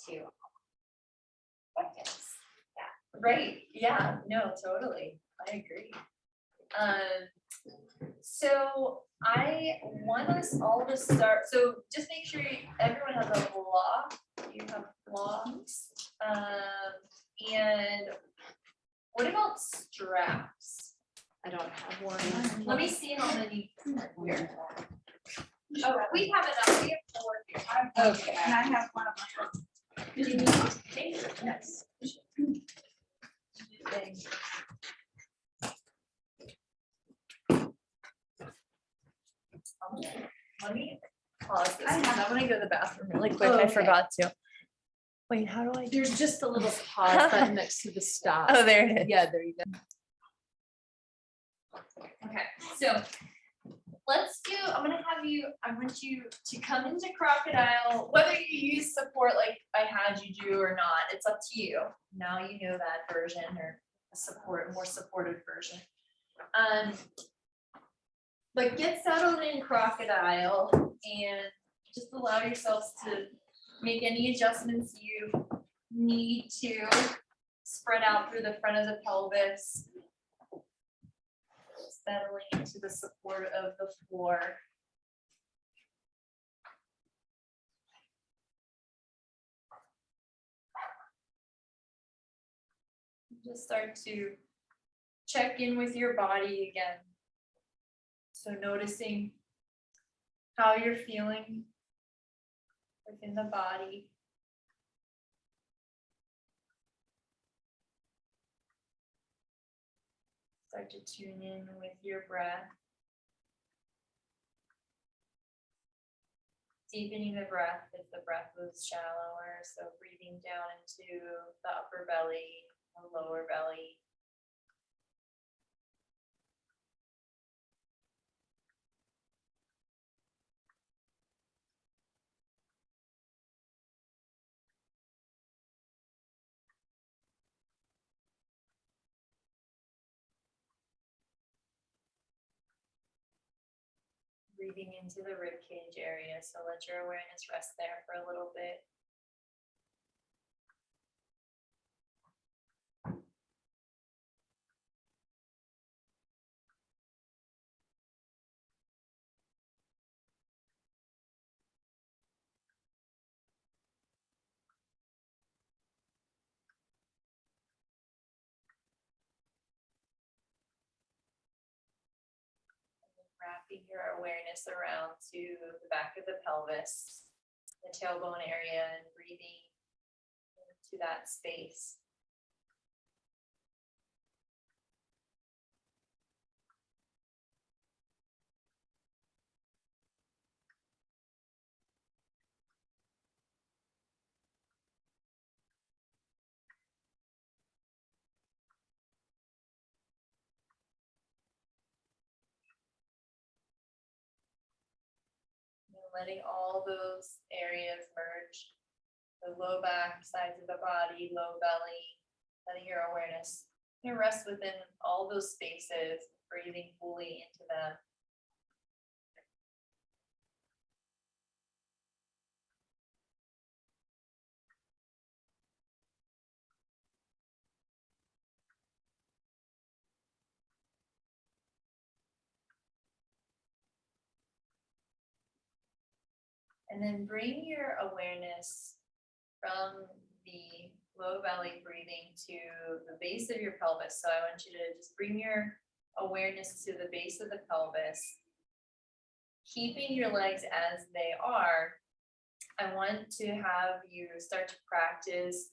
to questions. Right, yeah, no, totally, I agree. So I want us all to start, so just make sure everyone has a block, you have blocks. And what about straps? I don't have one. Let me see how many. Here. Oh, we have enough, we have 4 here. Okay. And I have one of my. Do you need? Yes. Let me pause this, because I wanna go to the bathroom really quick, Oh, I okay. forgot to. Wait, how do I? There's just a little pause button next to the stop. Oh, there it is. Yeah, there you go. Okay, so let's do, I want you to come into Crocodile, whether you use support like I had you do or not, it's up to you. Now you know that version or a more supported version. But get settled in Crocodile and just allow yourselves to make any adjustments you need to. Spread out through the front of the pelvis. Settling into the support of the floor. Just start to check in with your body again. So noticing how you're feeling within the body. Start to tune in with your breath. Deepening the breath if the breath was shallower, so breathing down into the upper belly, the lower belly. Breathing into the rib cage area, so let your awareness rest there for a little bit. Wrapping your awareness around to the back of the pelvis, the tailbone area, and breathing into that space. Letting all those areas merge, the low back, sides of the body, low belly, letting your awareness rest within all those spaces, breathing fully into them. And then bring your awareness from the low belly breathing to the base of your pelvis. So I want you to just bring your awareness to the base of the pelvis, keeping your legs as they are. I want to have you start to practice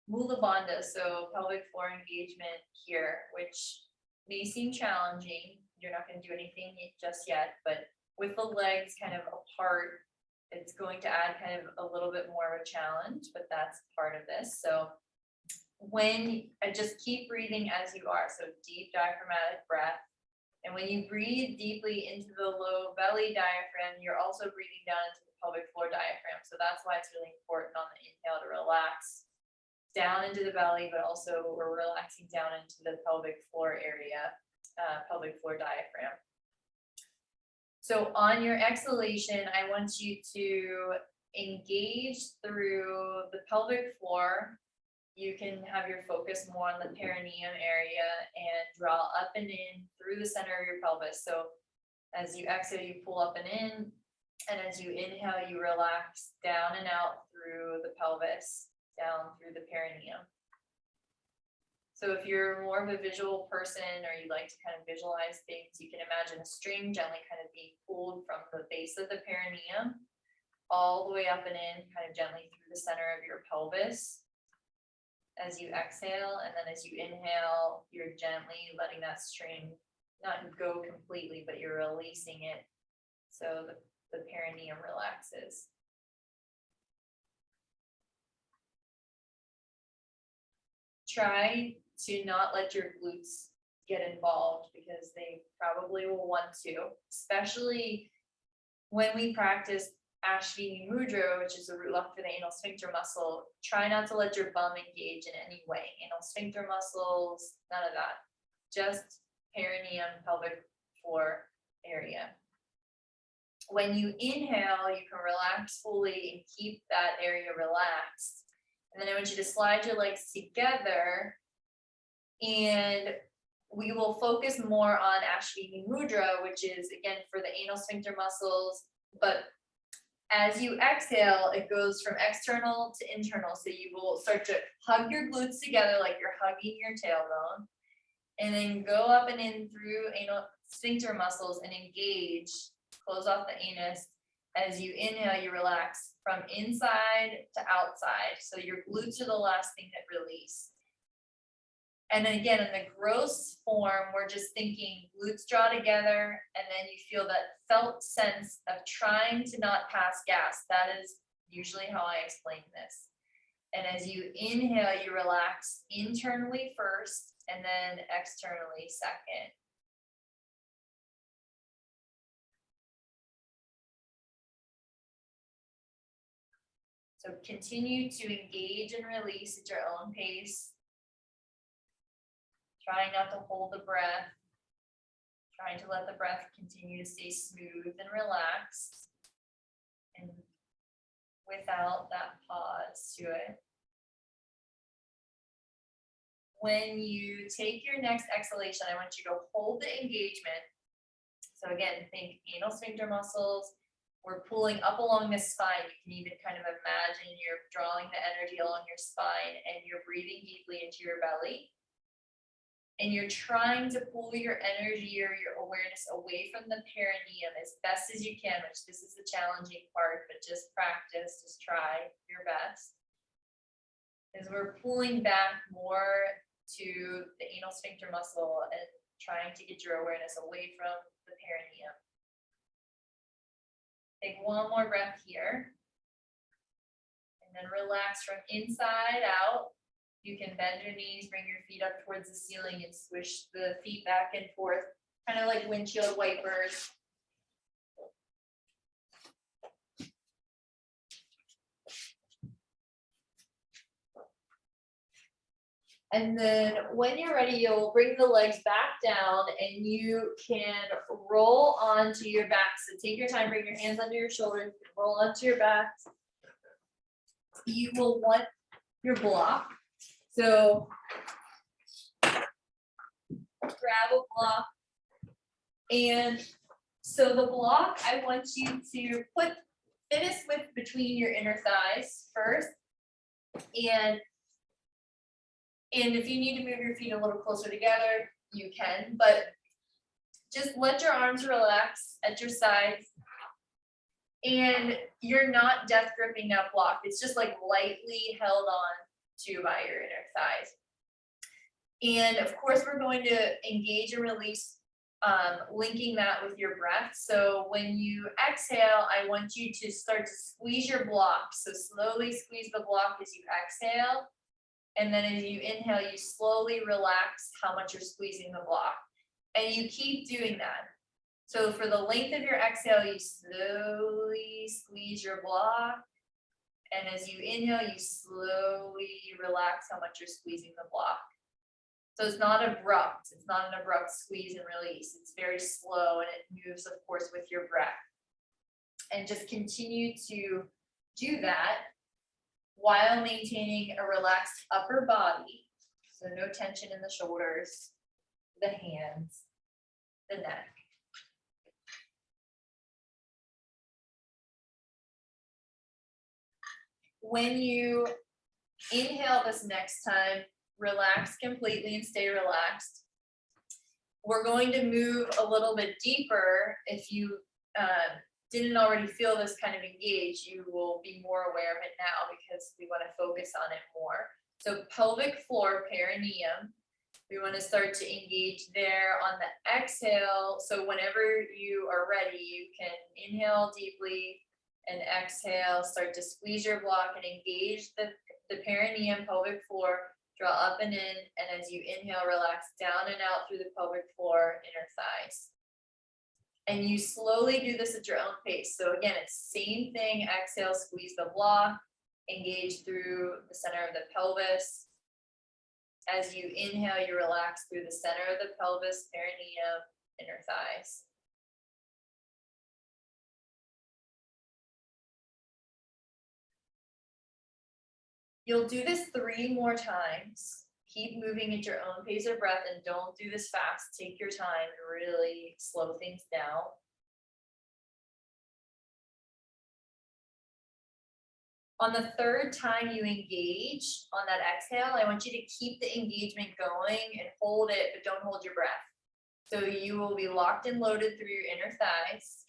Mula Bandha, so pelvic floor engagement here, which may seem challenging. You're not going to do anything just yet, but with the legs kind of apart, it's going to add kind of a little bit more of a challenge, but that's part of this. So when I just keep breathing as you are, so deep diaphragmatic breath. And when you breathe deeply into the low belly diaphragm, you're also breathing down into the pelvic floor diaphragm. So that's why it's really important on the inhale to relax down into the belly, but also we're relaxing down into the pelvic floor area, pelvic floor diaphragm. So on your exhalation, I want you to engage through the pelvic floor, you can have your focus more on the perineum area and draw up and in through the center of your pelvis. So as you exhale, you pull up and in, and as you inhale, you relax down and out through the pelvis, down through the perineum. So if you're more of a visual person or you like to kind of visualize things, you can imagine a string gently kind of being pulled from the base of the perineum all the way up and in, kind of gently through the center of your pelvis as you exhale. And then as you inhale, you're gently letting that string not go completely, but you're releasing it so the perineum relaxes. Try to not let your glutes get involved because they probably will want to, especially when we practice Ashwini Mudra, which is a root lock for the anal sphincter muscle. Try not to let your bum engage in any way. Anal sphincter muscles, none of that. Just perineum, pelvic floor area. When you inhale, you can relax fully and keep that area relaxed. And then I want you to slide your legs together, and we will focus more on Ashwini Mudra, which is again for the anal sphincter muscles. But as you exhale, it goes from external to internal. So you will start to hug your glutes together like you're hugging your tailbone, and then go up and in through anal sphincter muscles and engage, close off the anus. As you inhale, you relax from inside to outside. So your glutes are the last thing that release. And then again, in the gross form, we're just thinking glutes draw together, and then you feel that felt sense of trying to not pass gas. That is usually how I explain this. And as you inhale, you relax internally first, and then externally second. So continue to engage and release at your own pace. Trying not to hold the breath. Trying to let the breath continue to stay smooth and relaxed. And without that pause to it. When you take your next exhalation, I want you to hold the engagement. So again, think anal sphincter muscles. We're pulling up along the spine. You can even kind of imagine you're drawing the energy along your spine and you're breathing deeply into your belly. And you're trying to pull your energy or your awareness away from the perineum as best as you can, which this is the challenging part, but just practice, just try your best. As we're pulling back more to the anal sphincter muscle and trying to get your awareness away from the perineum. Take one more breath here. And then relax from inside out. You can bend your knees, bring your feet up towards the ceiling and swish the feet back and forth, kind of like windshield wipers. And then when you're ready, you'll bring the legs back down and you can roll onto your back. So take your time, bring your hands under your shoulders, roll onto your back. You will want your block. So grab a block. And so the block, I want you to put fitness width between your inner thighs first. And if you need to move your feet a little closer together, you can, but just let your arms relax at your sides. And you're not death gripping that block. It's just like lightly held on to by your inner thighs. And of course, we're going to engage and release, linking that with your breath. So when you exhale, I want you to start to squeeze your block. So slowly squeeze the block as you exhale. And then as you inhale, you slowly relax how much you're squeezing the block. And you keep doing that. So for the length of your exhale, you slowly squeeze your block. And as you inhale, you slowly relax how much you're squeezing the block. So it's not abrupt. It's not an abrupt squeeze and release. It's very slow and it moves, of course, with your breath. And just continue to do that while maintaining a relaxed upper body. So no tension in the shoulders, the hands, the neck. When you inhale this next time, relax completely and stay relaxed. We're going to move a little bit deeper. If you didn't already feel this kind of engaged, you will be more aware of it now because we want to focus on it more. So pelvic floor, perineum, we want to start to engage there on the exhale. So whenever you are ready, you can inhale deeply and exhale, start to squeeze your block and engage the perineum, pelvic floor, draw up and in, and as you inhale, relax down and out through the pelvic floor, inner thighs. And you slowly do this at your own pace. So again, it's same thing, exhale, squeeze the block, engage through the center of the pelvis. As you inhale, you relax through the center of the pelvis, perineum, inner thighs. You'll do this 3 more times. Keep moving at your own pace of breath and don't do this fast. Take your time and really slow things down. On the 3rd time you engage on that exhale, I want you to keep the engagement going and hold it, but don't hold your breath. So you will be locked and loaded through your inner thighs.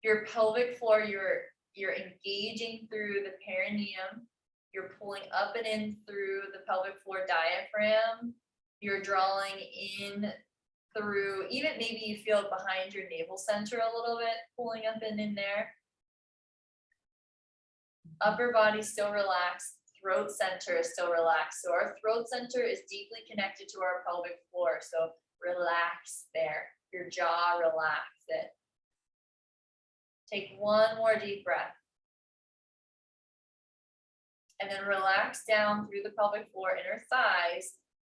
Your pelvic floor, you're engaging through the perineum. You're pulling up and in through the pelvic floor diaphragm. You're drawing in through, even maybe you feel it behind your navel center a little bit, pulling up and in there. Upper body still relaxed, throat center is still relaxed. So our throat center is deeply connected to our pelvic floor. So relax there, your jaw, relax it. Take 1 more deep breath. And then relax down through the pelvic floor, inner thighs.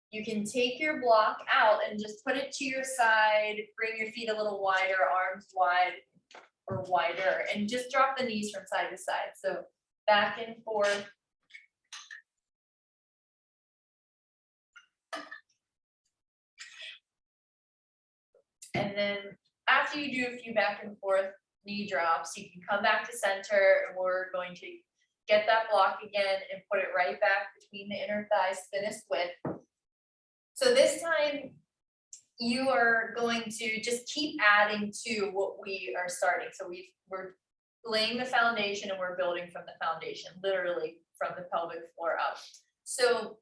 You can take your block out and just put it to your side, bring your feet a little wider, arms wide or wider, and just drop the knees from side to side. So back and forth. And then after you do a few back and forth knee drops, you can come back to center and we're going to get that block again and put it right back between the inner thighs, thinnest width. So this time you are going to just keep adding to what we are starting. So we're laying the foundation and we're building from the foundation, literally from the pelvic floor up. So,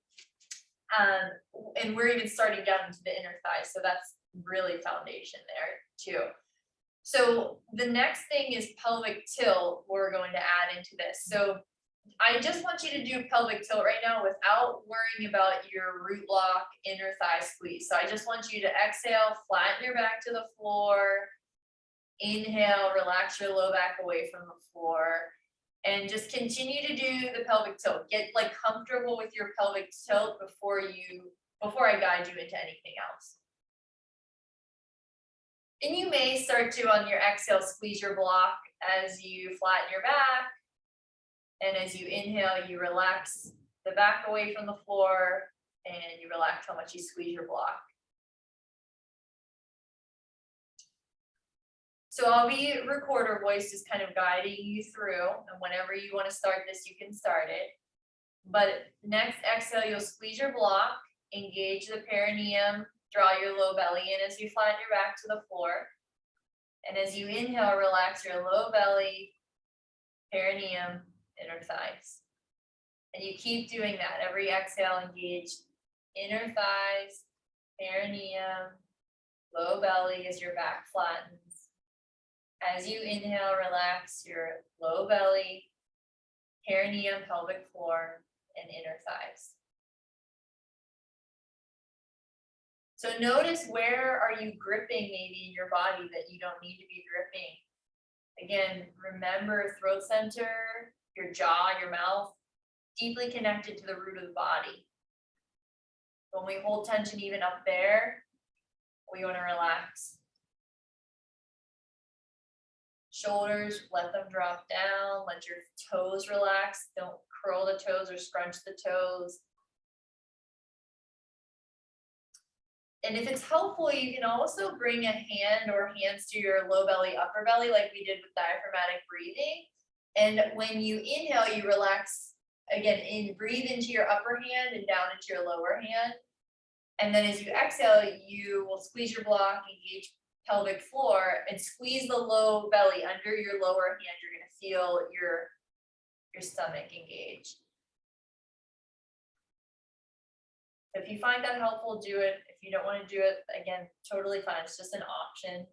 and we're even starting down into the inner thighs. So that's really foundation there too. So the next thing is pelvic tilt we're going to add into this. So I just want you to do pelvic tilt right now without worrying about your root block, inner thigh squeeze. So I just want you to exhale, flatten your back to the floor. Inhale, relax your low back away from the floor. And just continue to do the pelvic tilt. Get like comfortable with your pelvic tilt before I guide you into anything else. And you may start to, on your exhale, squeeze your block as you flatten your back. And as you inhale, you relax the back away from the floor and you relax how much you squeeze your block. So I'll be recorder voice, just kind of guiding you through, and whenever you want to start this, you can start it. But next exhale, you'll squeeze your block, engage the perineum, draw your low belly in as you flatten your back to the floor. And as you inhale, relax your low belly, perineum, inner thighs. And you keep doing that. Every exhale, engage inner thighs, perineum, low belly as your back flattens. As you inhale, relax your low belly, perineum, pelvic floor, and inner thighs. So notice, where are you gripping maybe in your body that you don't need to be gripping? Again, remember throat center, your jaw, your mouth, deeply connected to the root of the body. When we hold tension even up there, we want to relax. Shoulders, let them drop down, let your toes relax, don't curl the toes or scrunch the toes. And if it's helpful, you can also bring a hand or hands to your low belly, upper belly, like we did with diaphragmatic breathing. And when you inhale, you relax again, breathe into your upper hand and down into your lower hand. And then as you exhale, you will squeeze your block, engage pelvic floor, and squeeze the low belly under your lower hand. You're gonna feel your stomach engage. If you find that helpful, do it. If you don't want to do it, again, totally fine. It's just an option.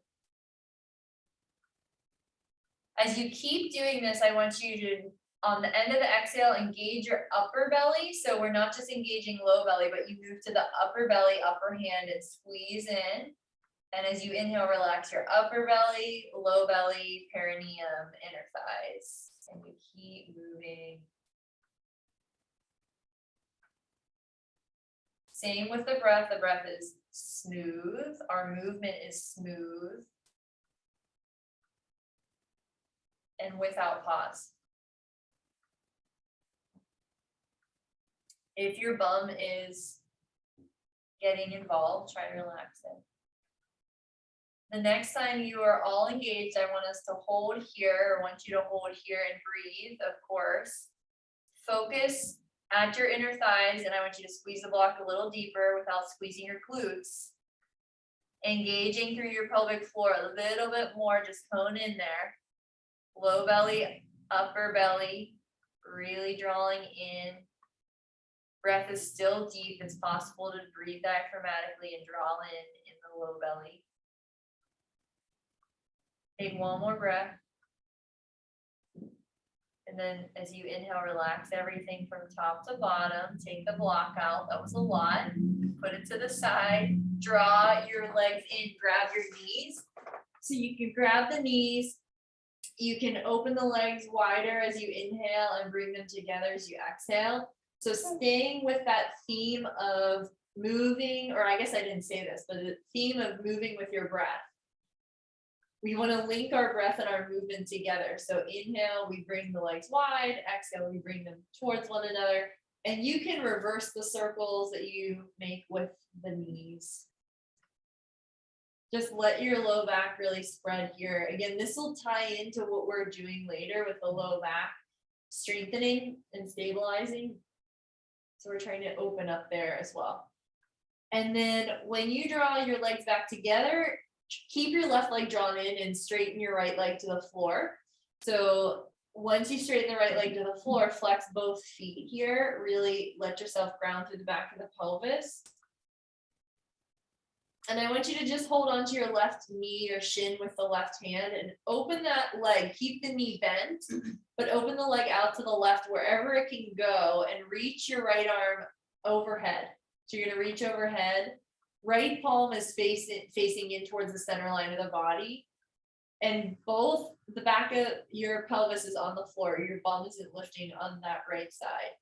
As you keep doing this, I want you to, on the end of the exhale, engage your upper belly. So we're not just engaging low belly, but you move to the upper belly, upper hand, and squeeze in. And as you inhale, relax your upper belly, low belly, perineum, inner thighs. And we keep moving. Same with the breath. The breath is smooth. Our movement is smooth. And without pause. If your bum is getting involved, try to relax it. The next time you are all engaged, I want us to hold here. I want you to hold here and breathe, of course. Focus at your inner thighs, and I want you to squeeze the block a little deeper without squeezing your glutes. Engaging through your pelvic floor a little bit more, just hone in there. Low belly, upper belly, really drawing in. Breath is still deep. It's possible to breathe diaphragmatically and draw in the low belly. Take one more breath. And then as you inhale, relax everything from top to bottom. Take the block out. That was a lot. Put it to the side. Draw your legs in. Grab your knees. So you can grab the knees. You can open the legs wider as you inhale and bring them together as you exhale. So staying with that theme of moving, or I guess I didn't say this, but the theme of moving with your breath. We want to link our breath and our movement together. So inhale, we bring the legs wide. Exhale, we bring them towards one another. And you can reverse the circles that you make with the knees. Just let your low back really spread here. Again, this will tie into what we're doing later with the low back, strengthening and stabilizing. So we're trying to open up there as well. And then when you draw your legs back together, keep your left leg drawn in and straighten your right leg to the floor. So once you straighten the right leg to the floor, flex both feet here. Really let yourself ground through the back of the pelvis. And I want you to just hold onto your left knee or shin with the left hand and open that leg. Keep the knee bent, but open the leg out to the left wherever it can go and reach your right arm overhead. So you're going to reach overhead. Right palm is facing in towards the center line of the body. And both the back of your pelvis is on the floor. Your bum isn't lifting on that right side.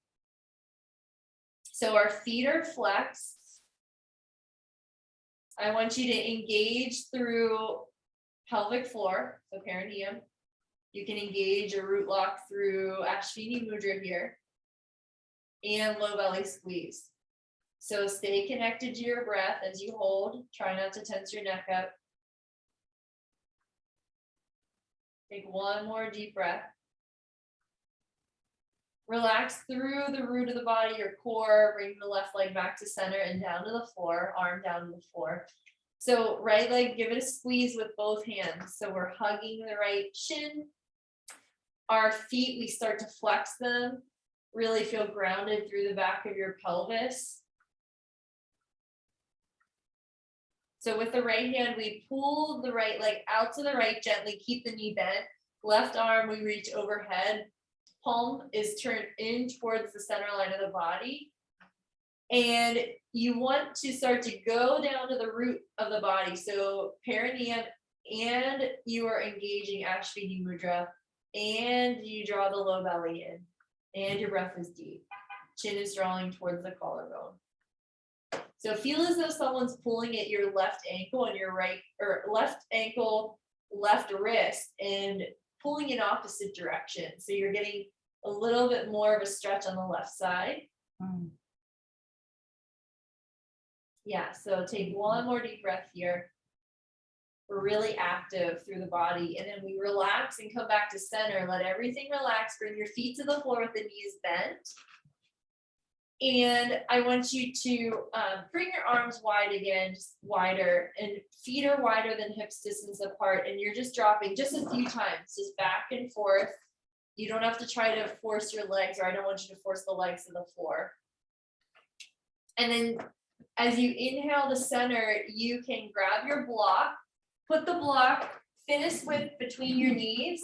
So our feet are flexed. I want you to engage through pelvic floor, so perineum. You can engage a root lock through Ashwini Mudra here. And low belly squeeze. So stay connected to your breath as you hold. Try not to tense your neck up. Take one more deep breath. Relax through the root of the body, your core. Bring the left leg back to center and down to the floor, arm down to the floor. So right leg, give it a squeeze with both hands. So we're hugging the right shin. Our feet, we start to flex them. Really feel grounded through the back of your pelvis. So with the right hand, we pull the right leg out to the right gently, keep the knee bent. Left arm, we reach overhead. Palm is turned in towards the center line of the body. And you want to start to go down to the root of the body. So perineum, and you are engaging Ashwini Mudra, and you draw the low belly in, and your breath is deep. Chin is drawing towards the collarbone. So feel as though someone's pulling at your left ankle and your right, or left ankle, left wrist and pulling in opposite direction. So you're getting a little bit more of a stretch on the left side. Yeah, so take one more deep breath here. We're really active through the body, and then we relax and come back to center. Let everything relax. Bring your feet to the floor with the knees bent. And I want you to bring your arms wide again, just wider, and feet are wider than hips distance apart. And you're just dropping just a few times, just back and forth. You don't have to try to force your legs, or I don't want you to force the legs to the floor. And then as you inhale to center, you can grab your block, put the block fist width between your knees,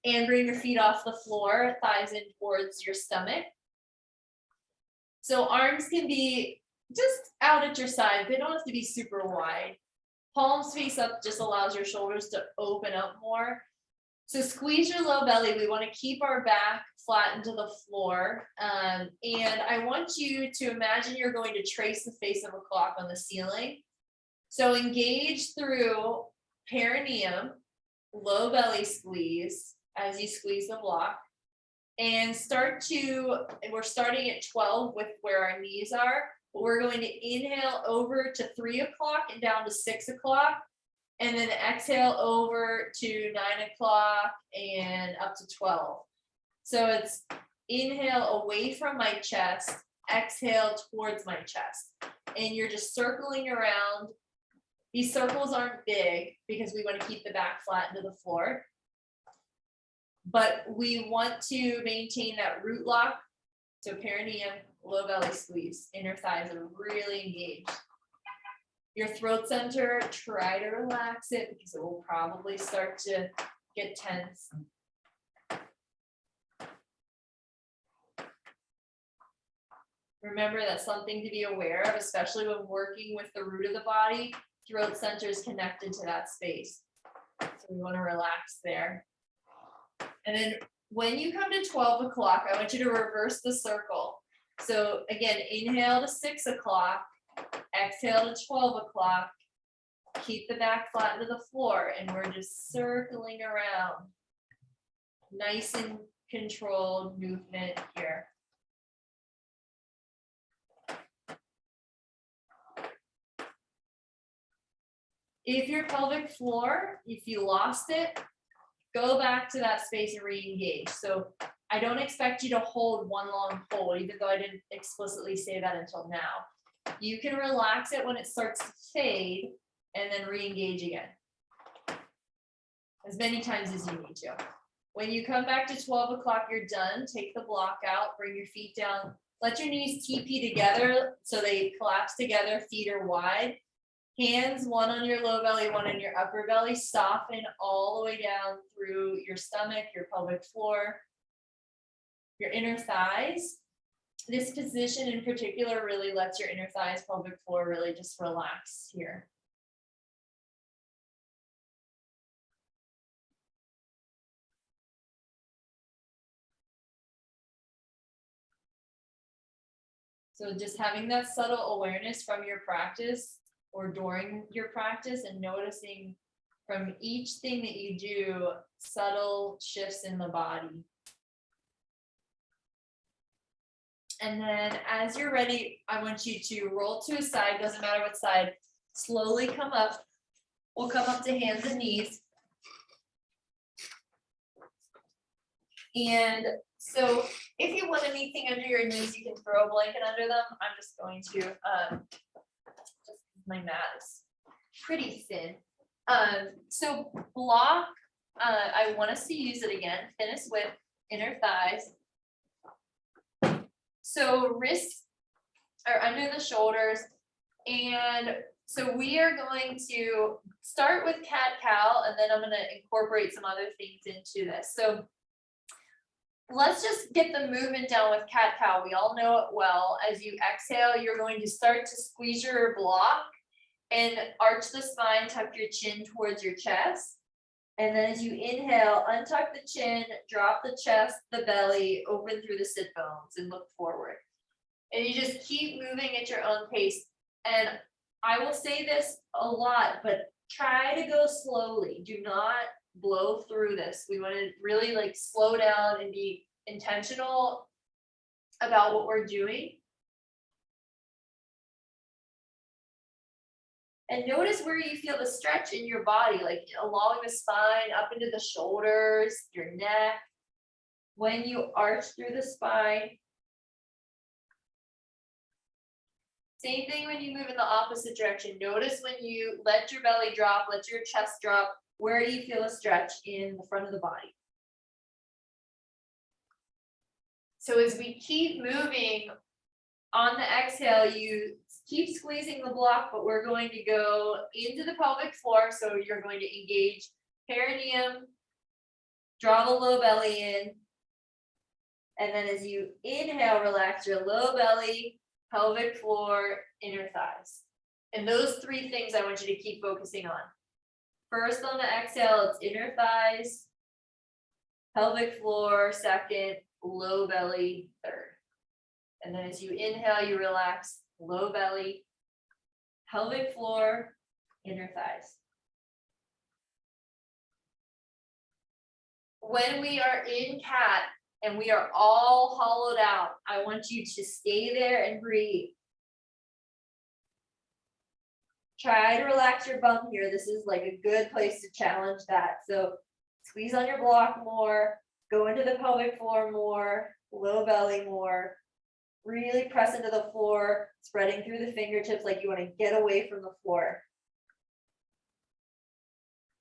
and bring your feet off the floor, thighs in towards your stomach. So arms can be just out at your side. They don't have to be super wide. Palms face up just allows your shoulders to open up more. So squeeze your low belly. We want to keep our back flat into the floor. And I want you to imagine you're going to trace the face of a clock on the ceiling. So engage through perineum, low belly squeeze as you squeeze the block. And we're starting at 12 with where our knees are, but we're going to inhale over to 3 o'clock and down to 6 o'clock, and then exhale over to 9 o'clock and up to 12. So it's inhale away from my chest, exhale towards my chest, and you're just circling around. These circles aren't big because we want to keep the back flat into the floor. But we want to maintain that root lock. So perineum, low belly squeeze, inner thighs are really engaged. Your throat center, try to relax it because it will probably start to get tense. Remember, that's something to be aware of, especially when working with the root of the body. Throat center is connected to that space. So we want to relax there. And then when you come to 12 o'clock, I want you to reverse the circle. So again, inhale to 6 o'clock, exhale to 12 o'clock, keep the back flat into the floor, and we're just circling around. Nice and controlled movement here. If your pelvic floor, if you lost it, go back to that space and re-engage. So I don't expect you to hold one long hold, even though I didn't explicitly say that until now. You can relax it when it starts to fade and then re-engage again. As many times as you need to. When you come back to 12 o'clock, you're done. Take the block out, bring your feet down. Let your knees TP together so they collapse together, feet are wide. Hands, one on your low belly, one on your upper belly. Soften all the way down through your stomach, your pelvic floor, your inner thighs. This position in particular really lets your inner thighs, pelvic floor really just relax here. So just having that subtle awareness from your practice or during your practice and noticing from each thing that you do, subtle shifts in the body. And then as you're ready, I want you to roll to a side, doesn't matter what side, slowly come up. We'll come up to hands and knees. And so if you want anything under your knees, you can throw a blanket under them. I'm just going to, just my mat is pretty thin. So block, I want us to use it again, thinnest width, inner thighs. So wrists are under the shoulders. And so we are going to start with cat-cow, and then I'm going to incorporate some other things into this. So let's just get the movement down with cat-cow. We all know it well. As you exhale, you're going to start to squeeze your block and arch the spine, tuck your chin towards your chest. And then as you inhale, untuck the chin, drop the chest, the belly, open through the sit bones and look forward. And you just keep moving at your own pace. And I will say this a lot, but try to go slowly. Do not blow through this. We want to really like slow down and be intentional about what we're doing. And notice where you feel the stretch in your body, like along the spine, up into the shoulders, your neck. When you arch through the spine. Same thing when you move in the opposite direction. Notice when you let your belly drop, let your chest drop, where you feel a stretch in the front of the body. So as we keep moving, on the exhale, you keep squeezing the block, but we're going to go into the pelvic floor. So you're going to engage perineum, draw the low belly in. And then as you inhale, relax your low belly, pelvic floor, inner thighs. And those three things I want you to keep focusing on. First on the exhale, it's inner thighs, pelvic floor, second, low belly, third. And then as you inhale, you relax low belly, pelvic floor, inner thighs. When we are in cat and we are all hollowed out, I want you to stay there and breathe. Try to relax your bum here. This is like a good place to challenge that. So squeeze on your block more, go into the pelvic floor more, low belly more. Really press into the floor, spreading through the fingertips like you want to get away from the floor.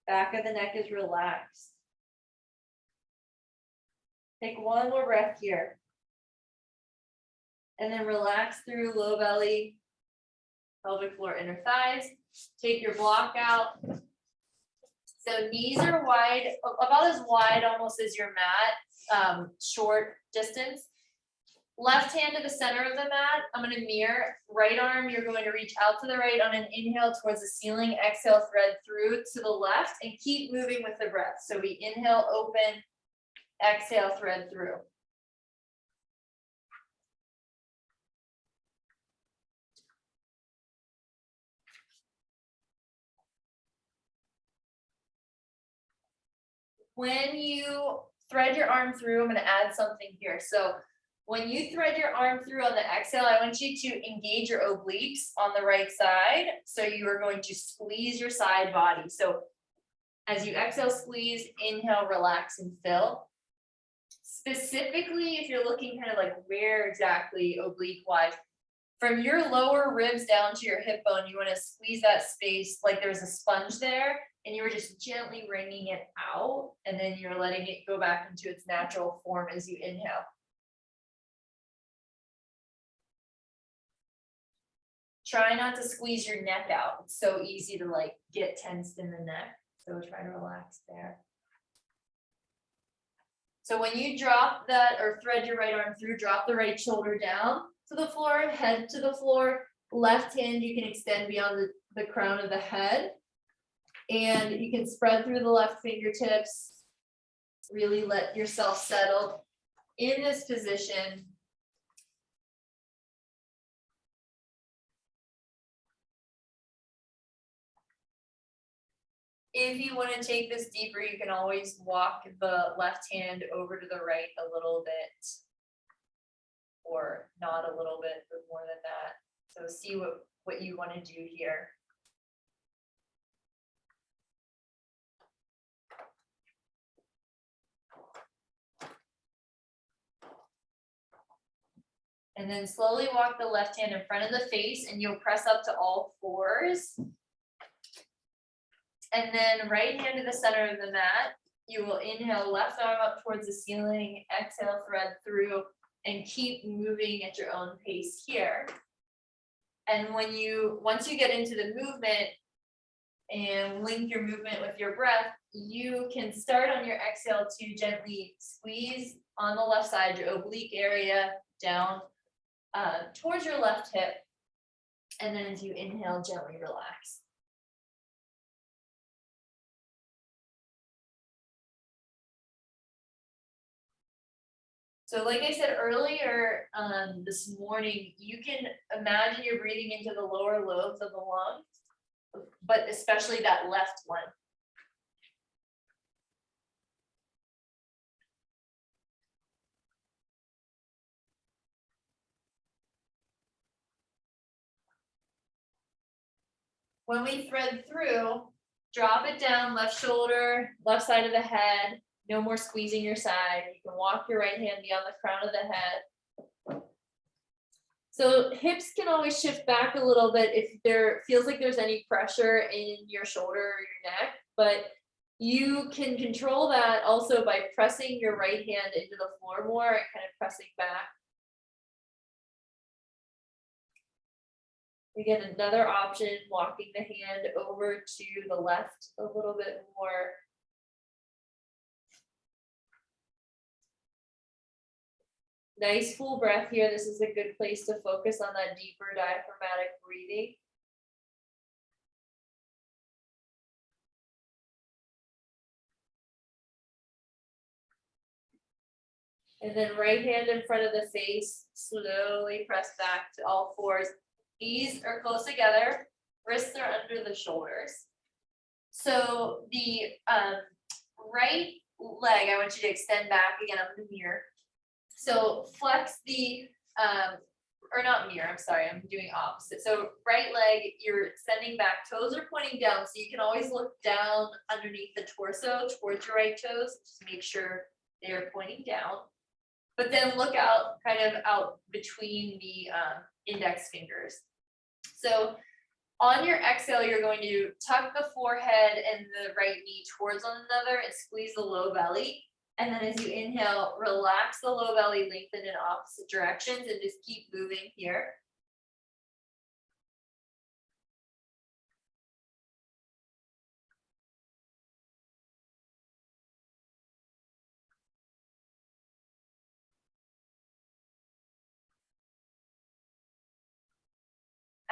Back of the neck is relaxed. Take one more breath here. And then relax through low belly, pelvic floor, inner thighs. Take your block out. So knees are wide, about as wide almost as your mat, short distance. Left hand to the center of the mat. I'm going to mirror. Right arm, you're going to reach out to the right on an inhale towards the ceiling. Exhale, thread through to the left and keep moving with the breath. So we inhale, open, exhale, thread through. When you thread your arm through, I'm going to add something here. So when you thread your arm through on the exhale, I want you to engage your obliques on the right side. So you are going to squeeze your side body. So as you exhale, squeeze, inhale, relax, and fill. Specifically, if you're looking kind of like where exactly oblique wise, from your lower ribs down to your hip bone, you want to squeeze that space like there's a sponge there, and you were just gently wringing it out, and then you're letting it go back into its natural form as you inhale. Try not to squeeze your neck out. It's so easy to like get tensed in the neck. So try to relax there. So when you drop that or thread your right arm through, drop the right shoulder down to the floor, head to the floor. Left hand you can extend beyond the crown of the head. And you can spread through the left fingertips. Really let yourself settle in this position. If you want to take this deeper, you can always walk the left hand over to the right a little bit. Or not a little bit, but more than that. So see what you want to do here. And then slowly walk the left hand in front of the face and you'll press up to all fours. And then right hand to the center of the mat. You will inhale, left arm up towards the ceiling, exhale, thread through, and keep moving at your own pace here. And once you get into the movement and link your movement with your breath, you can start on your exhale to gently squeeze on the left side, your oblique area down towards your left hip. And then as you inhale, gently relax. So like I said earlier this morning, you can imagine you're breathing into the lower lobes of the lungs. but especially that left one. When we thread through, drop it down, left shoulder, left side of the head, no more squeezing your side. You can walk your right hand beyond the crown of the head. So hips can always shift back a little bit if there feels like there's any pressure in your shoulder or your neck, but you can control that also by pressing your right hand into the floor more and kind of pressing back. Again, another option, walking the hand over to the left a little bit more. Nice full breath here. This is a good place to focus on that deeper diaphragmatic breathing. And then right hand in front of the face, slowly press back to all fours. Knees are close together, wrists are under the shoulders. So the right leg, I want you to extend back again on the mirror. So flex the, or not mirror, I'm sorry, I'm doing opposite. So right leg, you're extending back, toes are pointing down, so you can always look down underneath the torso towards your right toes, just make sure they are pointing down. But then look out, kind of out between the index fingers. So on your exhale, you're going to tuck the forehead and the right knee towards one another and squeeze the low belly. And then as you inhale, relax the low belly, lengthen in opposite directions, and just keep moving here.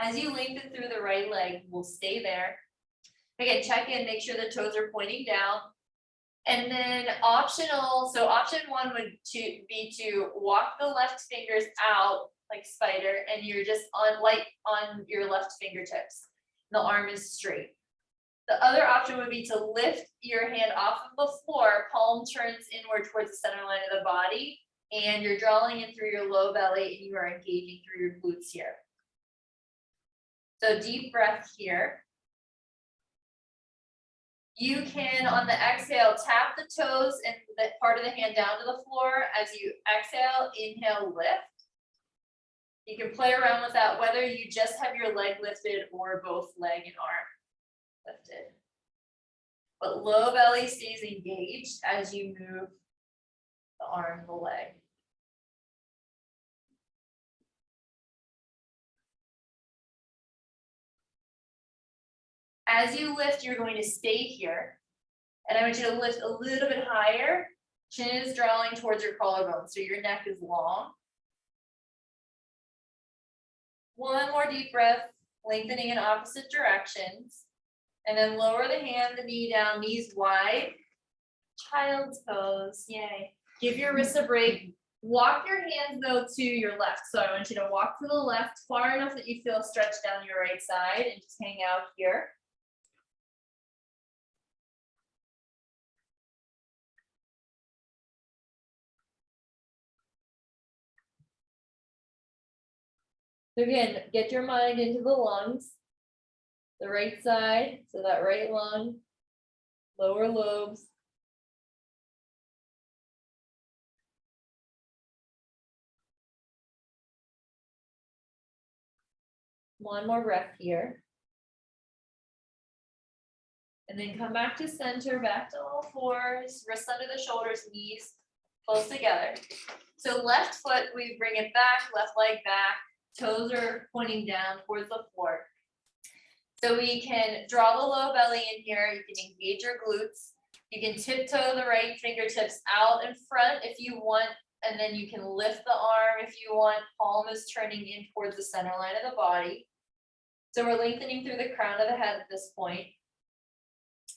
As you lengthen through the right leg, we'll stay there. Again, check in, make sure the toes are pointing down. And then optional, so option one would be to walk the left fingers out like spider, and you're just on light on your left fingertips. The arm is straight. The other option would be to lift your hand off of the floor, palm turns inward towards the center line of the body, and you're drawing in through your low belly, and you are engaging through your glutes here. So deep breath here. You can, on the exhale, tap the toes and the part of the hand down to the floor. As you exhale, inhale, lift. You can play around with that, whether you just have your leg lifted or both leg and arm lifted. But low belly stays engaged as you move the arm, the leg. As you lift, you're going to stay here. And I want you to lift a little bit higher. Chin is drawing towards your collarbone, so your neck is long. One more deep breath, lengthening in opposite directions. And then lower the hand, the knee down, knees wide. Child's pose, yay. Give your wrists a break. Walk your hands though to your left. So I want you to walk to the left far enough that you feel stretched down your right side and just hang out here. So again, get your mind into the lungs, the right side, so that right lung, lower lobes. One more breath here. And then come back to center, back to all fours, wrists under the shoulders, knees close together. So left foot, we bring it back, left leg back, toes are pointing down towards the floor. So we can draw the low belly in here, you can engage your glutes. You can tiptoe the right fingertips out in front if you want, and then you can lift the arm if you want. Palm is turning in towards the center line of the body. So we're lengthening through the crown of the head at this point.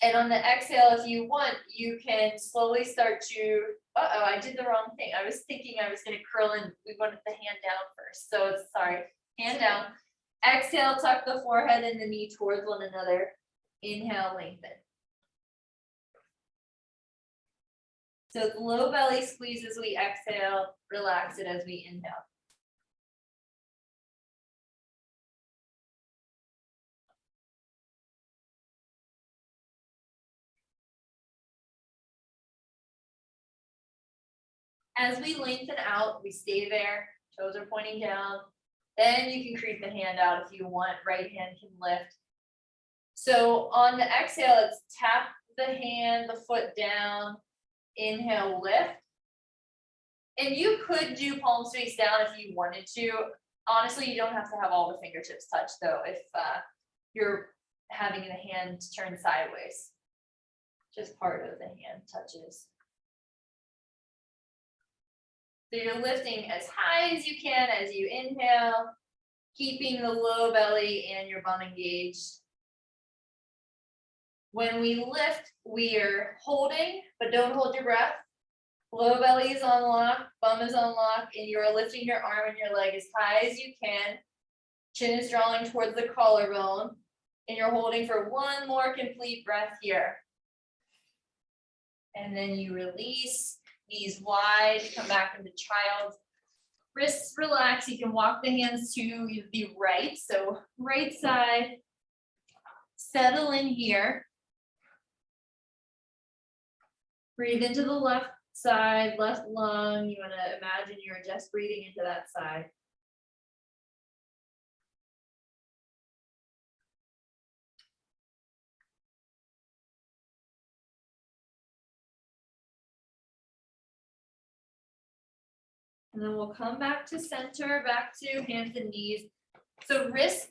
And on the exhale, if you want, you can slowly start to, I did the wrong thing. I was thinking I was going to curl in. We wanted the hand down first. So it's, sorry, hand down. Exhale, tuck the forehead and the knee towards one another. Inhale, lengthen. So the low belly squeeze as we exhale, relax it as we inhale. As we lengthen out, we stay there, toes are pointing down. Then you can creep the hand out if you want, right hand can lift. So on the exhale, it's tap the hand, the foot down, inhale, lift. And you could do palms face down if you wanted to. Honestly, you don't have to have all the fingertips touch though, if you're having the hand turn sideways. Just part of the hand touches. So you're lifting as high as you can as you inhale, keeping the low belly and your bum engaged. When we lift, we are holding, but don't hold your breath. Low belly is on lock, bum is on lock, and you are lifting your arm and your leg as high as you can. Chin is drawing towards the collarbone, and you're holding for one more complete breath here. And then you release, knees wide, come back into child. Wrists relax, you can walk the hands to the right, so right side. Settle in here. Breathe into the left side, left lung. You want to imagine you're just breathing into that side. And then we'll come back to center, back to hands and knees. So wrists,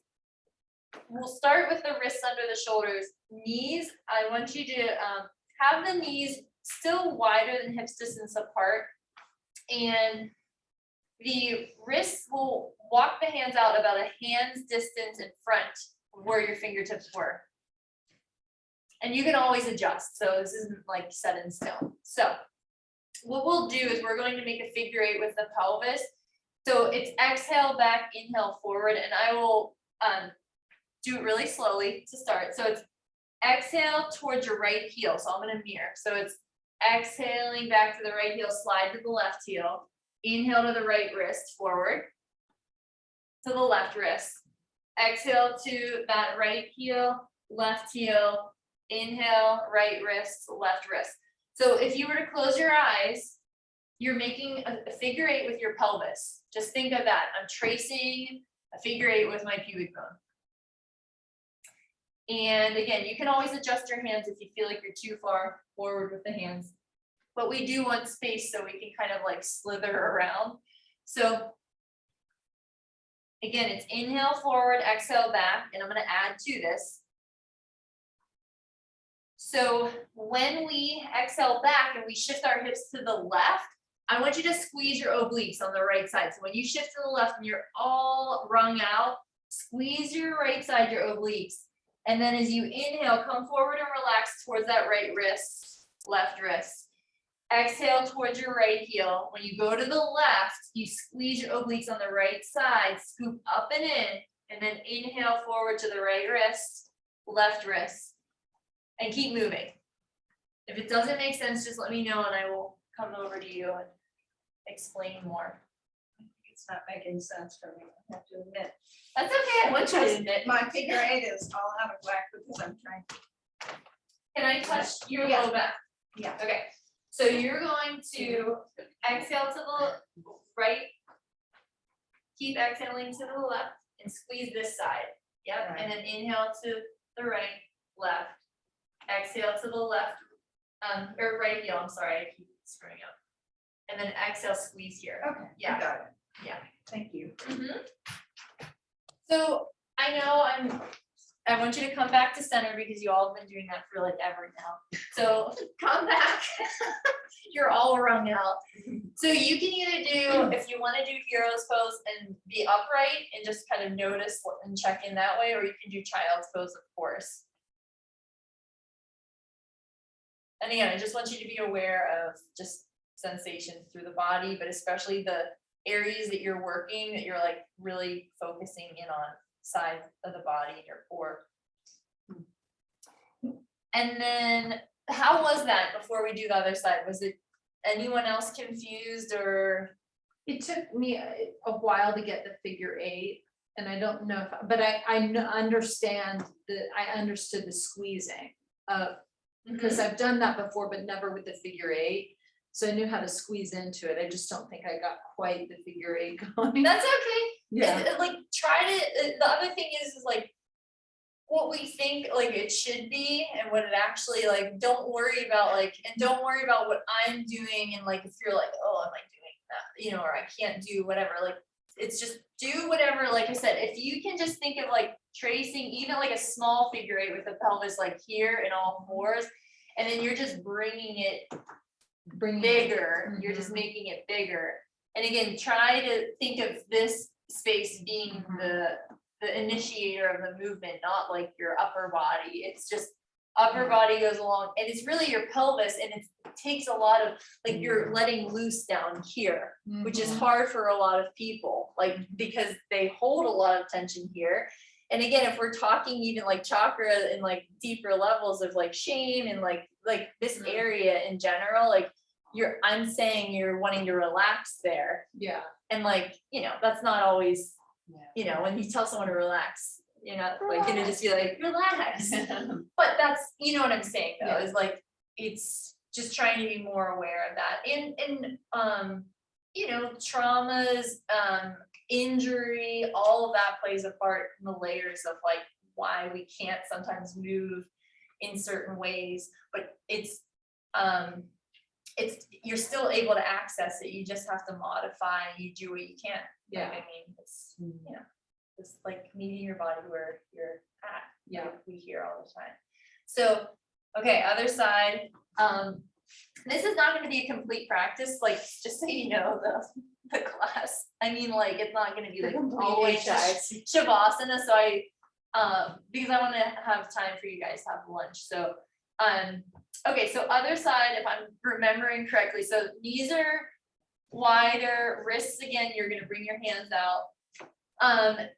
we'll start with the wrists under the shoulders. Knees, I want you to have the knees still wider than hips distance apart. And the wrists will walk the hands out about a hand's distance in front of where your fingertips were. And you can always adjust, so this isn't like set in stone. So what we'll do is we're going to make a figure eight with the pelvis. So it's exhale back, inhale forward, and I will do it really slowly to start. So it's exhale towards your right heel. So I'm gonna mirror. So it's exhaling back to the right heel, slide to the left heel. Inhale to the right wrist forward. To the left wrist. Exhale to that right heel, left heel. Inhale, right wrist, left wrist. So if you were to close your eyes, you're making a figure eight with your pelvis. Just think of that. I'm tracing a figure eight with my pubic bone. And again, you can always adjust your hands if you feel like you're too far forward with the hands. But we do want space so we can kind of like slither around. So again, it's inhale forward, exhale back, and I'm going to add to this. So when we exhale back and we shift our hips to the left, I want you to squeeze your obliques on the right side. So when you shift to the left and you're all wrung out, squeeze your right side, your obliques. And then as you inhale, come forward and relax towards that right wrist, left wrist. Exhale towards your right heel. When you go to the left, you squeeze your obliques on the right side, scoop up and in, and then inhale forward to the right wrist, left wrist, and keep moving. If it doesn't make sense, just let me know and I will come over to you and explain more. It's not making sense for me, I have to admit. That's okay, I want you to admit. My figure eight is all out of whack because I'm trying. Can I touch your Yeah. low back? Yeah. Okay, so you're going to exhale to the right. Keep exhaling to the left and squeeze this side. Yep, Right. and then inhale to the right, left. Exhale to the left, or right heel, I'm sorry, I keep screwing up. And then exhale, squeeze here. Okay. Yeah. I got it. Yeah. Thank you. So I know I want you to come back to center because you all have been doing that for like ever now. So come back. You're all wrung out. So you can either do, if you want to do hero's pose and be upright and just kind of notice and check in that way, or you can do child's pose, of course. And again, I just want you to be aware of just sensations through the body, but especially the areas that you're working that you're like really focusing in on. side of the body in your core. And then, how was that before we do the other side? Was it anyone else confused or? It took me a while to get the figure 8, and I don't know if, but understand I understood the squeezing of, because I've done that before, but never with the figure 8. So I knew how to squeeze into it. I just don't think I got quite the figure 8 going. That's okay. Yeah, Like, try to, the other thing is like, what we think like it should be and what it actually like, don't worry about like, and don't worry about what I'm doing, and like, if you're like, oh, am I doing that, you know, or I can't do whatever, like, it's just do whatever, like I said, if you can just think of like tracing even like a small figure 8 with the pelvis like here in all fours, and then you're just bringing it bigger, you're just making it bigger. And again, try to think of this space being the initiator of the movement, not like your upper body. It's just upper body goes along, and it's really your pelvis, and it takes a lot of like, you're letting loose down here, which is hard for a lot of people, like, because they hold a lot of tension here. And again, if we're talking even like chakra and like deeper levels of like shame and like this area in general, like I'm saying you're wanting to relax there. yeah. And like, you know, that's not always, you know, when you tell someone to relax, you're not like gonna just be like, relax. But that's, you know what I'm saying though, is like, it's just trying to be more aware of that. And you know, traumas, injury, all of that plays a part in the layers of like why we can't sometimes move in certain ways, but it's you're still able to access it. You just have to modify, you do what you can. Yeah. Like, I mean, it's, you know, it's like meeting your body where you're at. Yeah. like we hear all the time. So, okay, other side. This is not gonna be a complete practice, like, just so you know, the class. I mean, like, it's not gonna be like always just Shavasana, so because I wanna have time for you guys to have lunch, so, okay, so other side, if I'm remembering correctly, so knees are wider, wrists, again, you're gonna bring your hands out.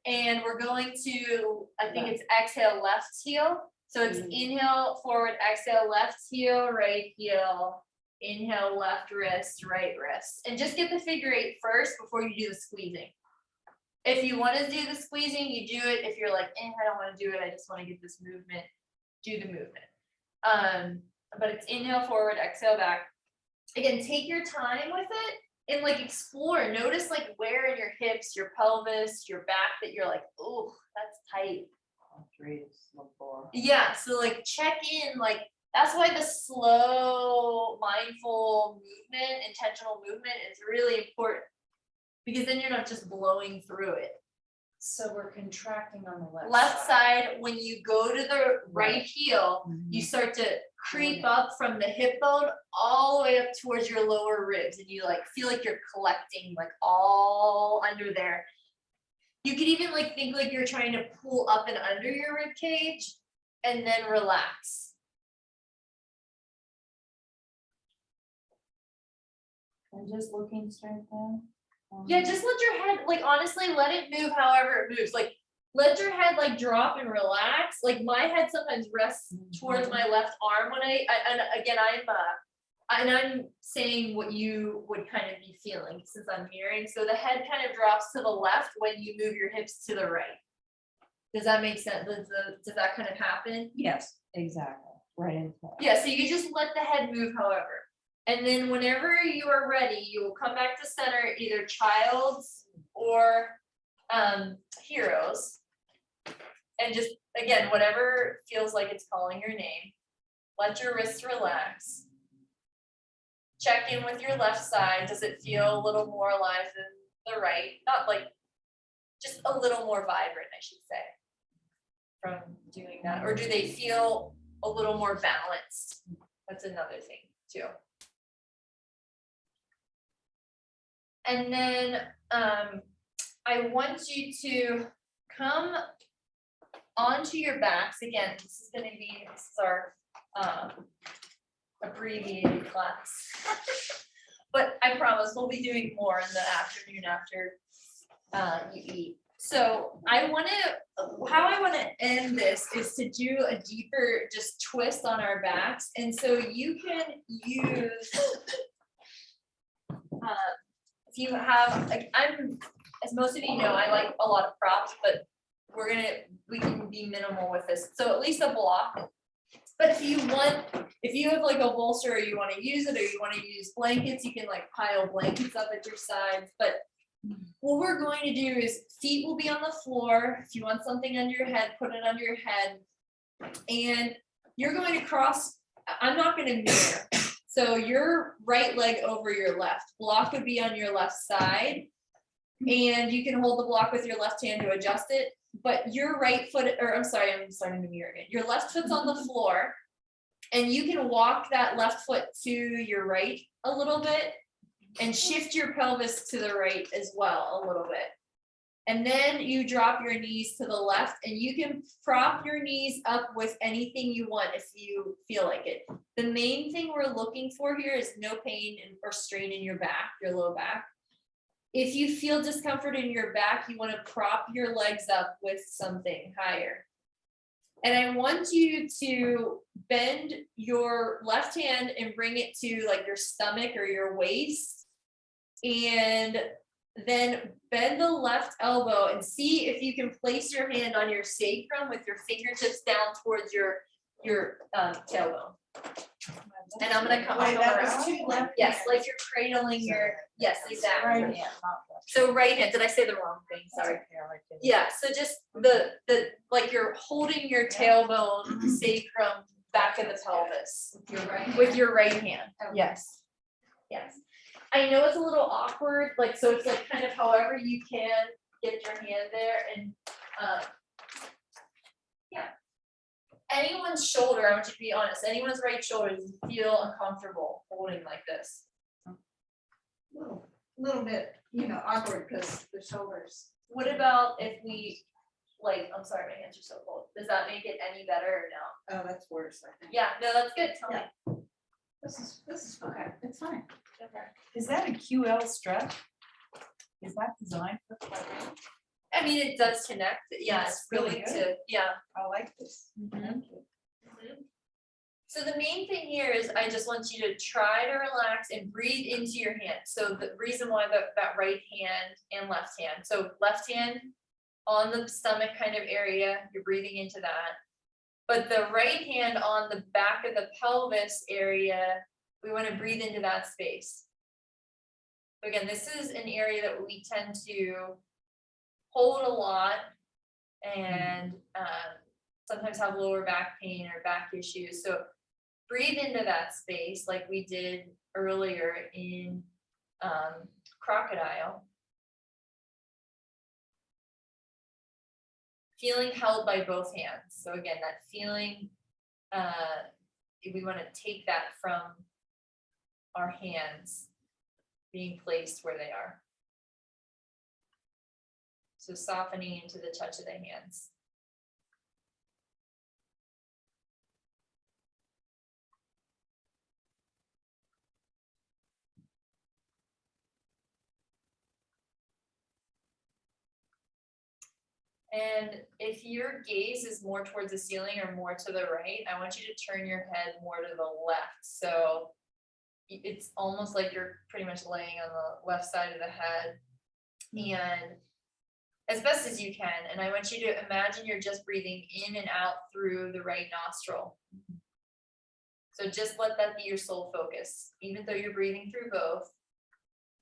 And we're going to, I think it's exhale, left heel. So it's inhale, forward, exhale, left heel, right heel, inhale, left wrist, right wrist. And just get the figure 8 first before you do the squeezing. If you want to do the squeezing, you do it. If you're like, I don't want to do it, I just want to get this movement, do the movement. But it's inhale, forward, exhale, back. Again, take your time with it. And like explore, notice like where in your hips, your pelvis, your back that you're like, oh, that's tight. 3, 4. Yeah, so like check in, like that's why the slow, mindful movement, intentional movement is really important. Because then you're not just blowing through it. So we're contracting on the Left side, when you go to the right heel, you start to creep up from the hip bone all the way up towards your lower ribs, and you like feel like you're collecting like all under there. You could even like think like you're trying to pull up and under your rib cage and then relax. And just looking straight down. Yeah, just let your head, like honestly, let it move however it moves. Like let your head like drop and relax. Like my head sometimes rests towards my left arm when and again, I'm saying what you would kind of be feeling since I'm mirroring. So the head kind of drops to the left when you move your hips to the right. Does that make sense? Does that kind of happen? Yes, exactly. Right in place. Yeah, so you just let the head move however. And then whenever you are ready, you will come back to center, either child's or heroes. And just, again, whatever feels like it's calling your name. Let your wrists relax. Check in with your left side. Does it feel a little more alive than the right? Not like, just a little more vibrant, I should say, from doing that. Or do they feel a little more balanced? That's another thing too. And then I want you to come onto your backs. Again, this is our abbreviated class. But I promise we'll be doing more in the afternoon after you eat. So how I wanna end this is to do a deeper just twist on our backs, and so you can use. If you have, like, as most of you know, I like a lot of props, but we can be minimal with this, so at least a block. But if you have like a bolster, or you wanna use it, or you wanna use blankets, you can like pile blankets up at your sides, but what we're going to do is feet will be on the floor. If you want something under your head, put it under your head. And you're going to cross, I'm not gonna mirror. So your right leg over your left, block would be on your left side. And you can hold the block with your left hand to adjust it, but your right foot, or I'm starting to mirror again. Your left foot's on the floor. And you can walk that left foot to your right a little bit and shift your pelvis to the right as well a little bit. And then you drop your knees to the left, and you can prop your knees up with anything you want if you feel like it. The main thing we're looking for here is no pain or strain in your back, your low back. If you feel discomfort in your back, you want to prop your legs up with something higher. And I want you to bend your left hand and bring it to like your stomach or your waist. And then bend the left elbow and see if you can place your hand on your sacrum with your fingertips down towards your tailbone. And I'm gonna come Wait, over. that was two left Yes, hands. like you're cradling your, yes, exactly. Right hand, not left. So right hand, did I say the wrong thing? Sorry. Yeah, so just the, like you're holding your tailbone, sacrum, back of the pelvis with your right hand. Yes. Yes. I know it's a little awkward, like, so it's like kind of however you can get your hand there and, yeah. Anyone's shoulder, I want you to be honest, anyone's right shoulder, does it feel uncomfortable holding like this? Little bit, awkward because the shoulders. What about if we, like, I'm sorry, my hands are so cold. Does that make it any better or no? Oh, that's worse, I think. Yeah, no, that's good. Tell me. This is okay. It's fine. Is that a QL strap? Is that designed for? I mean, it does connect. Yeah, it's It's really really good. to, yeah. I like this. Thank you. So the main thing here is I just want you to try to relax and breathe into your hand. So the reason why that right hand and left hand. So left hand on the stomach kind of area, you're breathing into that. But the right hand on the back of the pelvis area, we want to breathe into that space. So again, this is an area that we tend to hold a lot and sometimes have lower back pain or back issues. So breathe into that space like we did earlier in crocodile. Feeling held by both hands. So again, that feeling, we want to take that from our hands being placed where they are. So softening into the touch of the hands. And if your gaze is more towards the ceiling or more to the right, I want you to turn your head more to the left. So it's almost like you're pretty much laying on the left side of the head. And as best as you can. And I want you to imagine you're just breathing in and out through the right nostril. So just let that be your sole focus. Even though you're breathing through both,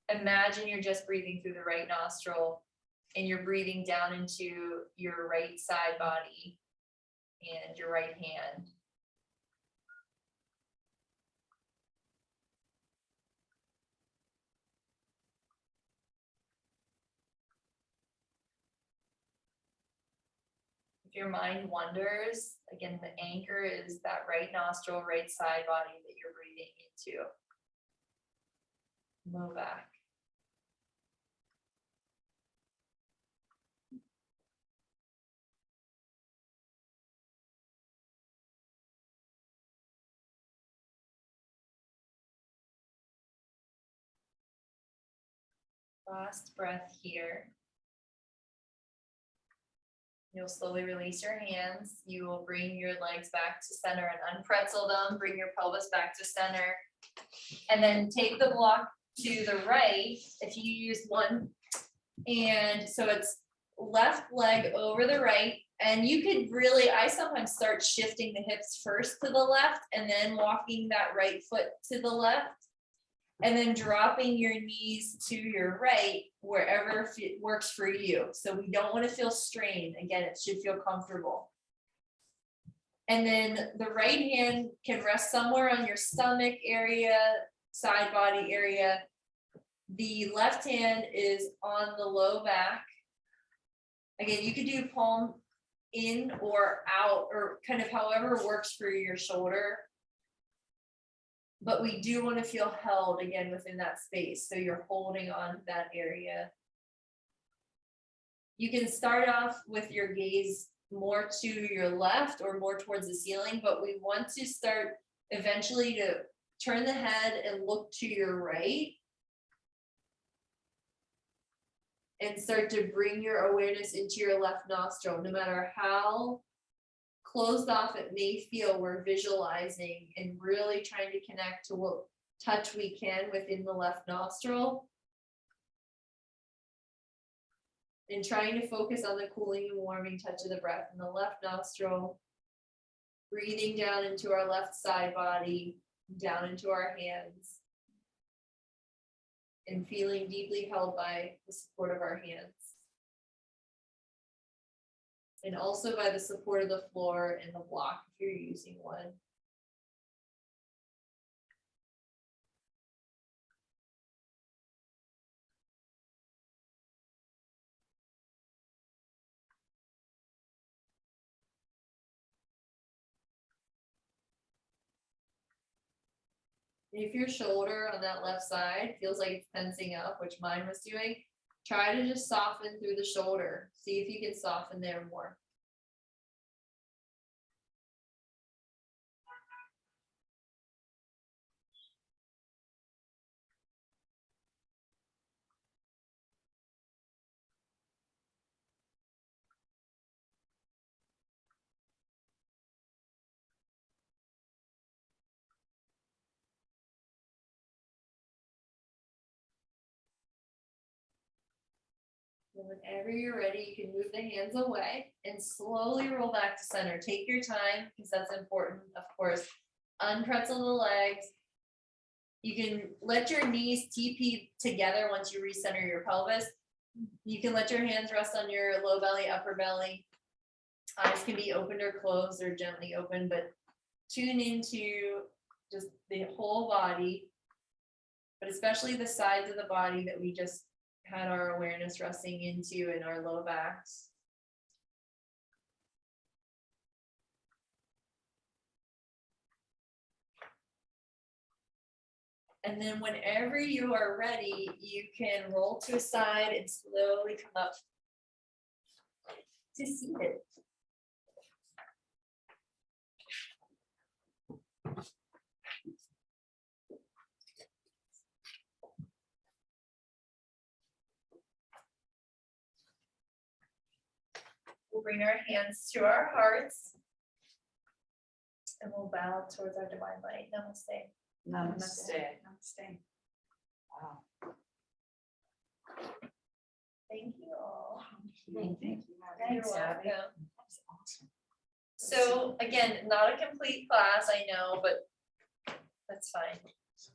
imagine you're just breathing through the right nostril. And you're breathing down into your right side body and your right hand. If your mind wanders, again, the anchor is that right nostril, right side body that you're breathing into. Move back. Last breath here. You'll slowly release your hands. You will bring your legs back to center and unpretzel them, bring your pelvis back to center. And then take the block to the right, if you use one. And so it's left leg over the right. And you could really, I sometimes start shifting the hips first to the left and then walking that right foot to the left. And then dropping your knees to your right, wherever works for you. So we don't want to feel strained. Again, it should feel comfortable. And then the right hand can rest somewhere on your stomach area, side body area. The left hand is on the low back. Again, you could do palm in or out, or kind of however works for your shoulder. But we do want to feel held again within that space. So you're holding on to that area. You can start off with your gaze more to your left or more towards the ceiling, but we want to start eventually to turn the head and look to your right. And start to bring your awareness into your left nostril, no matter how closed off it may feel. We're visualizing and really trying to connect to what touch we can within the left nostril. And trying to focus on the cooling and warming touch of the breath in the left nostril. Breathing down into our left side body, down into our hands. And feeling deeply held by the support of our hands. And also by the support of the floor and the block if you're using one. If your shoulder on that left side feels like it's tensing up, which mine was doing, try to just soften through the shoulder. See if you can soften there more. And whenever you're ready, you can move the hands away and slowly roll back to center. Take your time because that's important, of course. Unpretzel the legs. You can let your knees TP together once you recenter your pelvis. You can let your hands rest on your low belly, upper belly. Eyes can be opened or closed or gently open, but tune into just the whole body, but especially the sides of the body that we just had our awareness resting into in our low backs. And then whenever you are ready, you can roll to a side and slowly come up to seated. We'll bring our hands to our hearts and we'll bow towards our divine light. Namaste. Namaste. Namaste. Wow. Thank you all. Thank you. You're Thanks, Abby. welcome. That's awesome. So again, not a complete class, I know, but that's fine.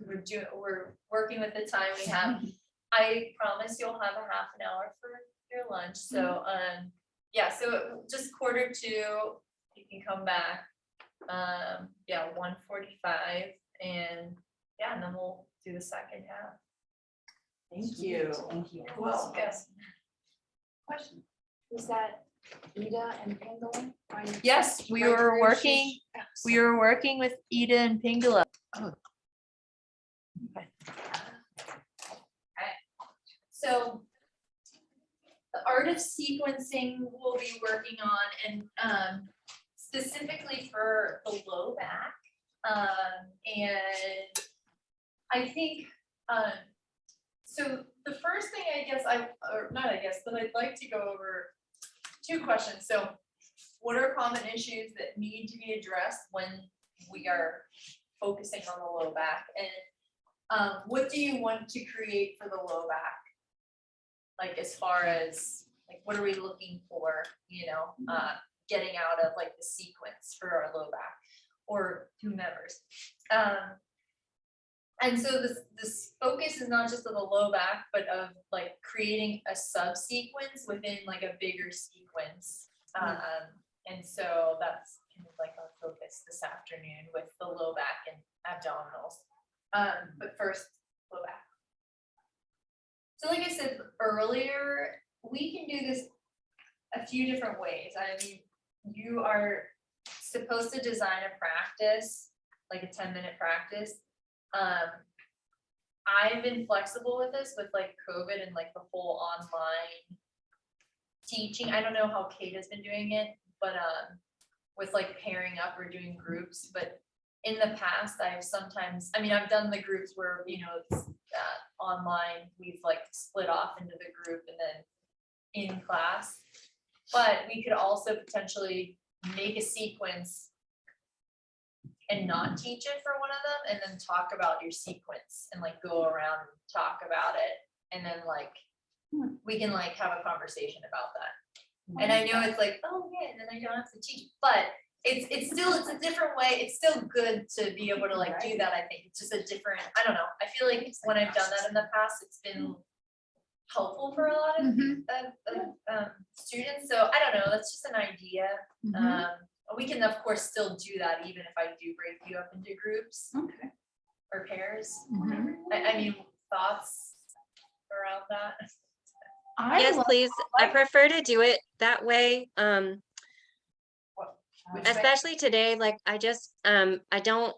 We're working with the time we have. I promise you'll have a half an hour for your lunch. So yeah, so just 1:45, you can come back. Yeah, 1:45 and yeah, and then we'll do the second half. Thank you. Thank you. Well, yes. Question, was that Ida and Pangolin? Yes, we were working with Ida and Pingala. So the art of sequencing we'll be working on, and specifically for the low back. And I think, so the first thing but I'd like to go over two questions. So what are common issues that need to be addressed when we are focusing on the low back? And what do you want to create for the low back? Like as far as, like, what are we looking for, you know, getting out of like the sequence for our low back or whomever's. And so this focus is not just of the low back, but of like creating a subsequence within like a bigger sequence. And so that's kind of like our focus this afternoon with the low back and abdominals. But first, low back. So like I said earlier, we can do this a few different ways. I mean, you are supposed to design a practice, like a 10-minute practice. I've been flexible with this with like COVID and like the whole online teaching. I don't know how Kate has been doing it, but with like pairing up or doing groups. But in the past, I've sometimes, I mean, I've done the groups where, you know, it's online, we've like split off into the group and then in class. But we could also potentially make a sequence and not teach it for one of them, and then talk about your sequence and like go around and talk about it. And then like, we can like have a conversation about that. And I know it's like, oh yeah, and then I don't have to teach, but it's still, it's a different way. It's still good to be able to like do that. I think it's just a different, I don't know. I feel like when I've done that in the past, it's been helpful for a lot of students. So I don't know, that's just an idea. We can of course still do that even if I do break you up into groups Okay. or pairs. I mean, thoughts around that? Yes, please. I prefer to do it that way. Which way? Especially today, like I just I don't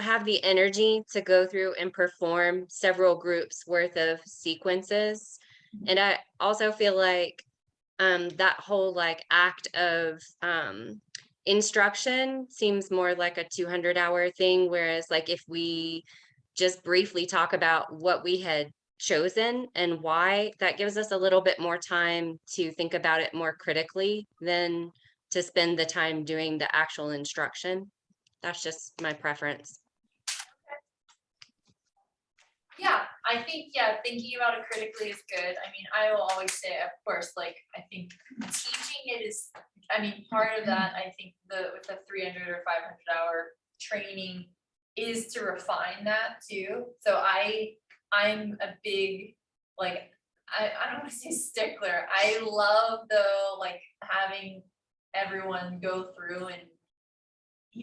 have the energy to go through and perform several groups worth of sequences. And I also feel like that whole like act of instruction seems more like a 200-hour thing, whereas like if we just briefly talk about what we had chosen and why, that gives us a little bit more time to think about it more critically than to spend the time doing the actual instruction. That's just my preference. Yeah, I think, yeah, thinking about it critically is good. I mean, I will always say, of course, like, I think teaching it is, I mean, part of that, I think with the 300 or 500-hour training is to refine that too. So I'm a big, like, I don't want to say stickler. I love though, like having everyone go through and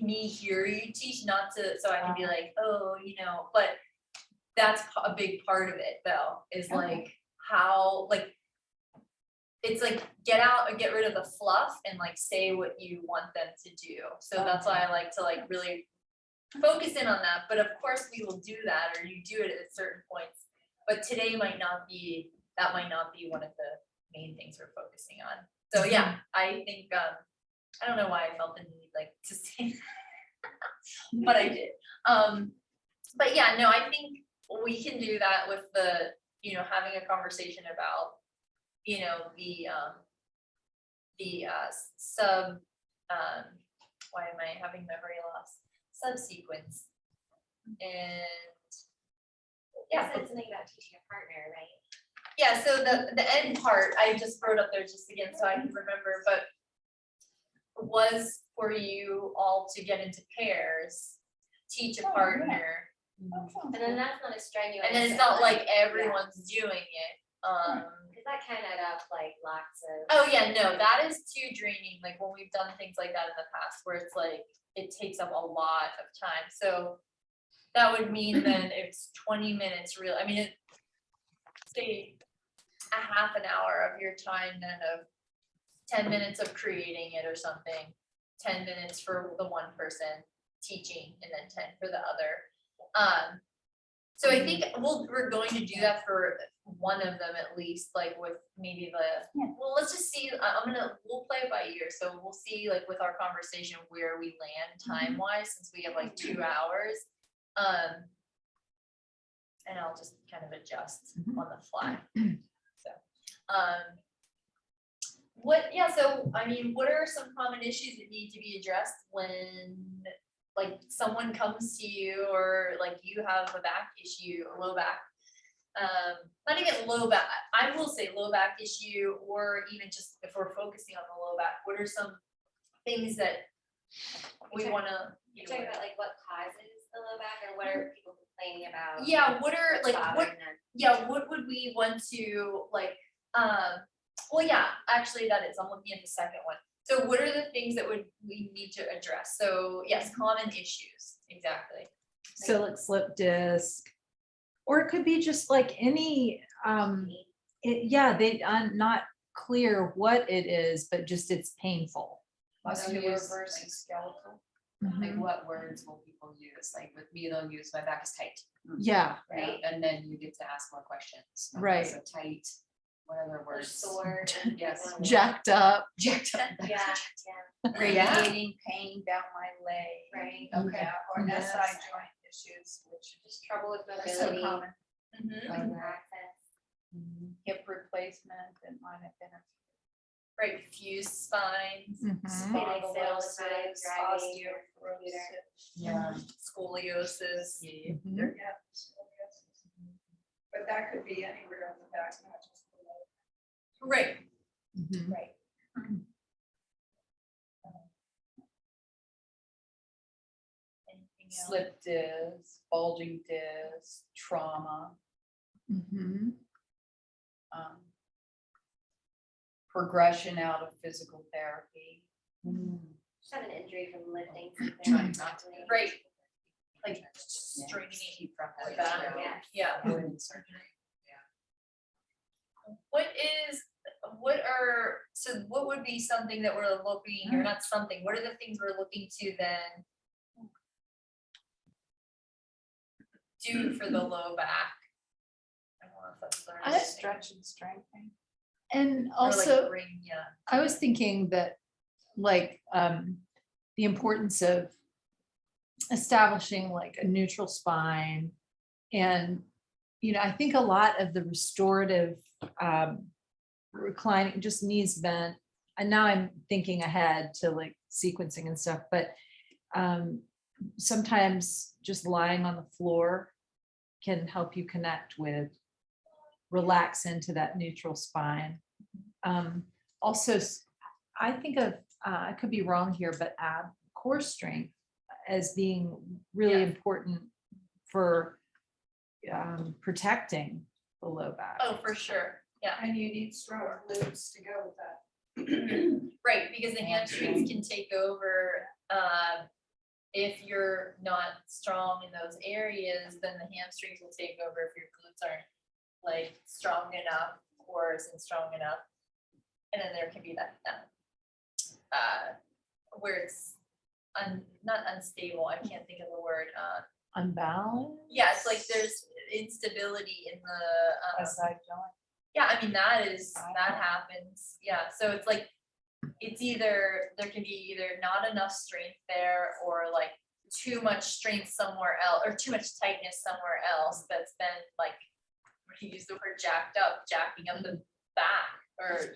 me hear you teach, not to, so I can be like, oh, you know, but that's a big part of it though, is like how, like, it's like get rid of the fluff and like say what you want them to do. So that's why I like to like really focus in on that. But of course we will do that, or you do it at certain points. But today might not be one of the main things we're focusing on. So yeah, I think I don't know why I felt the need like to say that, but I did. But yeah, no, I think we can do that with the, you know, having a conversation about, you know, the sub, why am I having memory loss? Subsequence. And yeah, You said something about teaching a partner, right? yeah, so the end part, I just wrote up there just again so I can remember, but was for you all to get into pairs, teach a partner, And then that's not as strenuous. and then it's not like everyone's doing it. Cause that can add up like lots of. Oh yeah, no, that is too draining, like when we've done things like that in the past, where it's like, it takes up a lot of time, so that would mean then it's 20 minutes real, I mean, it, say, a half an hour of your time then of 10 minutes of creating it or something, 10 minutes for the one person teaching, and then 10 for the other. So I think we're going to do that for one of them at least, like with maybe well, let's just see, we'll play it by ear, so we'll see like with our conversation where we land time-wise, since we have like 2 hours. And I'll just kind of adjust on the fly. So, So, I mean, what are some common issues that need to be addressed when, like, someone comes to you, or like you have a back issue, a low back? Not even low back, I will say low back issue, or even just if we're focusing on the low back, what are some things that we wanna, You're talking about like what causes the low back or what are people complaining about? yeah, what are, what's like, what, bothering them? yeah, what would we want to, like, well, yeah, actually, that is, I'm looking at the second one. So what are the things that we need to address? So, yes, common issues, exactly. Silic slip disc. Or it could be just like any, not clear what it is, but just it's painful. Muscular use, versus skeletal. Like Mhm. what words will people use? Like with me, they'll use my back is tight, Yeah, right? And then you get to ask more questions. Okay, Right. So tight, what other Or words? sore. Yes. jacked up. Jacked up. Yeah, Radiating pain down my leg. right. Okay, or Yes. SI joint issues, which Just trouble with are so mobility, common. Mhm. access. Hip replacement that might have been. Right, fused spines, Mhm. Like I said all the time, Spondylosis, driving or osteoporosis. Yeah. scoliosis. Mhm. Yeah. But that could be anywhere on the back, not just below. Right, Mhm. right. Anything else? Slip disc, bulging disc, trauma, Mhm. progression out of physical therapy. Just have an injury from lifting something. Trying not to. Right. Like Yeah. straining. Keep from Like that. that, yeah. Avoiding surgery. What would be something that we're looking, or not something, what are the things we're looking to then do for the low back? I don't know if that's the right thing. Stretch and strengthening. And Or like also, bring, yeah. I was thinking that like the importance of establishing like a neutral spine. And, I think a lot of the restorative reclining, just knees bent. And now I'm thinking ahead to like sequencing and stuff, but sometimes just lying on the floor can help you connect with, relax into that neutral spine. Also, I think of, I could be wrong here, but core strength as being really Yeah. important for protecting the low back. Oh, for sure, yeah. And you need strong glutes to go with that. Right, because the hamstrings can take over, if you're not strong in those areas, then the hamstrings will take over if your glutes aren't like strong enough or isn't strong enough. And then there can be that, where it's not unstable, I can't think of the word, Unbalanced. yeah, it's like there's instability in the, SI joint. yeah, I mean, that happens, yeah, so it's like, it's either, there can be either not enough strength there, or like too much strength somewhere else, or too much tightness somewhere else that's been like, when you use the word jacking up the back, or,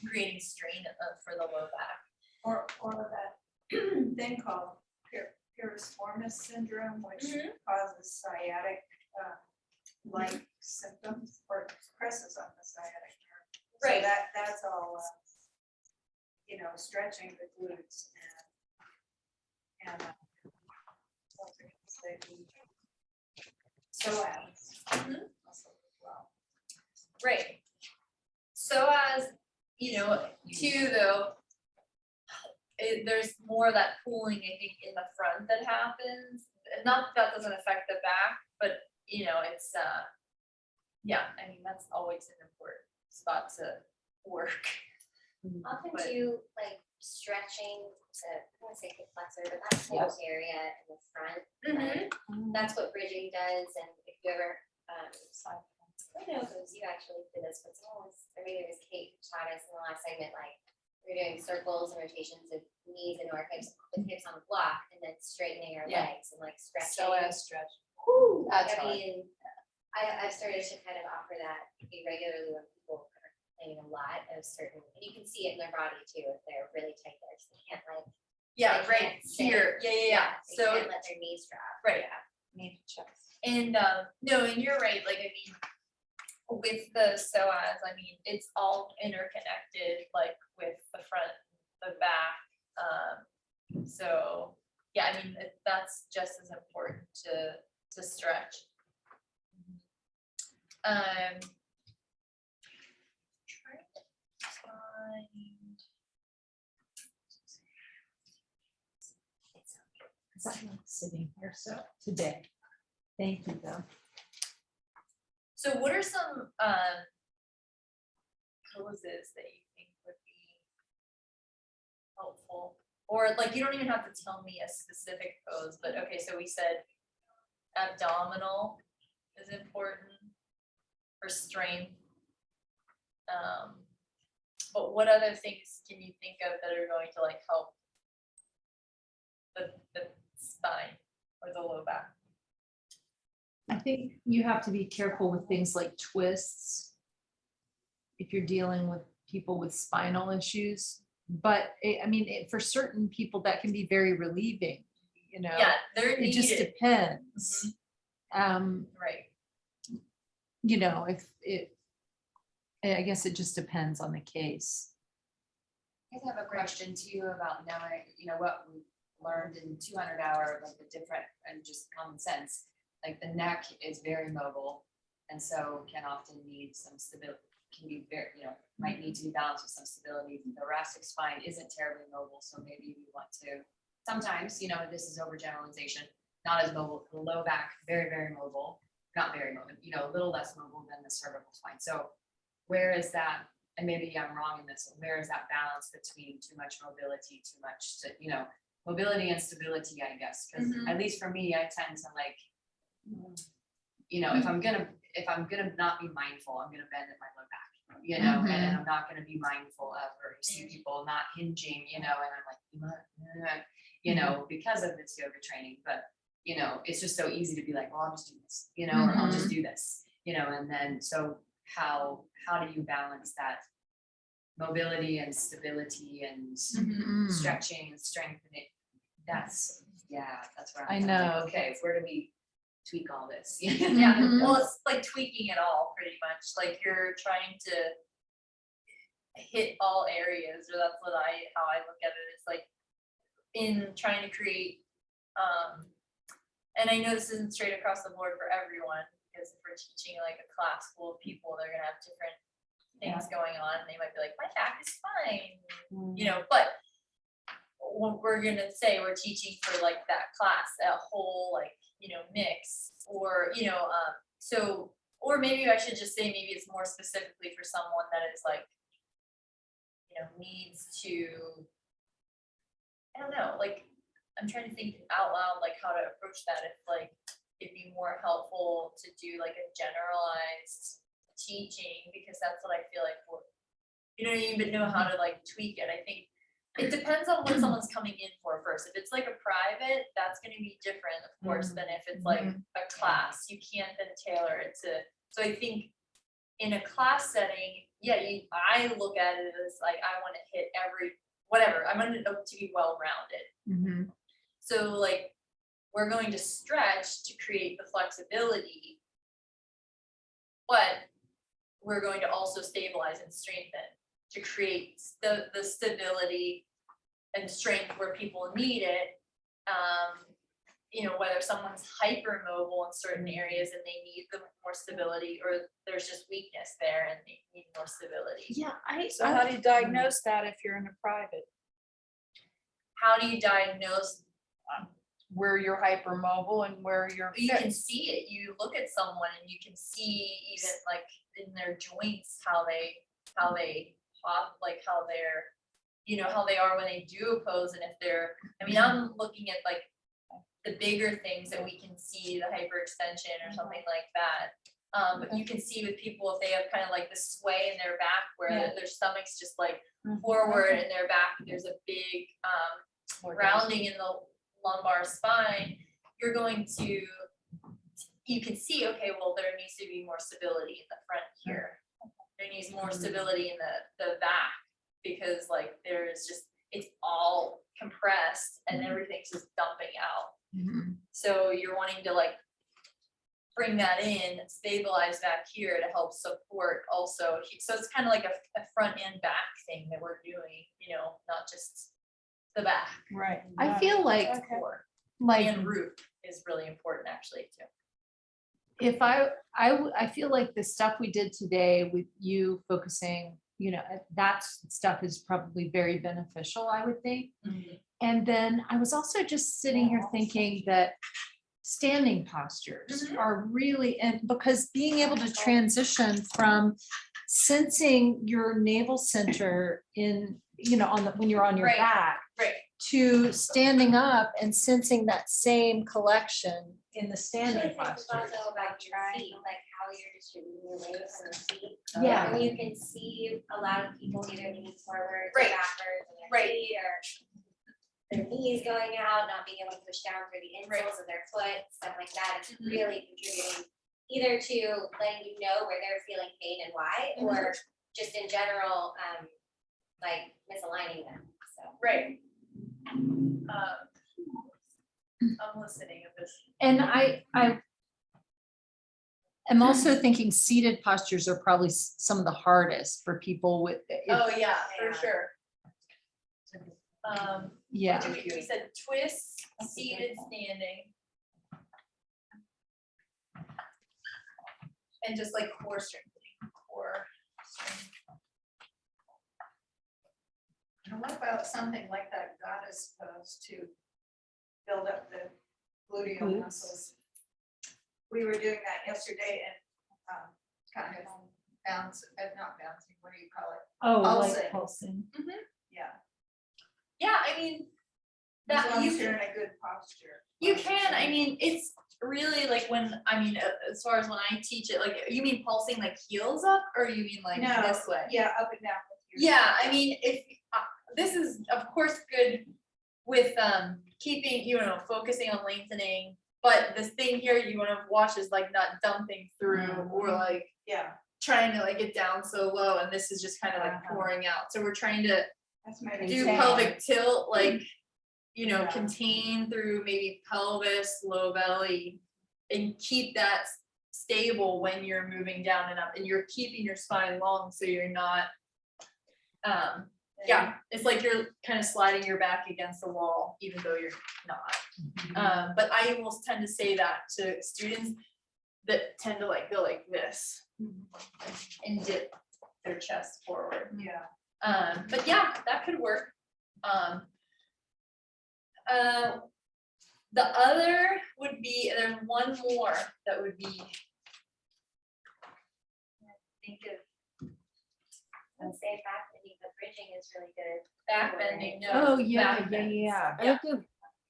creating strain for the low back. Or that thing called piriformis syndrome, which causes sciatic like symptoms or presses on the sciatic nerve. So Right. that's all, stretching the glutes and what's it gonna say, the psoas. muscle as well. Right. So as, too, though, there's more of that pooling, I think, in the front that happens. Not that doesn't affect the back, but, it's, yeah, I mean, that's always an important spot to work. Often But- do like stretching, I don't wanna say hip flexor, but that whole area in the front. right? That's what bridging does, and if you ever, I don't know if it was you actually did this, but someone was, or maybe it was Kate who taught us in the last segment, like, we're doing circles and rotations of knees into our hips, with hips on the block, and then straightening our Yeah. legs and like stretching. Psoas stretch. That's I hard. mean, I've started to kind of offer that pretty regularly when people are complain a lot of certain, and you can see it in their body too, if they're really tight there, so they can't like. Yeah, they right can't sit. here, yeah. They So, can't let their knees drop. right. Yeah. Need to check. And no, and you're right, like, I mean, with the psoas, I mean, it's all interconnected, like with the front, the back. So, yeah, I mean, that's just as important to stretch. Trying to find. Cause I like sitting here, so today, thank you though. So what are some poses that you think would be helpful? Or like, you don't even have to tell me a specific pose, but okay, so we said abdominal is important for strength. But what other things can you think of that are going to like help the spine or the low back? I think you have to be careful with things like twists. If you're dealing with people with spinal issues, but I mean, for certain people that can be very relieving, you know. Yeah, they're It just needed, depends. right? You know, if it, I guess it just depends on the case. I have a question to you about knowing, you know, what we learned in 200 hour, like the different and just common sense. Like the neck is very mobile and so can often need some stability, can be very, you know, might need to be balanced with some stability. The thoracic spine isn't terribly mobile, so maybe we want to, sometimes, you know, this is overgeneralization, not as mobile. The low back, very, very mobile, not very mobile, you know, a little less mobile than the cervical spine. So where is that, and maybe I'm wrong in this, where is that balance between too much mobility, too much to, you know, mobility and stability, I guess, because at least for me, I tend to like, you know, if I'm gonna not be mindful, I'm gonna bend at my low back, you know, and I'm not gonna be mindful of, or you see people not hinging, you know, and I'm like, you know, because of this yoga training, but, you know, it's just so easy to be like, well, I'll just do this, you know, or I'll just do this, you know, and then, so how do you balance that mobility and stability and stretching and strengthening? That's where I I'm kind of know. like, okay, where do we tweak all this? Yeah, well, it's like tweaking it all pretty much, like you're trying to hit all areas, or that's how I look at it. It's like in trying to create, and I know this isn't straight across the board for everyone, because if we're teaching like a class full of people, they're gonna have different things going on. They might be like, my back is fine, you know, but what we're gonna say, we're teaching for like that class, that whole like, you know, mix, or, you know, so, or maybe I should just say, maybe it's more specifically for someone that is like, you know, needs to, I don't know, like, I'm trying to think out loud, like how to approach that, if like, it'd be more helpful to do like a generalized teaching, because that's what I feel like, you don't even know how to like tweak it. I think it depends on what someone's coming in for first. If it's like a private, that's gonna be different, of course, than if it's like a class. You can't then tailor it to, so I think in a class setting, yeah, I look at it as like, I wanna hit whatever, I want it to be well-rounded. So like, we're going to stretch to create the flexibility, but we're going to also stabilize and strengthen to create the stability and strength where people need it. You know, whether someone's hypermobile in certain areas and they need the more stability, or there's just weakness there and they need more stability. Yeah, So how do you diagnose that if you're in a private? How do you diagnose? Where you're hypermobile and where you're You can fixed? see it. You look at someone and you can see even like in their joints how they pop, like how they're, you know, how they are when they do a pose, and if they're, I mean, I'm looking at like the bigger things that we can see, the hyperextension or something like that. But you can see with people if they have kind of like the sway in their back where their stomach's just like forward and their back, there's a big rounding in the lumbar spine, you're going to, you can see, okay, well, there needs to be more stability in the front here. There needs more stability in the back, because like there's just, it's all compressed and everything's just dumping out. So you're wanting to like bring that in, stabilize back here to help support also. So it's kind of like a front and back thing that we're doing, not just the back. Right. I feel like, like And roof is really important actually too. if I feel like the stuff we did today with you focusing, that stuff is probably very beneficial, I would think. And then I was also just sitting here thinking that standing postures are really, and because being able to transition from sensing your navel center in, when you're on your Right. back, Right. to standing up and sensing that same collection in the I standing think it's posture. also about your feet, like how you're distributing your weight on the feet. Yeah. And you can see a lot of people either leaning forward or Right. backwards in their Right. feet, or their knees going out, not being able to push down through the Right. insoles of their foot, stuff like that. It's Mhm. really contributing either to letting you know where they're feeling pain and why, or just in general, like misaligning them, so. Right. I'm listening to this. And I am also thinking seated postures are probably some of the hardest for people with. Oh, yeah, for Yeah. sure. Yeah. We said twist, seated, standing. And just like core strengthening, core strength. And what about something like that goddess pose to build up the gluteal Glutes. muscles? We were doing that yesterday and kind of not bouncing, what do you call it? Oh, Pulsing. like pulsing. Yeah. Yeah, I mean, As that long you as you're can, in a good posture. you can, I mean, it's really like as far as when I teach it, like, you mean pulsing like heels up, or you mean like No, this way? Yeah, up and down with your. Yeah, I mean, if, this is of course good with keeping, focusing on lengthening, but this thing here you wanna watch is like not dumping through or like Yeah, trying to like get down so low, and this is just kind of like pouring out. So we're trying to that's maybe. do Contain. pelvic tilt, like, Yeah. contain through maybe pelvis, low belly, and keep that stable when you're moving down and up, and you're keeping your spine long, so you're not, it's like you're kind of sliding your back against the wall, even though you're not. But I will tend to say that to students that tend to like go like this and dip their chest forward. Yeah. But yeah, that could work. The other would be, there's one more that would be. Think of I'd say back bending, the bridging is really good. back bending, no. Oh, yeah, back yeah, bend.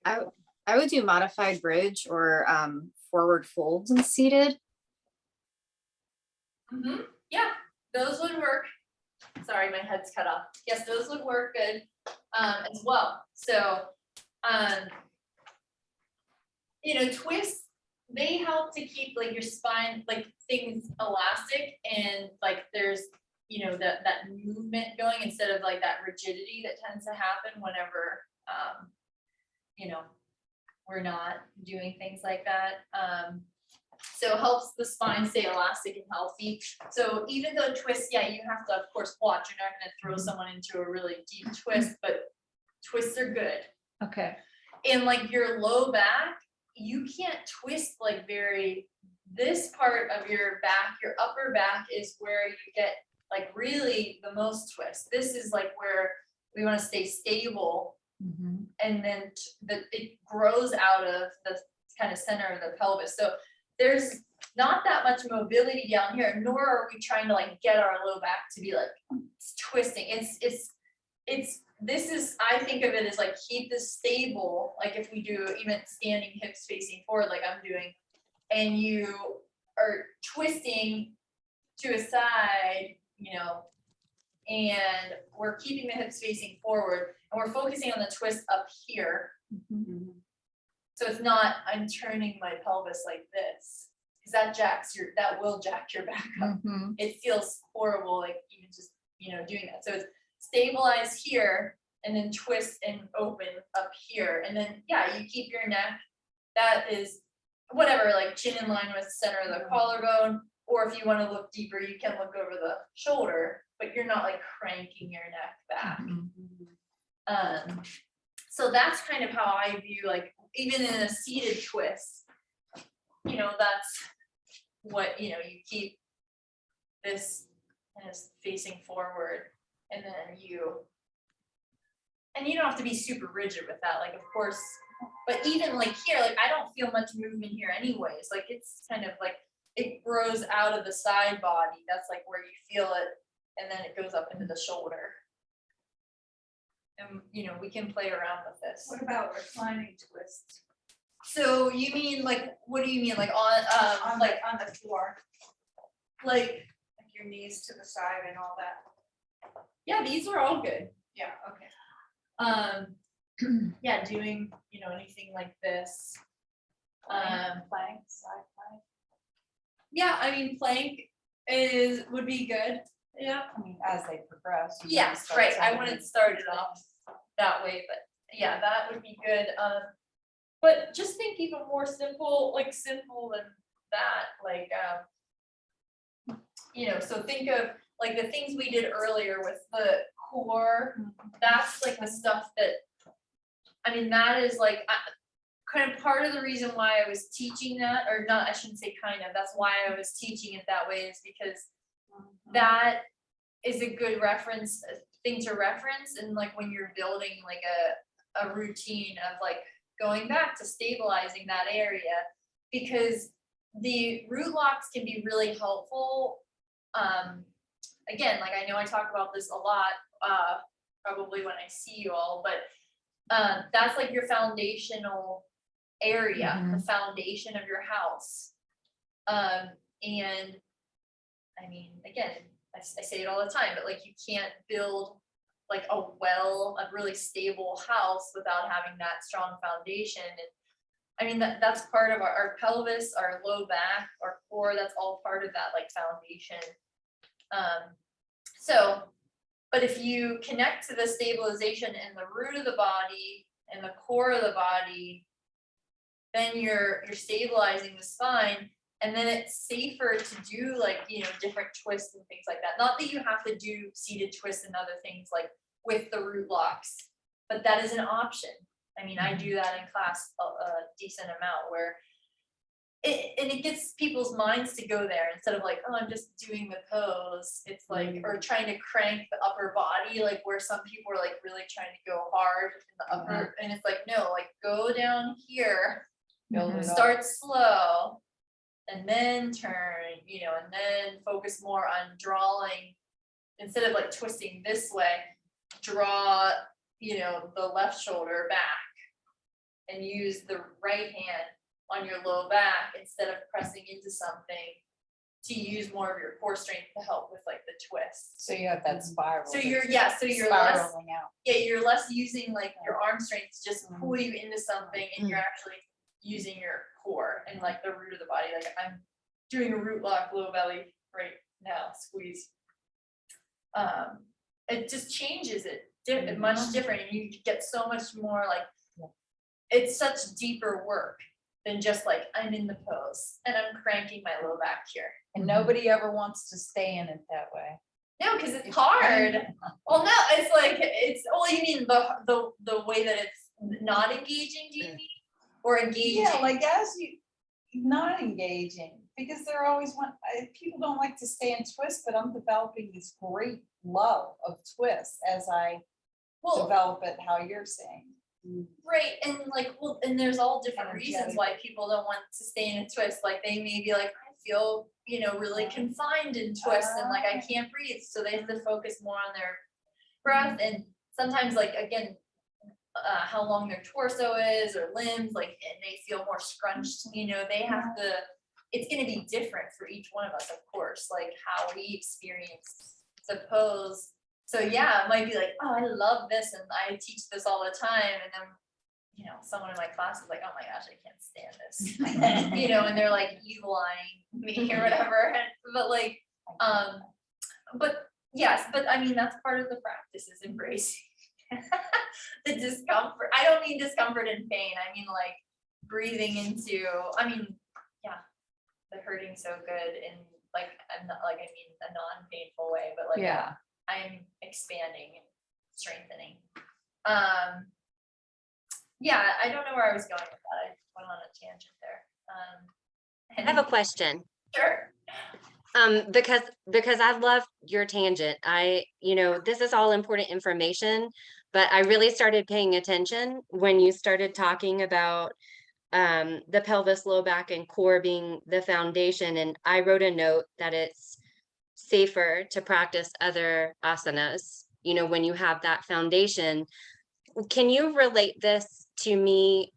yeah. I would do modified bridge or forward folds and seated. Yeah, those would work. Sorry, my head's cut off. Yes, those would work good as well. So, twists, they help to keep like your spine, like things elastic, and like there's, that movement going instead of like that rigidity that tends to happen whenever, we're not doing things like that. So it helps the spine stay elastic and healthy. So even though twists, yeah, you have to, of course, watch. You're not gonna throw someone into a really deep twist, but twists are good. Okay. And like your low back, you can't twist like this part of your back, your upper back is where you get like really the most twist. This is like where we wanna stay stable, and then it grows out of the kind of center of the pelvis. So there's not that much mobility down here, nor are we trying to like get our low back to be like twisting. I think of it as like keep this stable, like if we do even standing hips facing forward like I'm doing, and you are twisting to a side, and we're keeping the hips facing forward, and we're focusing on the twist up here. So it's not, I'm turning my pelvis like this. Cause that will jack your back up. Mhm. It feels horrible, like even just, doing that. So it's stabilize here and then twist and open up here. And then, yeah, you keep your neck. That is whatever, like chin in line with center of the collarbone. Or if you want to look deeper, you can look over the shoulder, but you're not like cranking your neck back. So that's kind of how I view, like, even in a seated twist, that's what, you keep this kind of facing forward, and then you don't have to be super rigid with that, like, of course, but even like here, like, I don't feel much movement here anyways, like, it's kind of like, it grows out of the side body, that's like where you feel it, and then it goes up into the shoulder. And, we can play around with this. What about reclining twists So you mean like, what do you mean, like on on like the floor, like, like your knees to the side and all that? yeah, these are all good. Yeah, okay. Yeah, doing, anything like this. Plank, side plank. Yeah, I mean, plank would be good. Yeah. I mean, as they progress. you Yeah, maybe start right, I something wouldn't with- start it off that way, but yeah, that would be good, but just think even more simple than that, like, so think of, like, the things we did earlier with the core, that's like the stuff that, I mean, that is like, kind of part of the reason why I was teaching that, or not, I shouldn't say kind of, that's why I was teaching it that way, is because that is a good thing to reference, and like when you're building like a routine of like going back to stabilizing that area, because the root locks can be really helpful. Again, like, I know I talk about this a lot, probably when I see you all, but that's like your foundational area, the foundation of your house. And I mean, again, I say it all the time, but like, you can't build like a really stable house without having that strong foundation. And I mean, that's part of our pelvis, our low back, our core, that's all part of that like foundation. But if you connect to the stabilization in the root of the body and the core of the body, then you're stabilizing the spine. And then it's safer to do like, different twists and things like that. Not that you have to do seated twists and other things like with the root locks, but that is an option. I mean, I do that in class a decent amount, where it gets people's minds to go there instead of like, oh, I'm just doing the pose. It's like, or trying to crank the upper body, like where some people are like really trying to go hard in the upper, and it's like, no, like, go down here, Build it up. start slow, and then turn, and then focus more on drawing, instead of like twisting this way, draw, the left shoulder back, and use the right hand on your low back instead of pressing into something, to use more of your core strength to help with like the twist. So you have that spiral. So you're that's less, spiraling out. you're less using like your arm strength to just pull you into something, and you're actually using your core and like the root of the body. Like, I'm doing a root lock, low belly right now, squeeze. It just changes it much different, and you get so much more like, it's such deeper work than just like, I'm in the pose and I'm cranking my low back here. And nobody ever wants to stay in it that way. No, because it's hard. Well, no, it's like, you mean the way that it's not engaging, do you mean? Or engaging? Yeah, like as you, not engaging, because they're always people don't like to stay in twists, but I'm developing this great love of twists as I develop it how you're saying. Right, and like, well, and there's all different reasons Energetic. why people don't want to stay in a twist, like they may be like, I feel, really confined in twists, and like, I can't breathe, so they have to focus more on their breath, and sometimes like, again, how long their torso is, or limbs, like, and they feel more scrunched, they have to, it's gonna be different for each one of us, of course, like how we experience the pose. So yeah, it might be like, oh, I love this, and I teach this all the time, and then you know, someone in my class is like, oh my gosh, I can't stand this. You know, and they're like evil-eyeing me or whatever, but like, but yes, but I mean, that's part of the practice is embracing the discomfort. I don't mean discomfort and pain, I mean like breathing into, I mean, yeah, the hurting so good in like, I'm not like, I mean, a non-painful way, but like, Yeah. I'm expanding and strengthening. Yeah, I don't know where I was going with that. I went on a tangent there. I have a question. Sure. Because I love your tangent. This is all important information, but I really started paying attention when you started talking about the pelvis, low back, and core being the foundation. And I wrote a note that it's safer to practice other asanas, when you have that foundation. Can you relate this to me?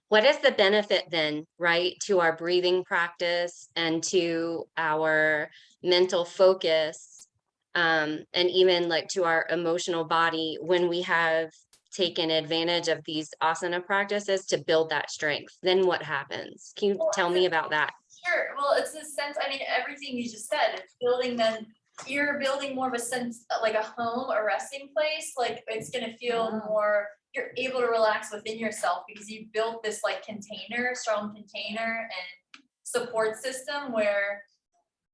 What is the benefit then, right, to our breathing practice and to our mental focus, and even like to our emotional body when we have taken advantage of these asana practices to build that strength? Then what happens? Can you tell me about that? Sure, well, it's a sense, I mean, everything you just said, it's building then, you're building more of a sense, like a home, a resting place, like it's gonna feel more, you're able to relax within yourself because you built this like container, strong container and support system where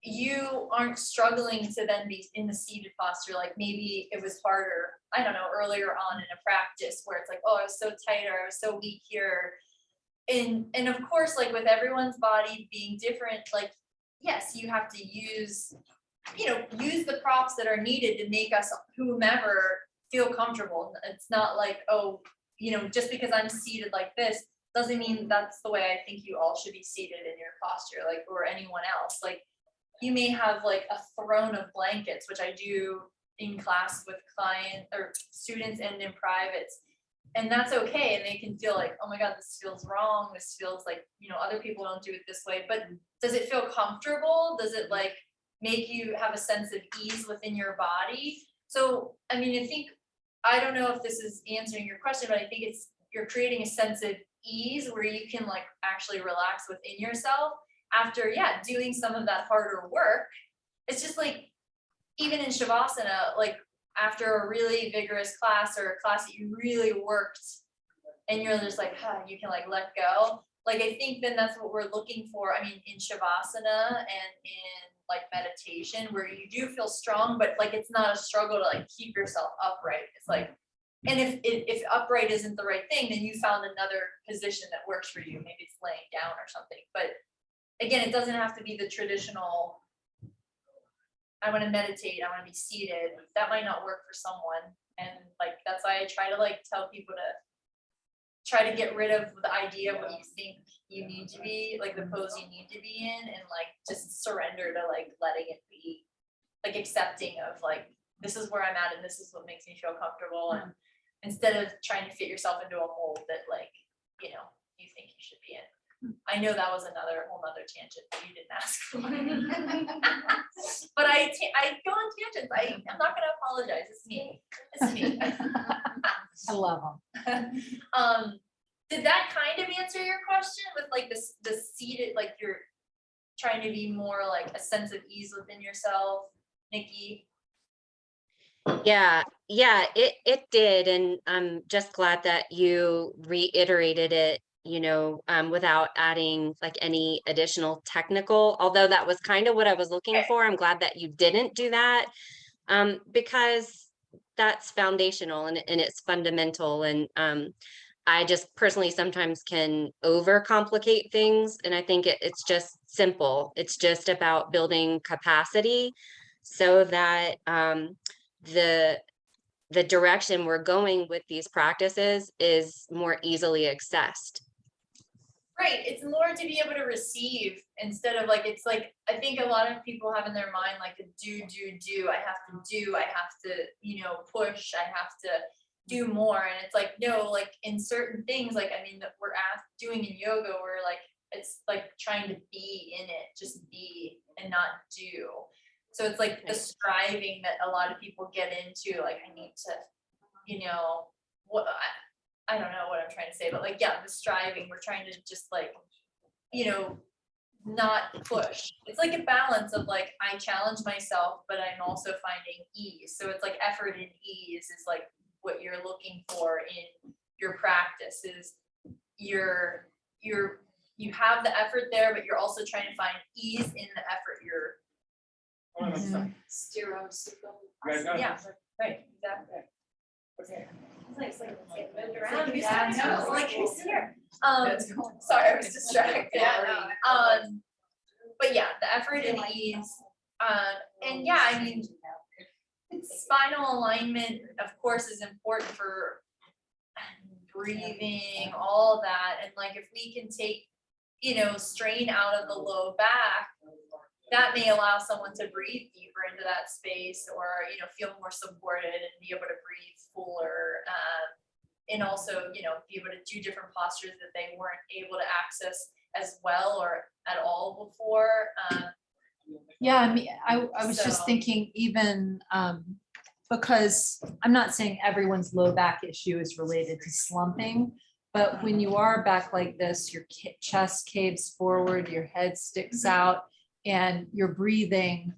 you aren't struggling to then be in the seated posture, like maybe it was harder, I don't know, earlier on in a practice where it's like, oh, I was so tight or I was so weak here. And of course, like with everyone's body being different, like, yes, you have to use the props that are needed to make us, whomever, feel comfortable. It's not like, oh, just because I'm seated like this, doesn't mean that's the way I think you all should be seated in your posture, like, or anyone else. Like, you may have like a throne of blankets, which I do in class with client or students and in privates. And that's okay. And they can feel like, oh my God, this feels wrong. This feels like, other people don't do it this way. But does it feel comfortable? Does it like make you have a sense of ease within your body? So, I mean, I don't know if this is answering your question, but I think you're creating a sense of ease where you can like actually relax within yourself after, doing some of that harder work. It's just like, even in Shavasana, like after a really vigorous class or a class that you really worked and you're just like, you can like let go. Like, I think then that's what we're looking for. I mean, in Shavasana and in like meditation where you do feel strong, but like, it's not a struggle to like keep yourself upright. It's like, and if upright isn't the right thing, then you found another position that works for you. Maybe it's laying down or something. But again, it doesn't have to be the traditional, I want to meditate, I want to be seated. That might not work for someone. And like, that's why I try to like tell people to try to get rid of the idea of what you think you need to be, like the pose you need to be in, and like just surrender to like letting it be, like accepting of like, this is where I'm at and this is what makes me feel comfortable. And instead of trying to fit yourself into a mold that like, you think you should be in. I know that was whole nother tangent that you didn't ask for. But I go on tangents. I'm not gonna apologize. It's me. I love them. Did that kind of answer your question with like the seated, like you're trying to be more like a sense of ease within yourself, Nikki? Yeah, it did. And I'm just glad that you reiterated it, without adding like any additional technical, although that was kind of what I was looking for. I'm glad that you didn't do that, because that's foundational and it's fundamental. And I just personally sometimes can overcomplicate things. And I think it's just simple. It's just about building capacity so that the direction we're going with these practices is more easily accessed. Right, it's more to be able to receive instead of like, it's like, I think a lot of people have in their mind like a do, I have to push, I have to do more. And it's like, no, like in certain things, like, I mean, that we're doing in yoga, we're like, it's like trying to be in it, just be and not do. So it's like the striving that a lot of people get into, like, I need to, I don't know what I'm trying to say, but like, yeah, the striving, we're trying to just like, not push. It's like a balance of like, I challenge myself, but I'm also finding ease. So it's like effort and ease is like what you're looking for in your practice is you have the effort there, but you're also trying to find ease in the effort you're. Yeah, right, exactly. It's like, let's get moved around. Yeah, no, It's like, who's here? That's cool. Sorry, I was distracted. Yeah, But yeah, the effort and ease, and yeah, I mean, spinal alignment, of course, is important for breathing, all that, and like if we can take, strain out of the low back, that may allow someone to breathe deeper into that space or, feel more supported and be able to breathe fuller. And also, be able to do different postures that they weren't able to access as well or at all before. Yeah, I mean, I was So- just thinking even, because I'm not saying everyone's low back issue is related to slumping, but when you are back like this, your chest caves forward, your head sticks out, and you're breathing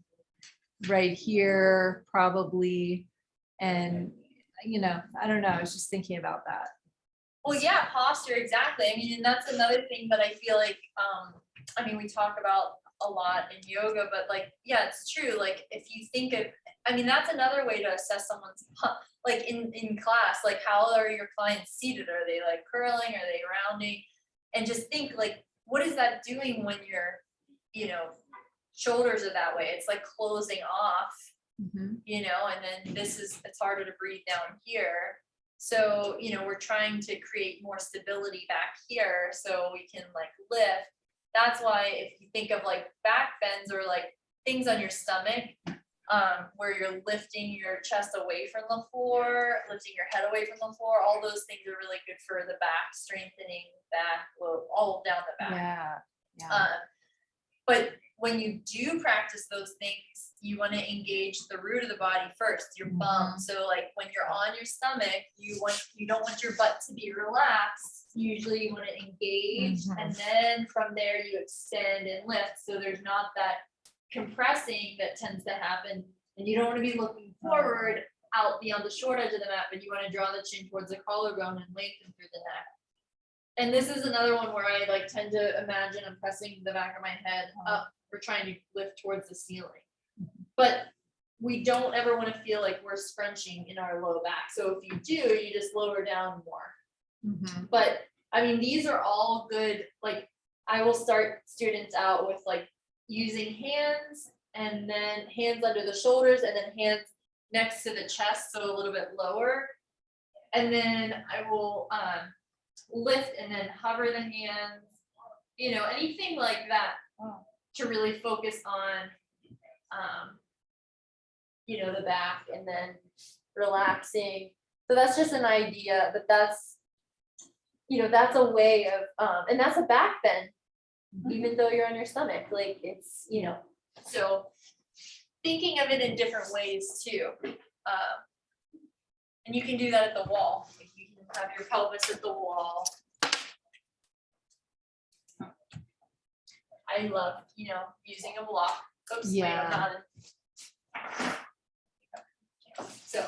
right here probably. And, I don't know, I was just thinking about that. Well, yeah, posture, exactly. I mean, and that's another thing that I feel like, we talk about a lot in yoga, but like, yeah, it's true. Like, if you think of, that's another way to assess someone's, like in class, like how are your clients seated? Are they like curling? Are they rounding? And just think like, what is that doing when your, shoulders are that way? It's like closing off, Mhm. and then it's harder to breathe down here. So, we're trying to create more stability back here so we can like lift. That's why if you think of like back bends or like things on your stomach, where you're lifting your chest away from the floor, lifting your head away from the floor, all those things are really good for the back, strengthening back, all down the back. Yeah. But when you do practice those things, you want to engage the root of the body first, your bum. So like when you're on your stomach, you don't want your butt to be relaxed. Usually you want to engage, and then from there you extend and lift. So there's not that compressing that tends to happen, and you don't want to be looking forward out beyond the short edge of the mat, but you want to draw the chin towards the collarbone and lengthen through the neck. And this is another one where I like tend to imagine I'm pressing the back of my head up. We're trying to lift towards the ceiling. But we don't ever want to feel like we're scrunching in our low back. So if you do, you just lower down more. But these are all good. Like I will start students out with like using hands and then hands under the shoulders and then hands next to the chest. So a little bit lower. And then I will, lift and then hover the hands, anything like that to really focus on, the back and then relaxing. So that's just an idea, but that's a way of, and that's a back bend, even though you're on your stomach, like it's, so thinking of it in different ways too. And you can do that at the wall. You can have your pelvis at the wall. I love, using a block. Oops, wait, I'm Yeah. not. So.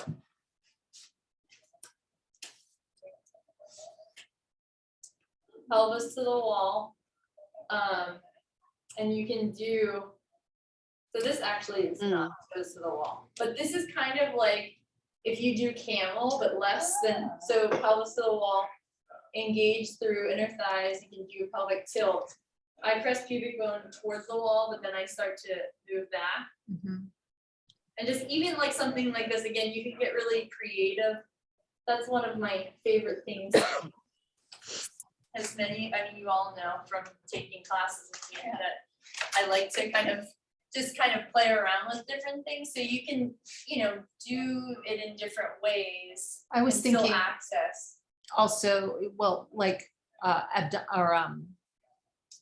Pelvis to the wall. And you can do, so this actually is not goes to the wall, but this is kind of like if you do camel, but less than, so pelvis to the wall, engage through inner thighs, you can do pelvic tilt. I press pubic bone towards the wall, but then I start to move back. And just even like something like this, again, you can get really creative. That's one of my favorite things. As many, you all know from taking classes with me that I like to kind of play around with different things. So you can, do it in different ways. I was and still thinking access. also, well, like,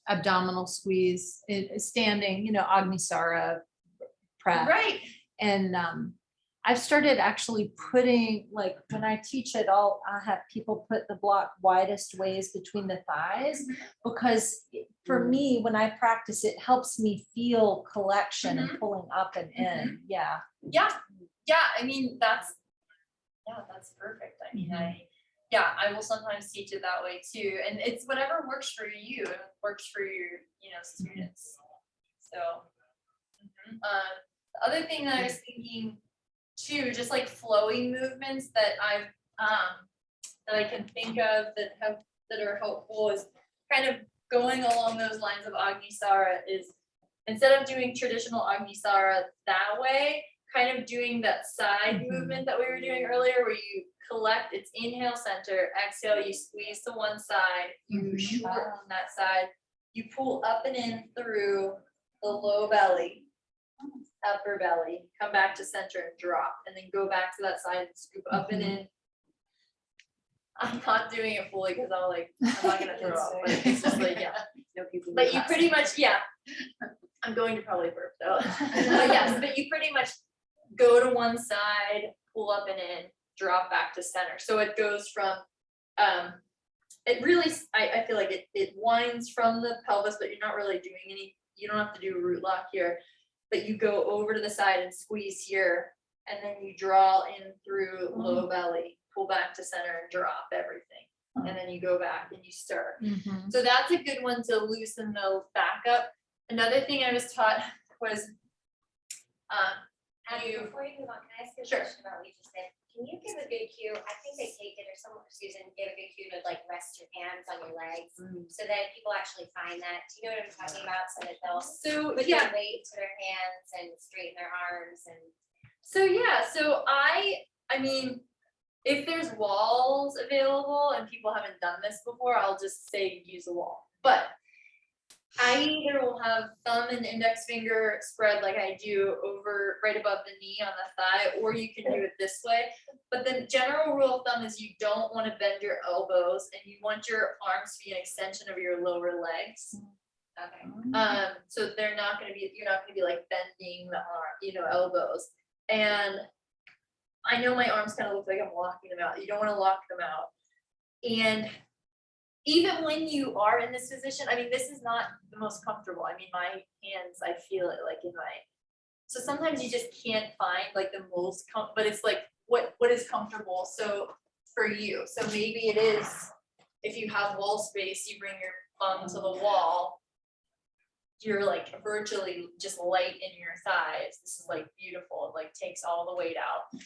abdominal squeeze, standing, Agnisara prep. Right. And I've started actually putting, like, when I teach it, I'll have people put the block widest ways between the thighs. Because for me, when I practice, it helps me feel collection and pulling up and in, yeah. Yeah, I mean, that's perfect. I mean, I will sometimes teach it that way too. And it's whatever works for you and works for your, students. So, the other thing that I was thinking too, just like flowing movements that that I can think of that are helpful is kind of going along those lines of Agnisara is instead of doing traditional Agnisara that way, kind of doing that side movement that we were doing earlier where you collect, it's inhale center, exhale, you squeeze to one side, you shorten that side, you pull up and in through the low belly, upper belly, come back to center and drop, and then go back to that side and scoop up and in. I'm not doing it fully because I'm not gonna throw up, but it's just like, but you pretty much, I'm going to probably burp though. But yes, but you pretty much go to one side, pull up and in, drop back to center. So it goes from, it really, I feel like it winds from the pelvis, but you're not really doing you don't have to do a root lock here, but you go over to the side and squeeze here, and then you draw in through low belly, pull back to center and drop everything. And then you go back and you stir. So that's a good one to loosen the back up. Another thing I was taught was, Before you move on, can I ask you a Sure. question about what you just said? Can you give a good cue? I think they take it, or someone, Susan, gave a good cue to like rest your hands on your legs so that people actually find that. Do you know what I'm talking about? So that they'll put their weight to their hands and straighten their arms and. So I mean, if there's walls available and people haven't done this before, I'll just say use a wall. But I either will have thumb and index finger spread like I do over right above the knee on the thigh, or you can do it this way. But the general rule of thumb is you don't want to bend your elbows and you want your arms to be an extension of your lower legs. Okay. So you're not gonna be like bending the arm, elbows. And I know my arms kind of look like I'm locking them out. You don't want to lock them out. And even when you are in this position, I mean, this is not the most comfortable. I mean, my hands, I feel it like so sometimes you just can't find like the most but it's like, what is comfortable? So for you, so maybe it is, if you have wall space, you bring your thumb to the wall, you're like virtually just light in your thighs. This is like beautiful. It like takes all the weight out.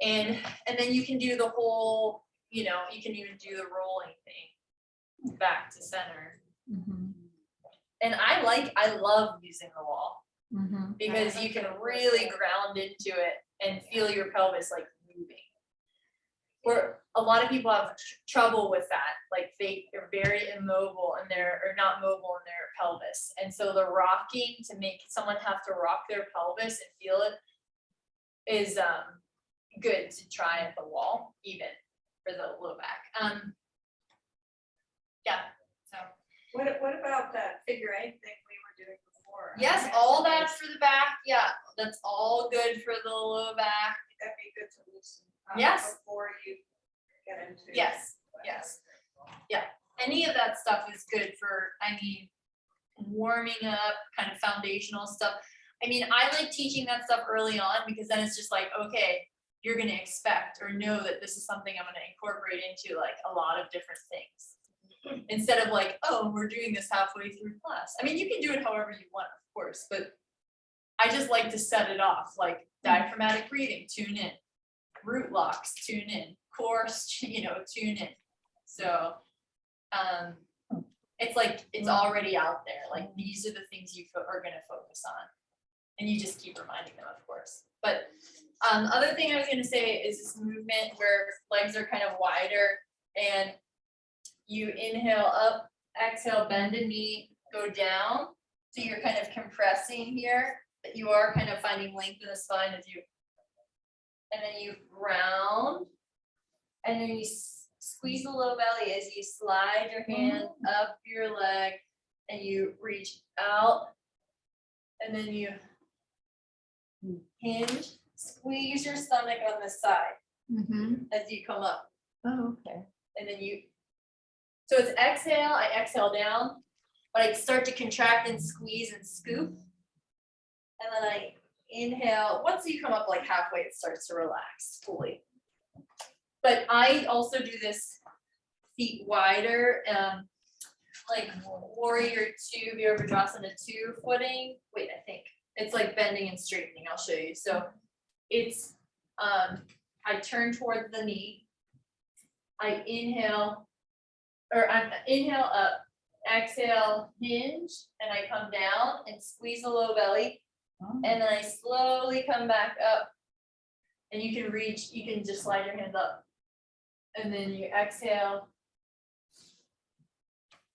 And then you can do the whole, you can even do the rolling thing back to center. And I love using the wall because you can really ground into it and feel your pelvis like moving. Where a lot of people have trouble with that, like they're very immobile and or not mobile in their pelvis. And so the rocking to make someone have to rock their pelvis and feel it is good to try at the wall, even for the low back. So What about that figure 8 thing we were doing before? yes, all that for the back. Yeah, that's all good for the low back. That'd be good to loosen. Yes. Before you get into. Yes. Yeah, any of that stuff is good for, warming up, kind of foundational stuff. I mean, I like teaching that stuff early on because then it's just like, okay, you're gonna expect or know that this is something I'm gonna incorporate into like a lot of different things. Instead of like, oh, we're doing this halfway through class. I mean, you can do it however you want, of course, but I just like to set it off, like diaphragmatic breathing, tune in, root locks, tune in, core, tune in. So it's like, it's already out there. Like these are the things you are gonna focus on. And you just keep reminding them, of course. But the other thing I was gonna say is this movement where legs are kind of wider and you inhale up, exhale, bend a knee, go down. So you're kind of compressing here, but you are kind of finding length in the spine as you, and then you round, and then you squeeze the low belly as you slide your hand up your leg and you reach out, and then you hinge. squeeze your stomach on the side Mhm. as you come up. Oh, okay. And then so it's exhale, I exhale down, but I start to contract and squeeze and scoop. And then I inhale, once you come up like halfway, it starts to relax fully. But I also do this feet wider, like warrior two, Virabhadrasana 2 footing. Wait, I think it's like bending and straightening, I'll show you. So it's, I turn towards the knee. I inhale, or I inhale up, exhale, hinge, and I come down and squeeze the low belly. And then I slowly come back up. And you can reach, you can just slide your hands up. And then you exhale.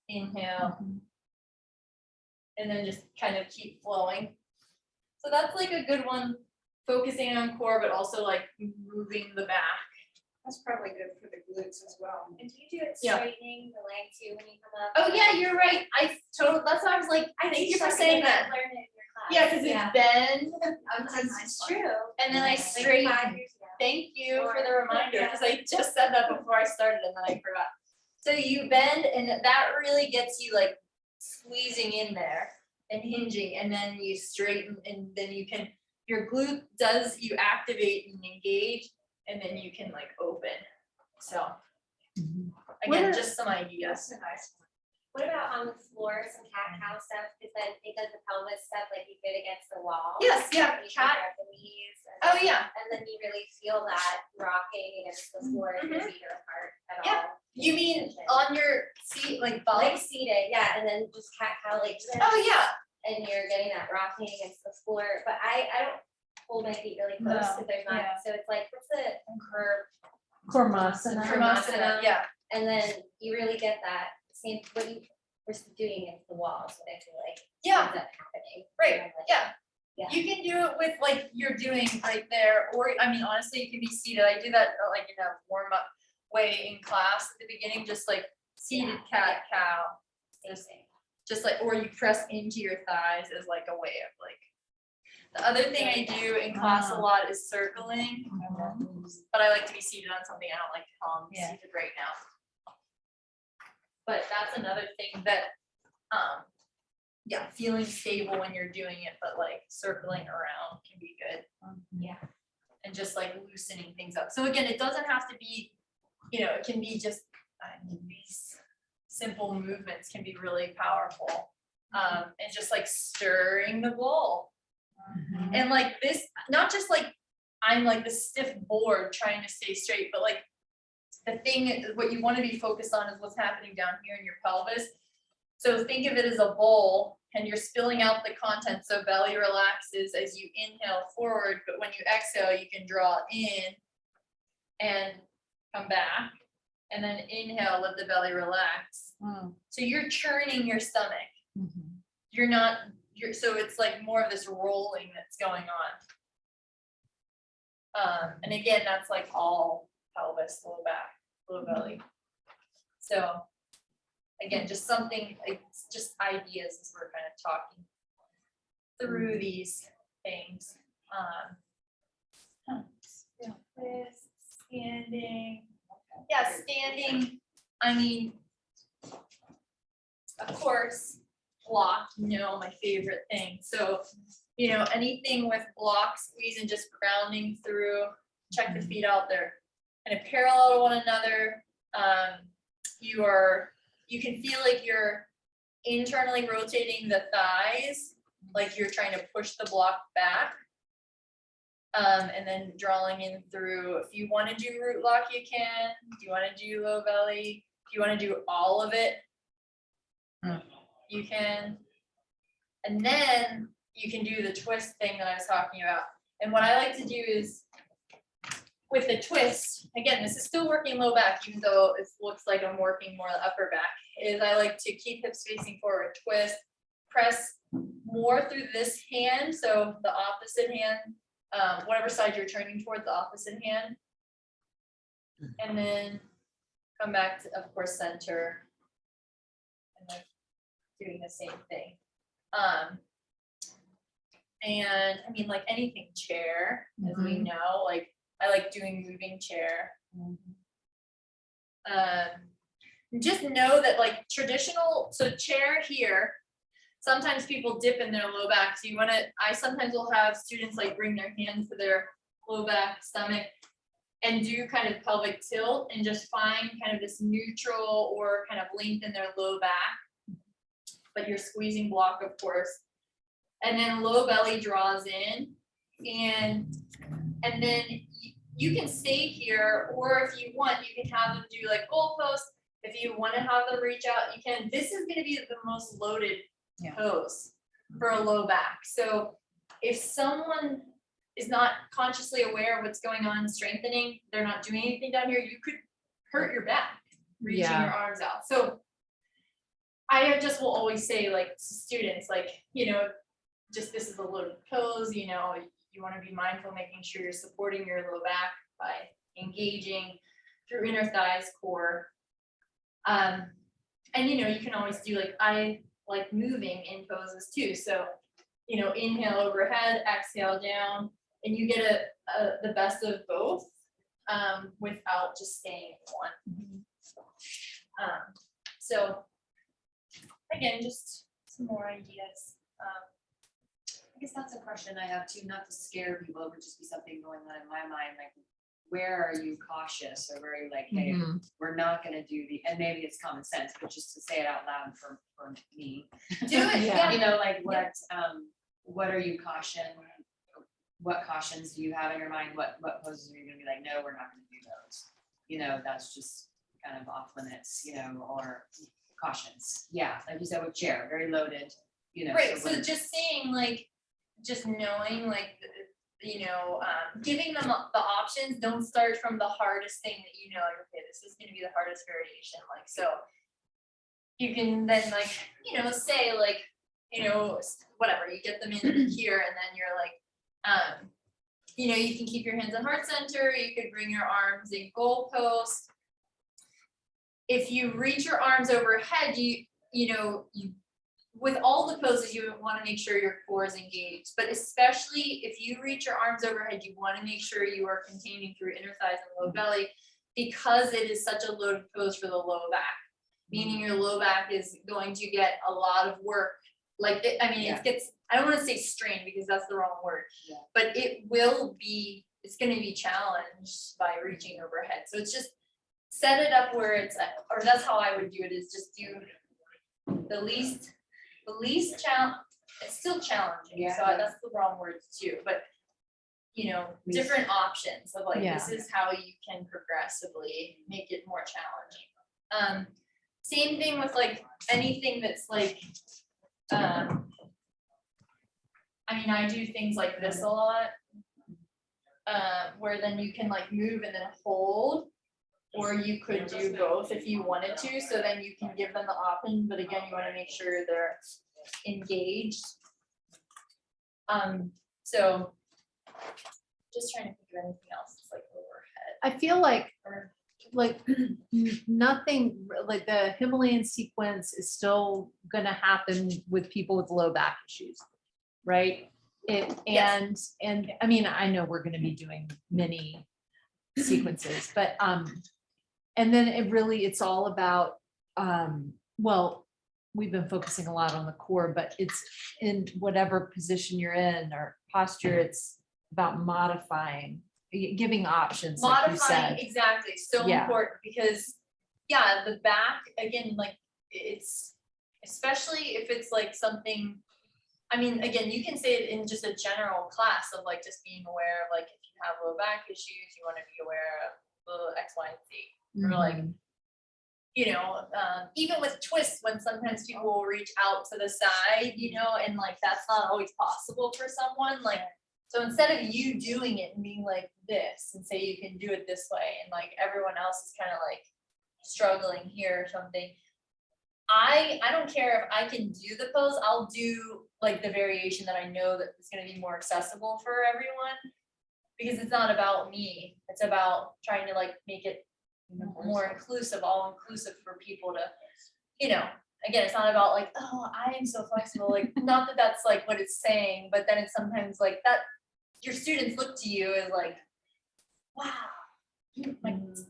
Inhale. And then just kind of keep flowing. So that's like a good one, focusing on core, but also like moving the back. That's probably good for the glutes as well. And do you do it Yeah. straightening the leg too when you come up? Oh yeah, you're right. That's why I was like, thank you for saying that. Learn it in your class. Yeah, because it's bend, It's true. and then I Like straighten. 5 years ago. Thank you for the reminder, because I just said that before I started and then I forgot. So you bend and that really gets you like squeezing in there and hinging, and then you straighten, and then you can, your glute does, you activate and engage, and then you can like open. So again, just some ideas. What about on the floor, some cat-cow stuff, because then it does the pelvis stuff, like you get against the wall. Yes, yeah, You can cat. grab the knees. Oh yeah, And then you really feel that rocking against the floor, if your Mhm. feet are apart at Yeah. all. you mean on your seat, like Like bum? seated, yeah, and then just cat-cow like this. Oh yeah, And you're getting that rocking against the floor, but I don't hold my feet really close, No, because there's not, yeah. so it's like, what's the curve? Kurmasana. Krimasana, yeah. And then you really get that same, what you were doing against the wall, is what I feel like Yeah, ends up happening. right, And I'm like, yeah. Yeah. You can do it with like you're doing right there, or I mean, honestly, you can be seated. I do that like in a warm up way in class at the beginning, just like seated cat cow. Just like, or you press into your thighs as like a way of like. The other thing I do in class a lot is circling, but I like to be seated on something. I don't like how I'm Yeah. seated right now. But that's another thing that, yeah, feeling stable when you're doing it, but like circling around can be good. Yeah. And just like loosening things up. So again, it doesn't have to be, it can be just, these simple movements can be really powerful. And just like stirring the bowl. And like this, not just like, I'm like the stiff board trying to stay straight, but like the thing, what you want to be focused on is what's happening down here in your pelvis. So think of it as a bowl and you're spilling out the content, so belly relaxes as you inhale forward, but when you exhale, you can draw in and come back, and then inhale, let the belly relax. So you're churning your stomach. You're not, so it's like more of this rolling that's going on. And again, that's like all pelvis, low back, low belly. So again, just something, it's just ideas as we're kind of talking through these things. Twist, standing. Yeah, standing, I mean, of course, block, my favorite thing. So, anything with block, squeeze and just grounding through, check the feet out there. Kind of parallel to one another. You can feel like you're internally rotating the thighs, like you're trying to push the block back. And then drawing in through, if you want to do root lock, you can. If you want to do low belly, if you want to do all of it, you can. And then you can do the twist thing that I was talking about. And what I like to do is, with the twist, again, this is still working low back, even though it looks like I'm working more the upper back, is I like to keep hips facing forward, twist, press more through this hand, so the opposite hand, whatever side you're turning towards, the opposite hand. And then come back to, of course, center. And then doing the same thing. And I mean, like anything chair, as we know, like I like doing moving chair. Just know that like traditional, so chair here, sometimes people dip in their low back. So you wanna, I sometimes will have students like bring their hands to their low back, stomach, and do kind of pelvic tilt and just find kind of this neutral or kind of lengthen their low back. But you're squeezing block, of course. And then low belly draws in, and then you can stay here, or if you want, you can have them do like goalposts. If you want to have them reach out, you can. This is going to be the most loaded pose for a low back. So if someone is not consciously aware of what's going on, strengthening, they're not doing anything down here, you could hurt your back reaching your arms out. So I just will always say, like, to students, like, you know, just this is a loaded pose, you know, you want to be mindful, making sure you're supporting your low back by engaging through inner thighs, core. And you know, you can always do, like, I like moving in poses too. So, you know, inhale overhead, exhale down, and you get the best of both without just staying in one. So again, just some more ideas. I guess that's a question I have too, not to scare people, it would just be something going on in my mind, like, where are you cautious, or where are you like, hey, we're not gonna do the, and maybe it's common sense, but just to say it out loud for me. Do it, yeah. You know, like, what are you what cautions do you have in your mind, what poses are you gonna be like, no, we're not gonna do those? You know, that's just kind of off limits, you know, or cautions, yeah, like you said with chair, very loaded, you know. Right, so when- just saying, like, just knowing, like, you know, giving them the options, don't start from the hardest thing that you know, like, okay, this is gonna be the hardest variation, like, so. You can then, like, you know, say, like, you know, whatever, you get them in here, and then you're like, you know, you can keep your hands on heart center, you could bring your arms in goalpost. If you reach your arms overhead, you know, with all the poses, you want to make sure your core is engaged, but especially if you reach your arms overhead, you want to make sure you are containing through inner thighs and low belly, because it is such a loaded pose for the low back, meaning your low back is going to get a lot of work. Like, I mean, it gets, I don't want to say strain because that's the wrong word, but it's going to be challenged by reaching overhead. So it's just set it up where it's, or that's how I would do it, is just do the least challenge. It's still challenging, so that's the wrong word too, but you know, different options of like, this is how you can progressively make it more challenging. Same thing with like anything that's like, I mean, I do things like this a lot, where then you can like move and then hold, or you could do both if you wanted to, so then you can give them the option, but again, you want to make sure they're engaged. So just trying to think of anything else that's like overhead. I feel like nothing, like the Himalayan sequence is still gonna happen with people with low back issues, right? And I mean, I know we're gonna be doing many sequences, but and then it's all about, well, we've been focusing a lot on the core, but it's in whatever position you're in or posture, it's about modifying, giving options, like you Modifying, said. exactly, so Yeah. important, because the back, again, like, it's, especially if it's like something, I mean, again, you can say it in just a general class of like just being aware of like, if you have low back issues, you want to be aware of the X, Y, and Z. Or like, you know, even with twists, when sometimes people will reach out to the side, you know, and like that's not always possible for someone. Like, so instead of you doing it and being like this and say you can do it this way, and like everyone else is kind of like struggling here or something, I don't care if I can do the pose, I'll do like the variation that I know that is going to be more accessible for everyone, because it's not about me, it's about trying to like make it more inclusive, all inclusive for people to, you know, again, it's not about like, oh, I am so flexible, like, not that that's like what it's saying, but then it's sometimes like that, your students look to you as like, wow,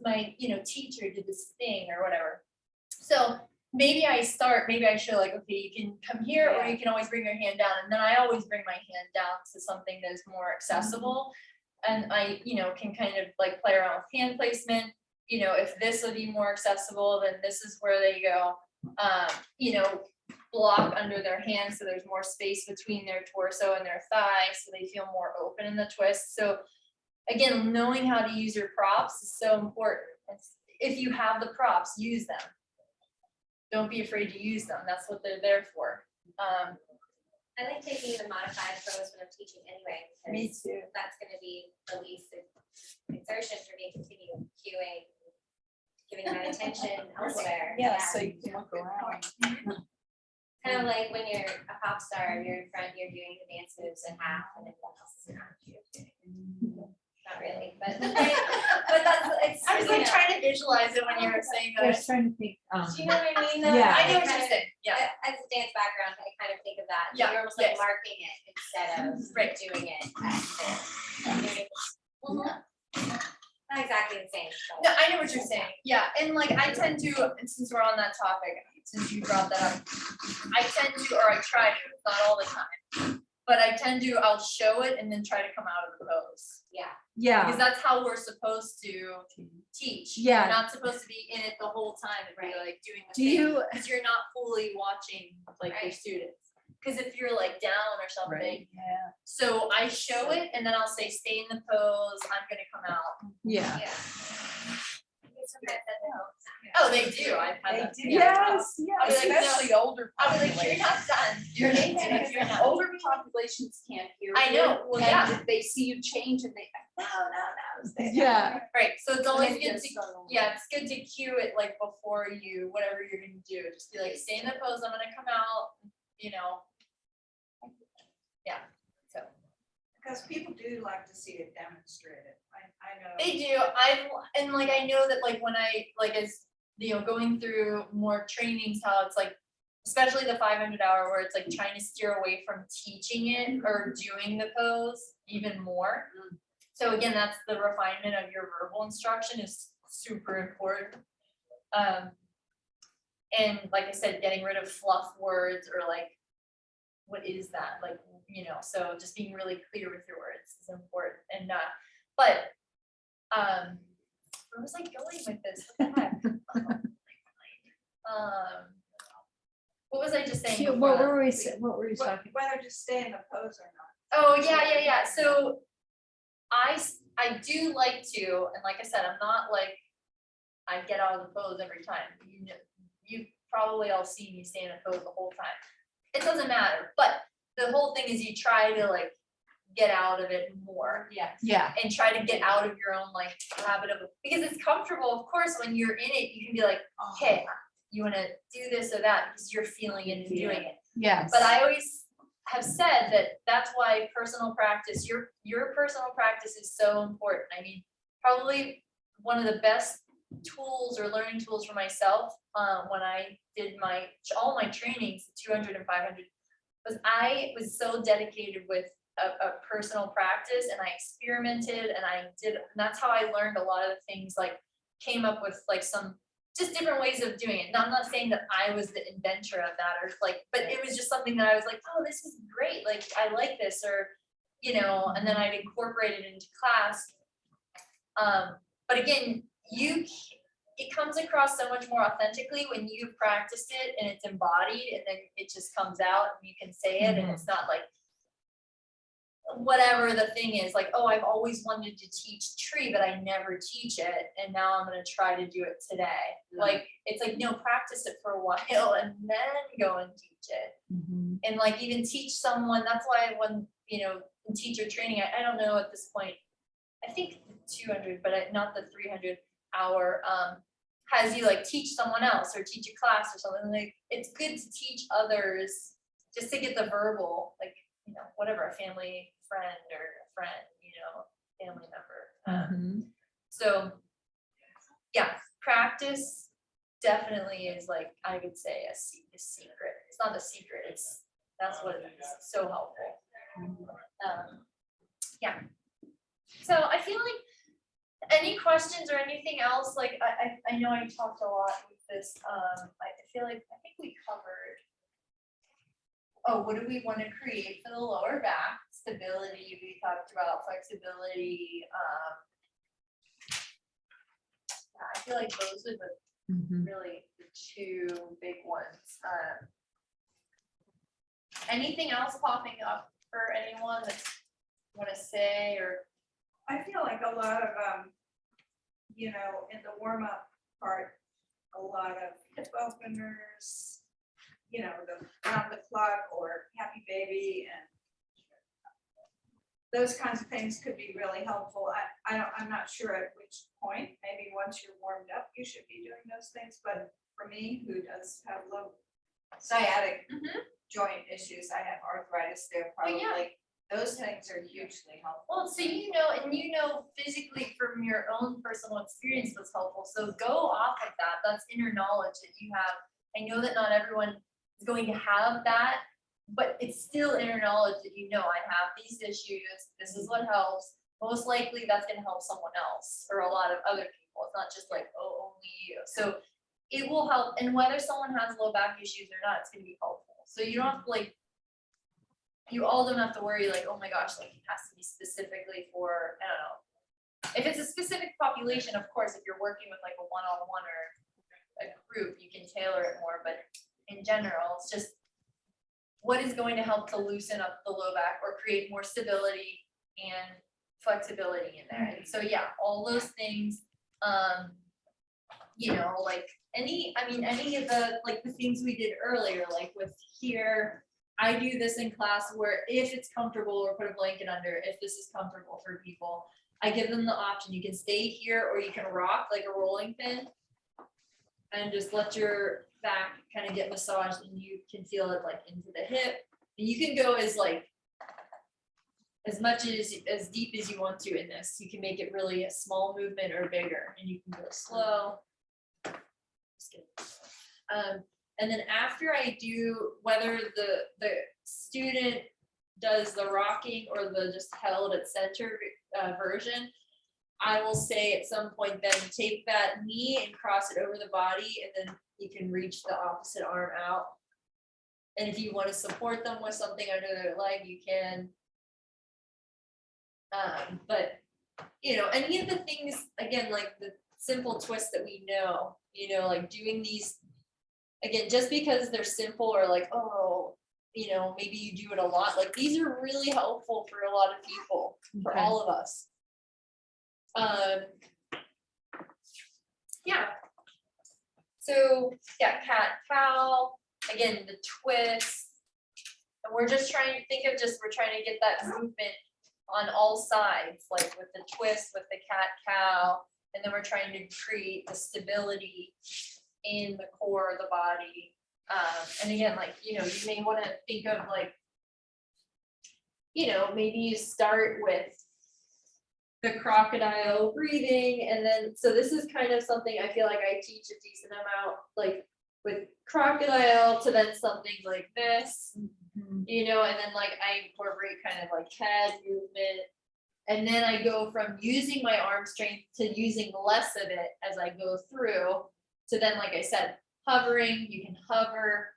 my, you know, teacher did this thing or whatever. So maybe I show like, okay, you can come here or you can always bring your hand down. And then I always bring my hand down to something that's more accessible. And I, you know, can kind of like play around with hand placement. You know, if this would be more accessible, then this is where they go. You know, block under their hands so there's more space between their torso and their thigh so they feel more open in the twist. So again, knowing how to use your props is so important. If you have the props, use them. Don't be afraid to use them. That's what they're there for. I like taking the modified pose when I'm teaching anyway, Me because too. that's gonna be the least exertion for me to continue cueing, giving my attention elsewhere. Yeah, so you can look around. Kind of like when you're a pop star, you're in front, you're doing the dance moves in half and everyone else is around you. Not really, but But that's, it's, I was like you know. trying to visualize it when you were saying I that. was trying to think, Do you know what I mean? though? Yeah. I know what Kind you're of- saying, yeah. As a dance background, I kind of think of that. Yeah, You're almost like yes. marking it instead of Right. doing it. Not exactly the same. but- No, I know what you're saying. Yeah, and like I tend to, and since we're on that topic, since you brought that up, I tend to, or I try to, not all the time, but I tend to, I'll show it and then try to come out of the pose. Yeah. yeah, Because that's how we're supposed to teach. Yeah. You're not supposed to be in it the whole time and be like doing the Do thing, you- because you're not fully watching like your Right. students. Because if you're like down or something, Yeah. so I show it and then I'll say, stay in the pose, I'm gonna come out. yeah. Yeah. Sometimes that helps. Oh, they do, I've had They that. do. Yeah. Yes, yeah, I'll be like, no. especially older I'll be like, you're populations. not done. You're not, you're not. Older populations can't hear. I you, know, well, and yeah. if they see you change and they, no, stay. Yeah. Right, so it's always And then good just to, start over. yeah, it's good to cue it like before you, whatever you're gonna do, just be like, stay in the pose, I'm gonna come out, you know. Yeah, so, Because people do like to see it demonstrated. I know. they do, and like, I know that like when I, like as, you know, going through more trainings, how it's like, especially the 500-hour where it's like trying to steer away from teaching it or doing the pose even more. So again, that's the refinement of your verbal instruction is super important. And like I said, getting rid of fluff words or like, what is that? Like, you know, so just being really clear with your words is important. And but where was I going with this? What the heck? What was I just saying? Cute, before what that? were we, what were you Wh- talking? Whether to stay in the pose or not. Oh, yeah. So I do like to, and like I said, I'm not like, I get out of the pose every time. You know, you probably all see me stay in a pose the whole time. It doesn't matter, but the whole thing is you try to like get out of it more. Yeah. Yeah, And try to get out of your own like habit of, because it's comfortable, of course, when you're in it, you can be like, hey, you wanna do this or that, because you're feeling it and doing it. yes. But I always have said that that's why personal practice, your personal practice is so important. I mean, probably one of the best tools or learning tools for myself, when I did all my trainings, 200 and 500, was I was so dedicated with a personal practice, and I experimented and and that's how I learned a lot of the things, like came up with like some just different ways of doing it. Now, I'm not saying that I was the inventor of that or like, but it was just something that I was like, oh, this is great. Like, I like this, or, you know, and then I'd incorporate it into class. But again, it comes across so much more authentically when you've practiced it and it's embodied, and then it just comes out and you can say it, and it's not like, whatever the thing is, like, oh, I've always wanted to teach tree, but I never teach it, and now I'm gonna try to do it today. Like, it's like, no, practice it for a while and then go and teach it. Mhm. And like even teach someone, that's why when, you know, in teacher training, I don't know at this point, I think 200, but not the 300-hour, has you like teach someone else or teach a class or something. Like, it's good to teach others just to get the verbal, like, you know, whatever, a family friend or a friend, you know, family member. Mhm. So yeah, practice definitely is like, I would say a secret. It's not a secret, that's what it is, so helpful. Yeah. So I feel like, any questions or anything else, like, I know I talked a lot with this, I feel like, I think we covered. Oh, what do we want to create for the lower back? Stability, we talked about flexibility, yeah, I feel like those are the really the two big ones. Anything else popping up for anyone that want to say, or? I feel like a lot of, you know, in the warm-up part, a lot of hip openers, you know, the round the clock or happy baby and those kinds of things could be really helpful. I'm not sure at which point, maybe once you're warmed up, you should be doing those things, but for me, who does have low sciatic joint issues, I have arthritis there Oh, yeah. probably. Those things are hugely helpful. Well, so you know, and you know physically from your own personal experience what's helpful, so go off of that, that's inner knowledge that you have. I know that not everyone is going to have that, but it's still inner knowledge that you know, I have these issues, this is what helps. Most likely that's gonna help someone else or a lot of other people, it's not just like, oh, only you. So it will help, and whether someone has low back issues or not, it's gonna be helpful. So you don't have to like, you all don't have to worry like, oh my gosh, like it has to be specifically for, I don't know. If it's a specific population, of course, if you're working with like a one-on-one or a group, you can tailor it more, but in general, it's just what is going to help to loosen up the low back or create more stability and flexibility in there. And so, yeah, all those things, you know, like any of the, like the things we did earlier, like with here, I do this in class where if it's comfortable or put a blanket under, if this is comfortable for people, I give them the option, you can stay here or you can rock like a rolling pin and just let your back kind of get massaged and you can feel it like into the hip. And you can go as much as deep as you want to in this. You can make it really a small movement or bigger and you can go slow. Just kidding. And then after I do, whether the student does the rocking or the just held at center version, I will say at some point then take that knee and cross it over the body and then you can reach the opposite arm out. And if you want to support them with something under their leg, you can. But you know, any of the things, again, like the simple twists that we know, you know, like doing these, again, just because they're simple or like, oh, you know, maybe you do it a lot, like these are really helpful for a lot of people, for Okay. all of us. Yeah. So, yeah, cat, cow, again, the twist. And we're just trying to think of we're trying to get that movement on all sides, like with the twist, with the cat, cow, and then we're trying to create the stability in the core of the body. And again, like, you know, you may want to think of like, you know, maybe you start with the crocodile breathing, and then, so this is kind of something I feel like I teach a decent amount, like with crocodile to then something like this, you know, and then like I incorporate kind of like head movement. And then I go from using my arm strength to using less of it as I go through. So then, like I said, hovering, you can hover,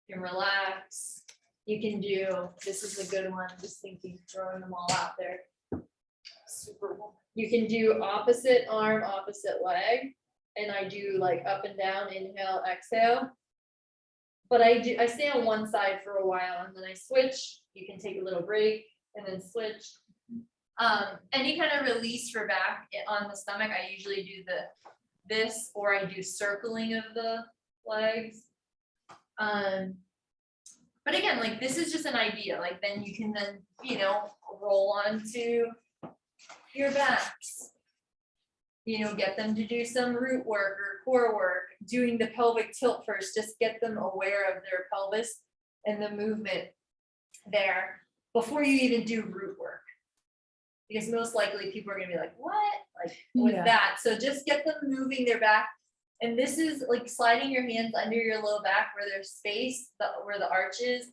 you can relax, you can do, this is a good one, just thinking, throwing them all out there. Super. You can do opposite arm, opposite leg, and I do like up and down, inhale, exhale. But I stay on one side for a while and then I switch. You can take a little break and then switch. Any kind of release for back on the stomach, I usually do this, or I do circling of the legs. But again, like this is just an idea, like then you can then, you know, roll onto your backs. You know, get them to do some root work or core work, doing the pelvic tilt first, just get them aware of their pelvis and the movement there before you even do root work. Because most likely people are gonna be like, what? Like with Yeah. that. So just get them moving their back And this is like sliding your hands under your low back where there's space, where the arch is.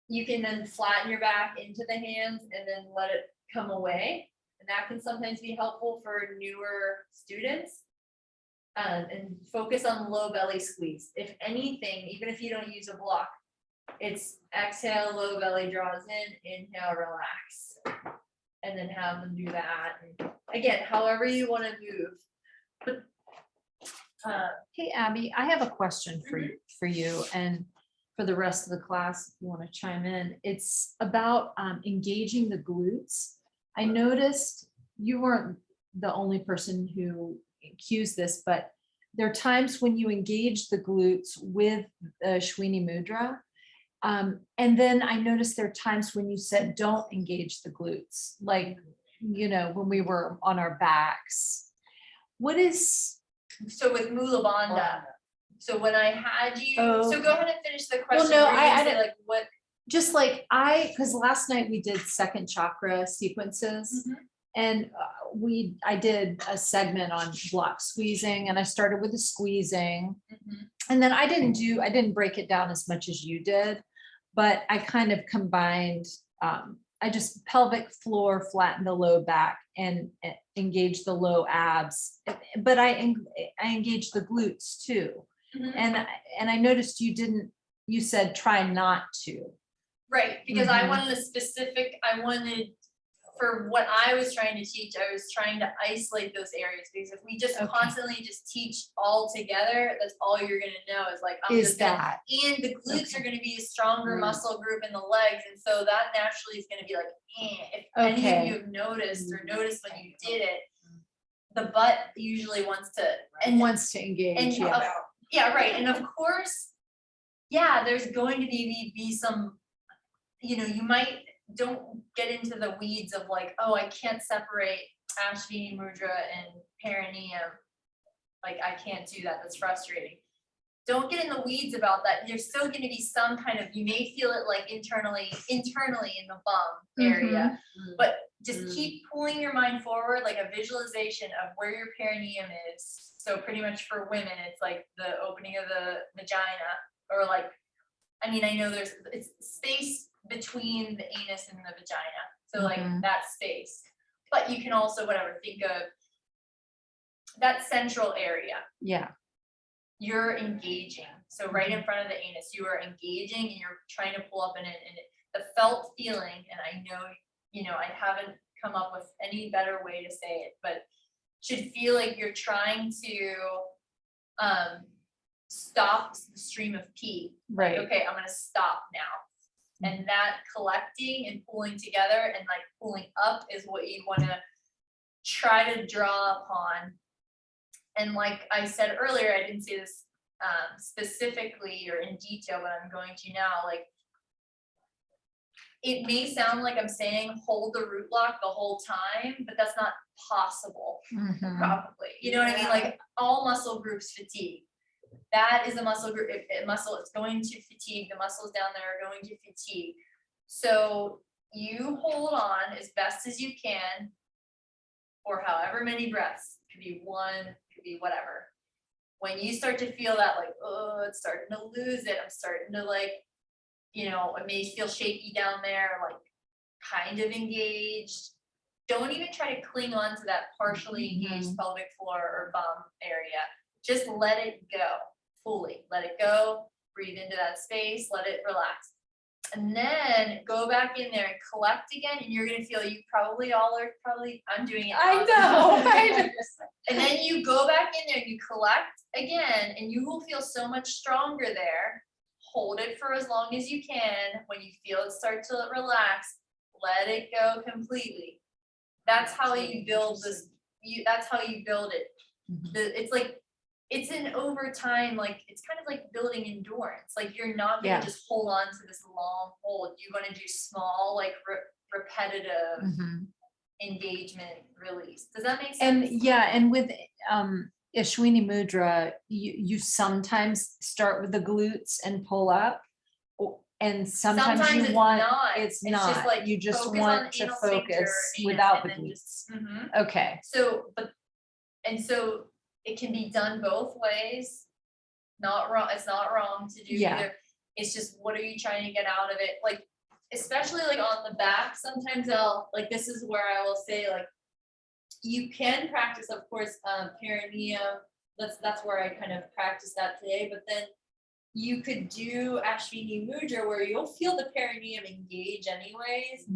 You can then flatten your back into the hands and then let it come away. And that can sometimes be helpful for newer students. And focus on low belly squeeze. If anything, even if you don't use a block, it's exhale, low belly draws in, inhale, relax. And then have them do that. And again, however you want to move. But Hey, Abby, I have a question for you and for the rest of the class, if you want to chime in. It's about engaging the glutes. I noticed you weren't the only person who accused this, but there are times when you engage the glutes with the Shwini Mudra. And then I noticed there are times when you said, don't engage the glutes, like, you know, when we were on our backs. What is, so with Mula Bandha, so when I had you, Oh. so go ahead and finish the question. no, Were you gonna I say, don't- like what, just like because last night we did second chakra sequences. And I did a segment on block squeezing, and I started with the squeezing. And then I didn't break it down as much as you did, but I kind of combined, I just pelvic floor, flatten the low back and engage the low abs. But I engaged the glutes too. Mhm. And I noticed you said try not to. right, because I Mhm. wanted, for what I was trying to teach, I was trying to isolate those areas, because if we just Okay. constantly just teach all together, that's all you're gonna know is like, I'm Is just gonna, that, and the glutes Okay. are gonna be a stronger Mm. muscle group in the legs, and so that naturally is gonna be like, if any of Okay. you have noticed or noticed when you did it, the butt usually wants to, and wants to engage, and yeah. yeah, right, and of course, yeah, there's going to be some, you know, you might, don't get into the weeds of like, oh, I can't separate Ashwini Mudra and perineum. Like, I can't do that, that's frustrating. Don't get in the weeds about that. There's still gonna be some kind of, you may feel it like internally in the bum area. But just keep pulling your mind forward, like a visualization of where your perineum is. So pretty much for women, it's like the opening of the vagina, or like, I mean, I know it's space between the anus and the vagina. So like Mhm. that space, but you can also, whatever, think of that central area. Yeah. You're engaging. So right in front of the anus, you are engaging and you're trying to pull up in it, and the felt feeling, and I know, you know, I haven't come up with any better way to say it, but should feel like you're trying to stop the stream of pee. Like, Right. okay, I'm gonna stop now. And that collecting and pulling together and like pulling up is what you wanna try to draw upon. And like I said earlier, I didn't say this specifically or in detail, but I'm going to now, like, it may sound like I'm saying hold the root block the whole time, but that's not possible, Mhm. probably. You know what I mean? Like, all muscle groups fatigue. That is a muscle group, if muscle is going to fatigue, the muscles down there are going to fatigue. So you hold on as best as you can for however many breaths, could be one, could be whatever. When you start to feel that, like, oh, it's starting to lose it, I'm starting to, like, you know, it may feel shaky down there, like kind of engaged. Don't even try to cling on to that partially engaged pelvic floor or bum area. Just let it go fully. Let it go, breathe into that space, let it relax. And then go back in there and collect again, and you're gonna feel, you probably all are I'm doing it. I now. know. And then you go back in there and you collect again, and you will feel so much stronger there. Hold it for as long as you can. When you feel it start to relax, let it go completely. That's how you build this, that's how you build it. It's like, it's an over time, like, it's kind of like building endurance. Like, you're not gonna Yeah. just hold on to this long hold. You wanna do small, like repetitive Mhm. engagement release. Does that make sense? And yeah, and with Ashwini Mudra, you sometimes start with the glutes and pull up. And sometimes Sometimes you it's want, not. it's just not, like you just focus want on to anal sphincter, focus anus, without and the then glutes. just- Okay, So, but, and so it can be done both ways. Not wrong, it's not wrong to do Yeah. either. It's just, what are you trying to get out of it? Like, especially like on the back, sometimes this is where I will say, like, you can practice, of course, perineum. That's where I kind of practiced that today, but then you could do Ashwini Mudra where you'll feel the perineum engage anyways,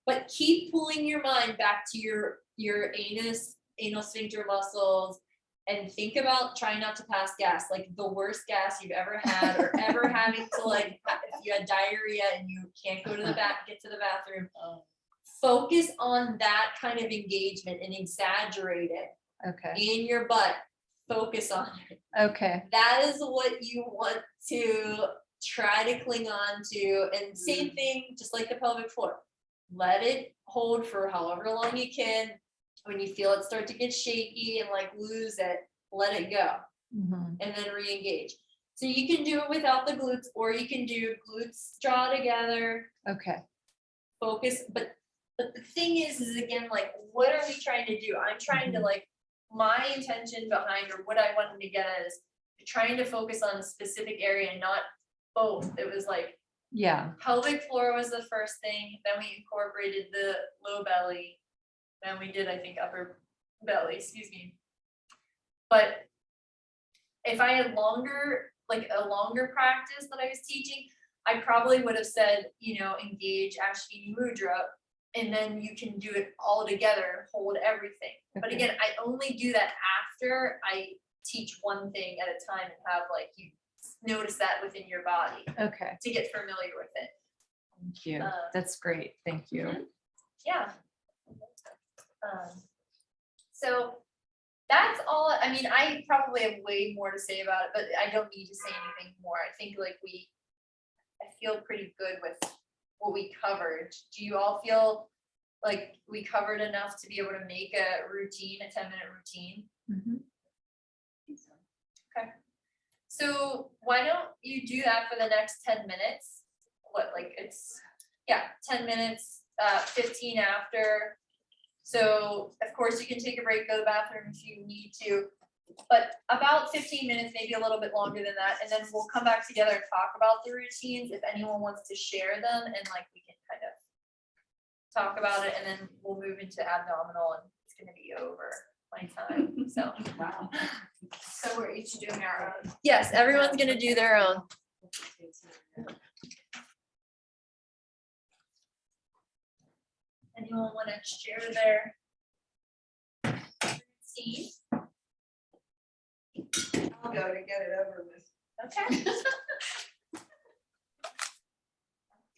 but keep pulling your mind back to your anal sphincter muscles, and think about trying not to pass gas, like the worst gas you've ever had, or ever having to, like, if you had diarrhea and you can't go to the get to the bathroom. Focus on that kind of engagement and exaggerate it Okay, in your butt. Focus on it. okay, That is what you want to try to cling on to. And same thing, just like the pelvic floor. Let it hold for however long you can. When you feel it start to get shaky and like lose it, let it go and then re-engage. So you can do it without the glutes, or you can do glutes draw together, okay, focus. But the thing is again, like, what are we trying to do? I'm trying to, like, my intention behind, or what I wanted to get at, is trying to focus on a specific area and not both. It was like yeah, pelvic floor was the first thing, then we incorporated the low belly, then we did, I think, upper belly, excuse me. But if I had a longer practice that I was teaching, I probably would have said, engage Ashwini Mudra, and then you can do it all together, hold everything. But again, I only do that after I teach one thing at a time and have, like, you notice that within your body okay, to get familiar with it. thank you, that's great, thank you. Yeah. So that's all. I mean, I probably have way more to say about it, but I don't need to say anything more. I think, like, I feel pretty good with what we covered. Do you all feel like we covered enough to be able to make a routine, a 10-minute routine? Okay. So why don't you do that for the next 10 minutes? 10 minutes, 15 after. So of course you can take a break, go to the bathroom if you need to, but about 15 minutes, maybe a little bit longer than that. And then we'll come back together and talk about the routines if anyone wants to share them, and, like, we can kind of talk about it, and then we'll move into abdominal, and it's gonna be over my time, so. Wow. So we're each doing our own. Yes, everyone's gonna do their own. Anyone wanna share their routine? I'll go to get it over with. Okay.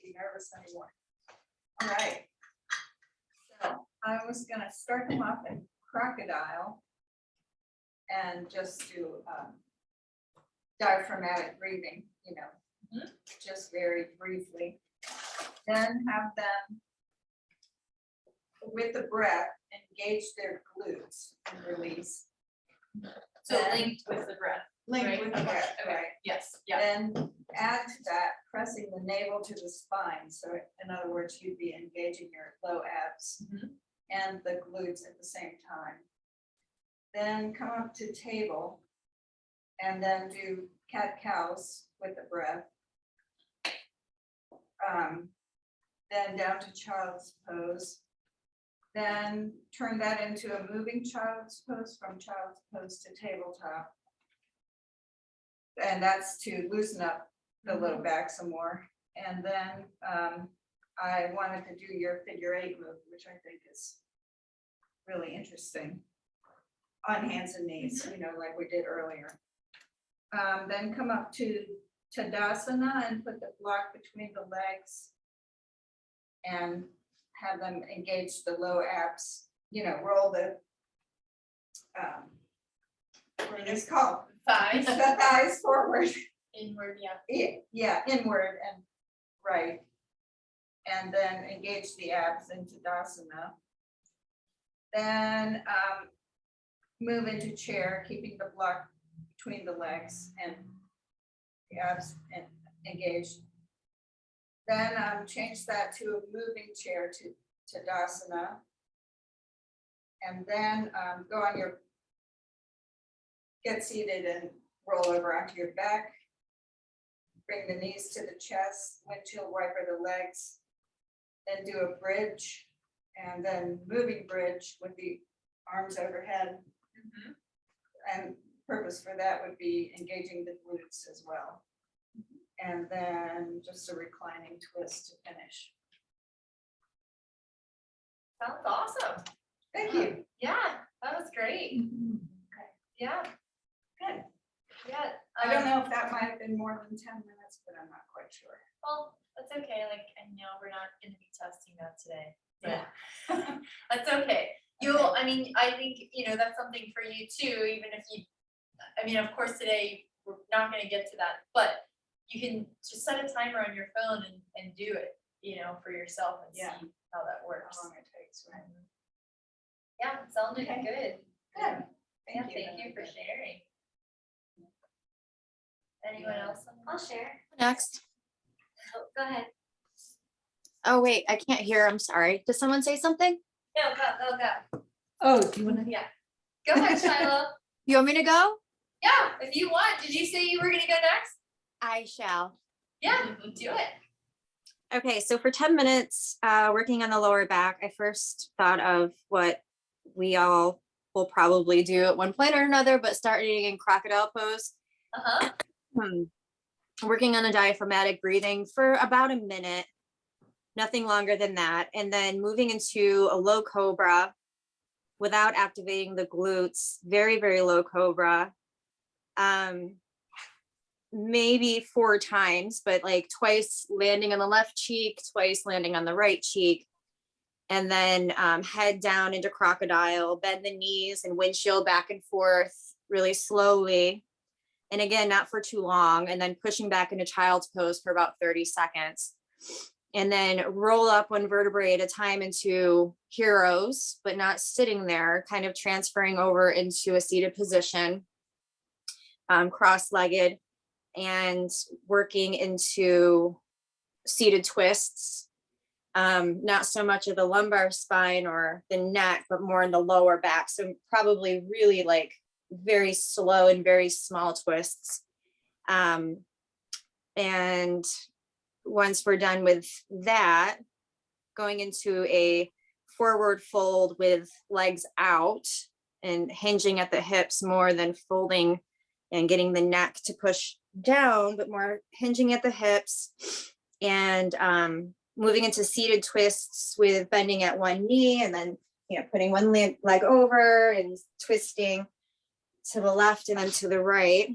Be nervous anymore. All right. So I was gonna start them off in crocodile and just do diaphragmatic breathing, just very briefly. Then have them, with the breath, engage their glutes and release. So linked with the breath. Linked with the breath, right? Yes, yeah. Then add to that, pressing the navel to the spine. So in other words, you'd be engaging your low abs and the glutes at the same time. Then come up to table and then do cat-cows with the breath. Then down to child's pose. Then turn that into a moving child's pose, from child's pose to tabletop. And that's to loosen up the low back some more. And then I wanted to do your figure 8 move, which I think is really interesting. On hands and knees, like we did earlier. Then come up to Tadasana and put the block between the legs and have them engage the low abs, roll the, what it is called, Thighs. the thighs forward. Inward, yeah. Yeah, inward and right. And then engage the abs into Tadasana. Then move into chair, keeping the block between the legs and the abs engaged. Then change that to a moving chair to Tadasana. And then go on your get seated and roll over onto your back. Bring the knees to the chest, windshield wiper the legs. Then do a bridge and then moving bridge with the arms overhead. And purpose for that would be engaging the glutes as well. And then just a reclining twist to finish. Sounds awesome. Thank you. Yeah, that was great. Yeah, Good. yeah. I don't know if that might have been more than 10 minutes, but I'm not quite sure. Well, that's okay, like, I know we're not gonna be testing that today, but that's okay. You'll, I mean, I think, you know, that's something for you too, even if you, I mean, of course, today, we're not gonna get to that, but you can just set a timer on your phone and do it, you know, for yourself and see Yeah. how that works. How long it takes, right? Yeah, it sounded Okay. good. Good. Yeah, thank you for sharing. Anyone else? I'll share. Next. Oh, go ahead. Oh, wait, I can't hear. I'm sorry. Does someone say something? No, go. Oh, do you wanna? Yeah. Go ahead, Shiloh. You want me to go? Yeah, if you want. Did you say you were gonna go next? I shall. Yeah, do it. Okay, so for 10 minutes, working on the lower back, I first thought of what we all will probably do at one point or another, but starting in crocodile pose. Uh-huh. Working on the diaphragmatic breathing for about a minute, nothing longer than that, and then moving into a low cobra without activating the glutes, very, very low cobra. Maybe 4 times, but like twice landing on the left cheek, twice landing on the right cheek, and then head down into crocodile, bend the knees and windshield back and forth really slowly. And again, not for too long, and then pushing back into child's pose for about 30 seconds. And then roll up 1 vertebrae at a time into heroes, but not sitting there, kind of transferring over into a seated position, cross-legged, and working into seated twists. Not so much of the lumbar spine or the neck, but more in the lower back. So probably really like very slow and very small twists. And once we're done with that, going into a forward fold with legs out and hinging at the hips more than folding and getting the neck to push down, but more hinging at the hips, and moving into seated twists with bending at one knee and then, you know, putting one leg over and twisting to the left and then to the right.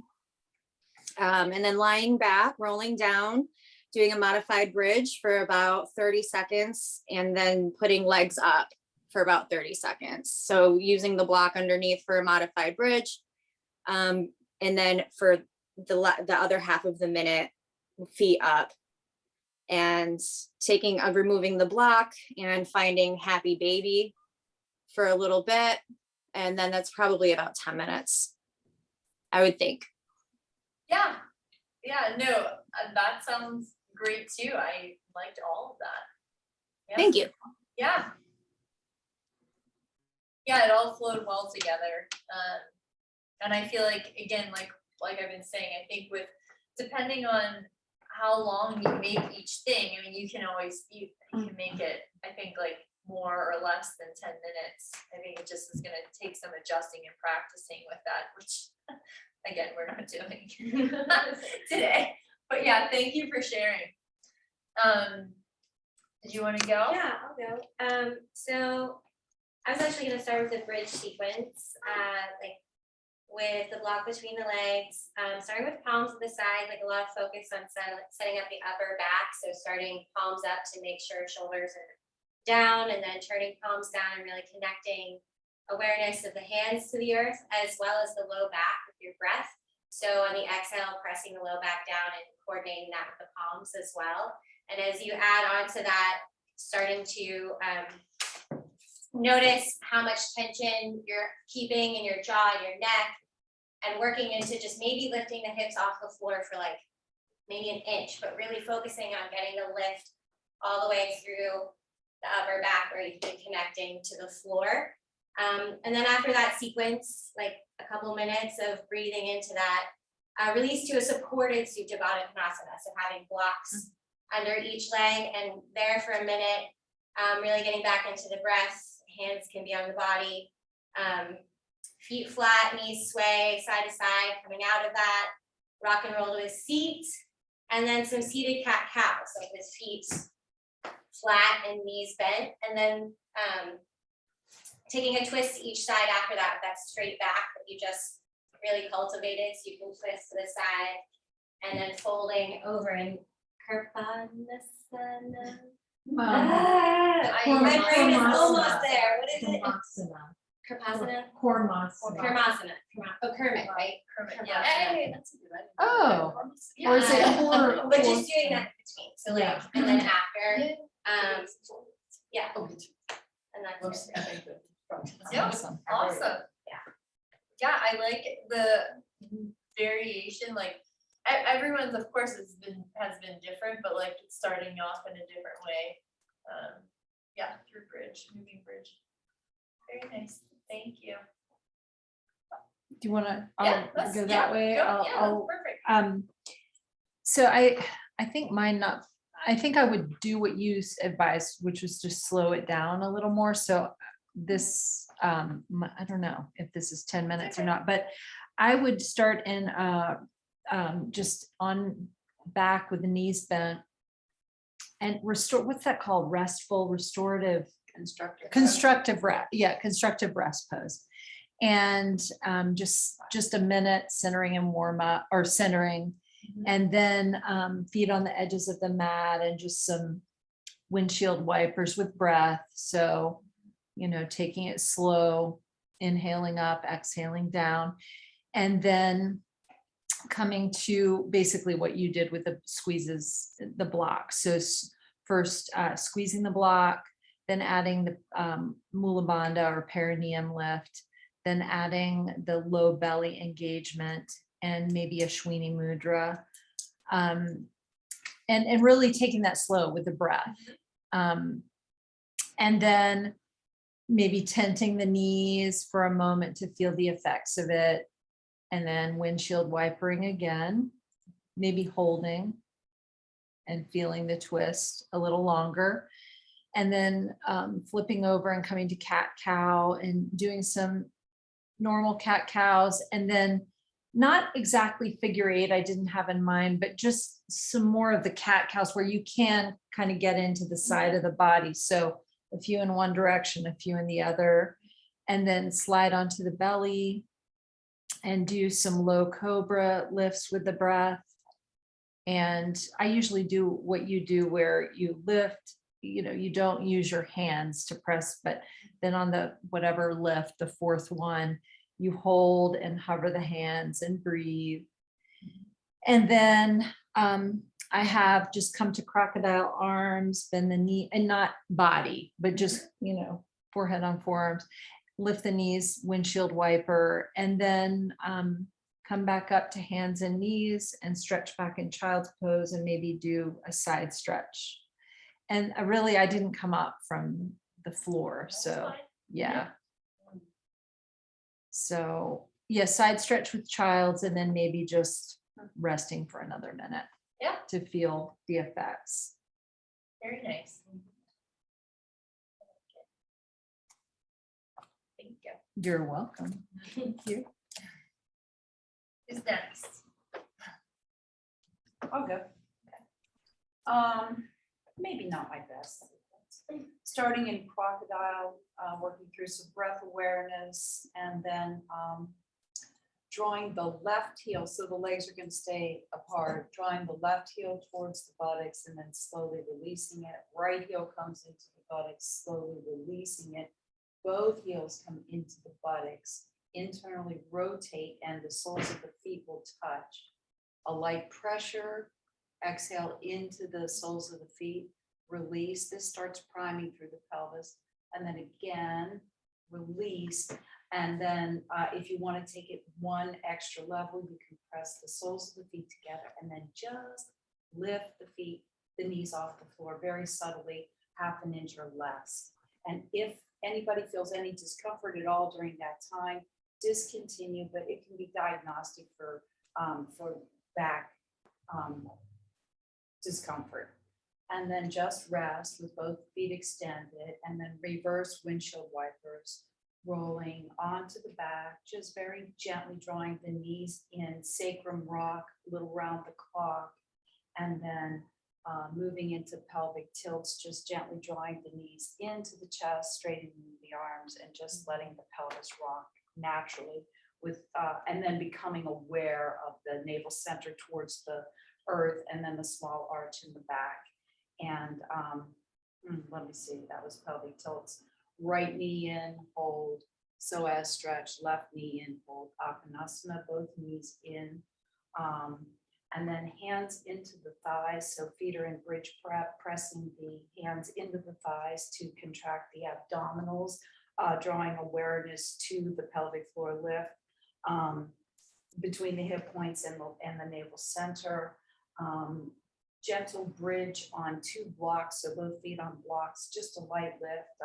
And then lying back, rolling down, doing a modified bridge for about 30 seconds, and then putting legs up for about 30 seconds. So using the block underneath for a modified bridge. And then for the other half of the minute, feet up, and removing the block and finding happy baby for a little bit. And then that's probably about 10 minutes, I would think. Yeah, no, that sounds great too. I liked all of that. Yeah. Thank you. Yeah. Yeah, it all flowed well together. And I feel like, again, like I've been saying, I think with, depending on how long you make each thing, I mean, you can make it, I think, like more or less than 10 minutes. I think it just is gonna take some adjusting and practicing with that, which again, we're not doing today. But yeah, thank you for sharing. Did you wanna go? Yeah, I'll go. So I was actually gonna start with the bridge sequence, like with the block between the legs, starting with palms to the side, like a lot of focus on setting up the upper back. So starting palms up to make sure shoulders are down, and then turning palms down and really connecting awareness of the hands to the earth, as well as the low back with your breath. So on the exhale, pressing the low back down and coordinating that with the palms as well. And as you add on to that, starting to notice how much tension you're keeping in your jaw, your neck, and working into just maybe lifting the hips off the floor for like maybe an inch, but really focusing on getting the lift all the way through the upper back where you've been connecting to the floor. And then after that sequence, like a couple minutes of breathing into that, release to a supported Supta Baddha Konasana, so having blocks under each leg and there for a minute, really getting back into the breath. Hands can be on the body, feet flat, knees sway side to side, coming out of that, rock and roll to a seat, and then some seated cat cow, so with feet flat and knees bent, and then taking a twist to each side after that, that's straight back that you just really cultivated, so you can twist to the side, and then folding over in Kripanasana. My brain is almost there. What is it? Kripanasana? Kurmasana. Oh, Kermit, right? Kermit, Kurmasana. yeah. Hey, that's a good one. Oh, or is it Yeah. hor- But just doing that in between, so like, Yeah. and then after, yeah. And that's it. Yeah, Awesome. awesome. Yeah. Yeah, I like the variation, like everyone's of course has been different, but like it's starting off in a different way. Yeah, through bridge, moving bridge. Very nice, thank you. Do you wanna, Yeah, I'll go that way? Yeah, that's I'll, perfect. so I think mine not, I think I would do what you advised, which was just slow it down a little more. So this, I don't know if this is 10 minutes or okay. not, but I would start in, just on back with the knees bent and restore, what's that called? Restful, restorative, constructive rest. Yeah, constructive rest pose. And just a minute centering and warm up or centering. And then feet on the edges of the mat and just some windshield wipers with breath. So, you know, taking it slow, inhaling up, exhaling down, and then coming to basically what you did with the squeezes, the block. So first squeezing the block, then adding the Mula Bandha or perineum lift, then adding the low belly engagement and maybe a Shwini Mudra. And really taking that slow with the breath. And then maybe tenting the knees for a moment to feel the effects of it. And then windshield wipering again, maybe holding and feeling the twist a little longer. And then flipping over and coming to cat cow and doing some normal cat cows. And then not exactly figure eight, I didn't have in mind, but just some more of the cat cows where you can kind of get into the side of the body. So a few in one direction, a few in the other, and then slide onto the belly and do some low cobra lifts with the breath. And I usually do what you do where you lift, you know, you don't use your hands to press, but then on the whatever lift, the fourth one, you hold and hover the hands and breathe. And then I have just come to crocodile arms, bend the knee, and not body, but just, you know, forehead on forearms, lift the knees, windshield wiper, and then come back up to hands and knees and stretch back in child's pose and maybe do a side stretch. And I didn't come up from the floor, so yeah. So yeah, side stretch with child's and then maybe just resting for another minute. Yeah. To feel the effects. Very nice. Thank you. You're welcome. Thank you. Who's next? I'll go. Maybe not my best. Starting in crocodile, working through some breath awareness, and then drawing the left heel, so the legs are going to stay apart, drawing the left heel towards the buttocks and then slowly releasing it. Right heel comes into the buttocks, slowly releasing it. Both heels come into the buttocks, internally rotate, and the soles of the feet will touch. A light pressure, exhale into the soles of the feet, release. This starts priming through the pelvis, and then again, release. And then if you want to take it one extra level, you can press the soles of the feet together and then just lift the knees off the floor very subtly, half an inch or less. And if anybody feels any discomfort at all during that time, discontinue, but it can be diagnostic for back discomfort. And then just rest with both feet extended, and then reverse windshield wipers, rolling onto the back, just very gently drawing the knees in, sacrum rock, little round the clock, and then moving into pelvic tilts, just gently drawing the knees into the chest, straightening the arms, and just letting the pelvis rock naturally with, and then becoming aware of the navel center towards the earth, and then the small arch in the back. And let me see, that was pelvic tilts. Right knee in, hold, so as stretch, left knee in, hold, Akonasana, both knees in. And then hands into the thighs, so feet are in bridge prep, pressing the hands into the thighs to contract the abdominals, drawing awareness to the pelvic floor lift between the hip points and the navel center. Gentle bridge on 2 blocks, so both feet on blocks, just a light lift,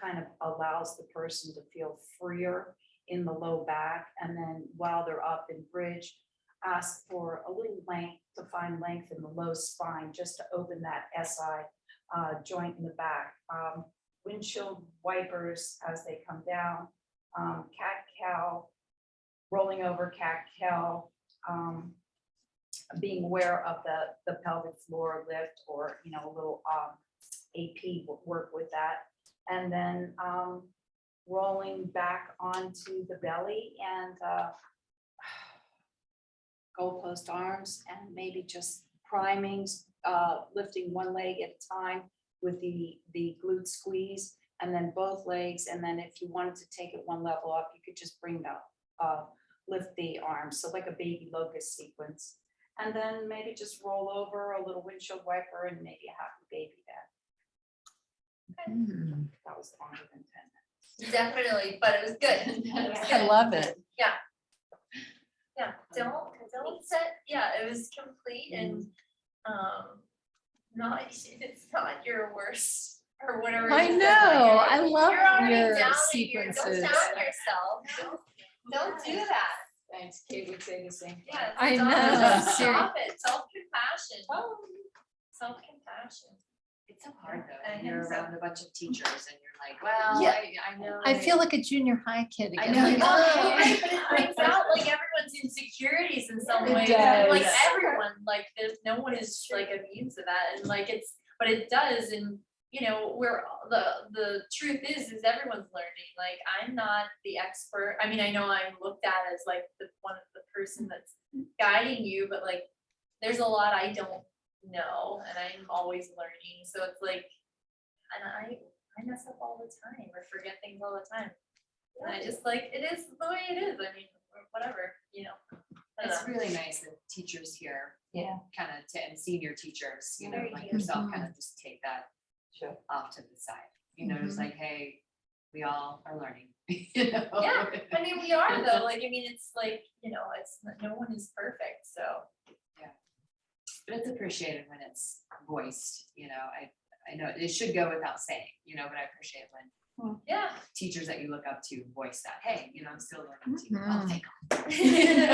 kind of allows the person to feel freer in the low back. And then while they're up in bridge, ask for a little length, to find length in the low spine, just to open that SI joint in the back. Windshield wipers as they come down, cat-cow, rolling over cat-cow, being aware of the pelvic floor lift, or a little AP will work with that. And then rolling back onto the belly, and goalpost arms, and maybe just priming, lifting one leg at a time with the glute squeeze, and then both legs. And then if you wanted to take it one level up, you could just bring that, lift the arms, so like a baby locust sequence. And then maybe just roll over, a little windshield wiper, and maybe a happy baby bed. That was longer than 10 minutes. Definitely, but it was good. It was I good. love it. Yeah, don't set, it was complete, and not, it's not your worst or whatever. I you said, know, like, I love you're already your down in sequences. Don't down yourself. Don't do that. Thanks, Kate would say the same thing. Yeah. I stop know, it, Stop it, self-compassion. Oh. Self-compassion. It's so hard though, I when you're think so. around a bunch of teachers and you're like, well, Yeah. I know. I feel like a junior high kid I again. know. Like, Oh, oh. right, but it brings out like everyone's insecurities in some It ways, and, like does. everyone, like there's no one is like immune to that, and like but it does, and where the truth is everyone's learning. Like I'm not the expert. I mean, I know I'm looked at as like the person that's guiding you, but like there's a lot I don't know, and I'm always learning. So it's like, and I mess up all the time or forget things all the time. And I just like, it is the way it is. I mean, whatever, I don't It's know. really nice that teachers here. Yeah. Kind of, and senior teachers, Very like cute. yourself, kind of just take that off to the side, just Mhm. like, hey, we all are learning. Yeah, I mean, we are though, like, I mean, it's like, it's, no one is perfect, so. But it's appreciated when it's voiced, I know it should go without saying, but I appreciate when Yeah. teachers that you look up to voice that, hey, I'm still learning too. Mhm. Oh, thank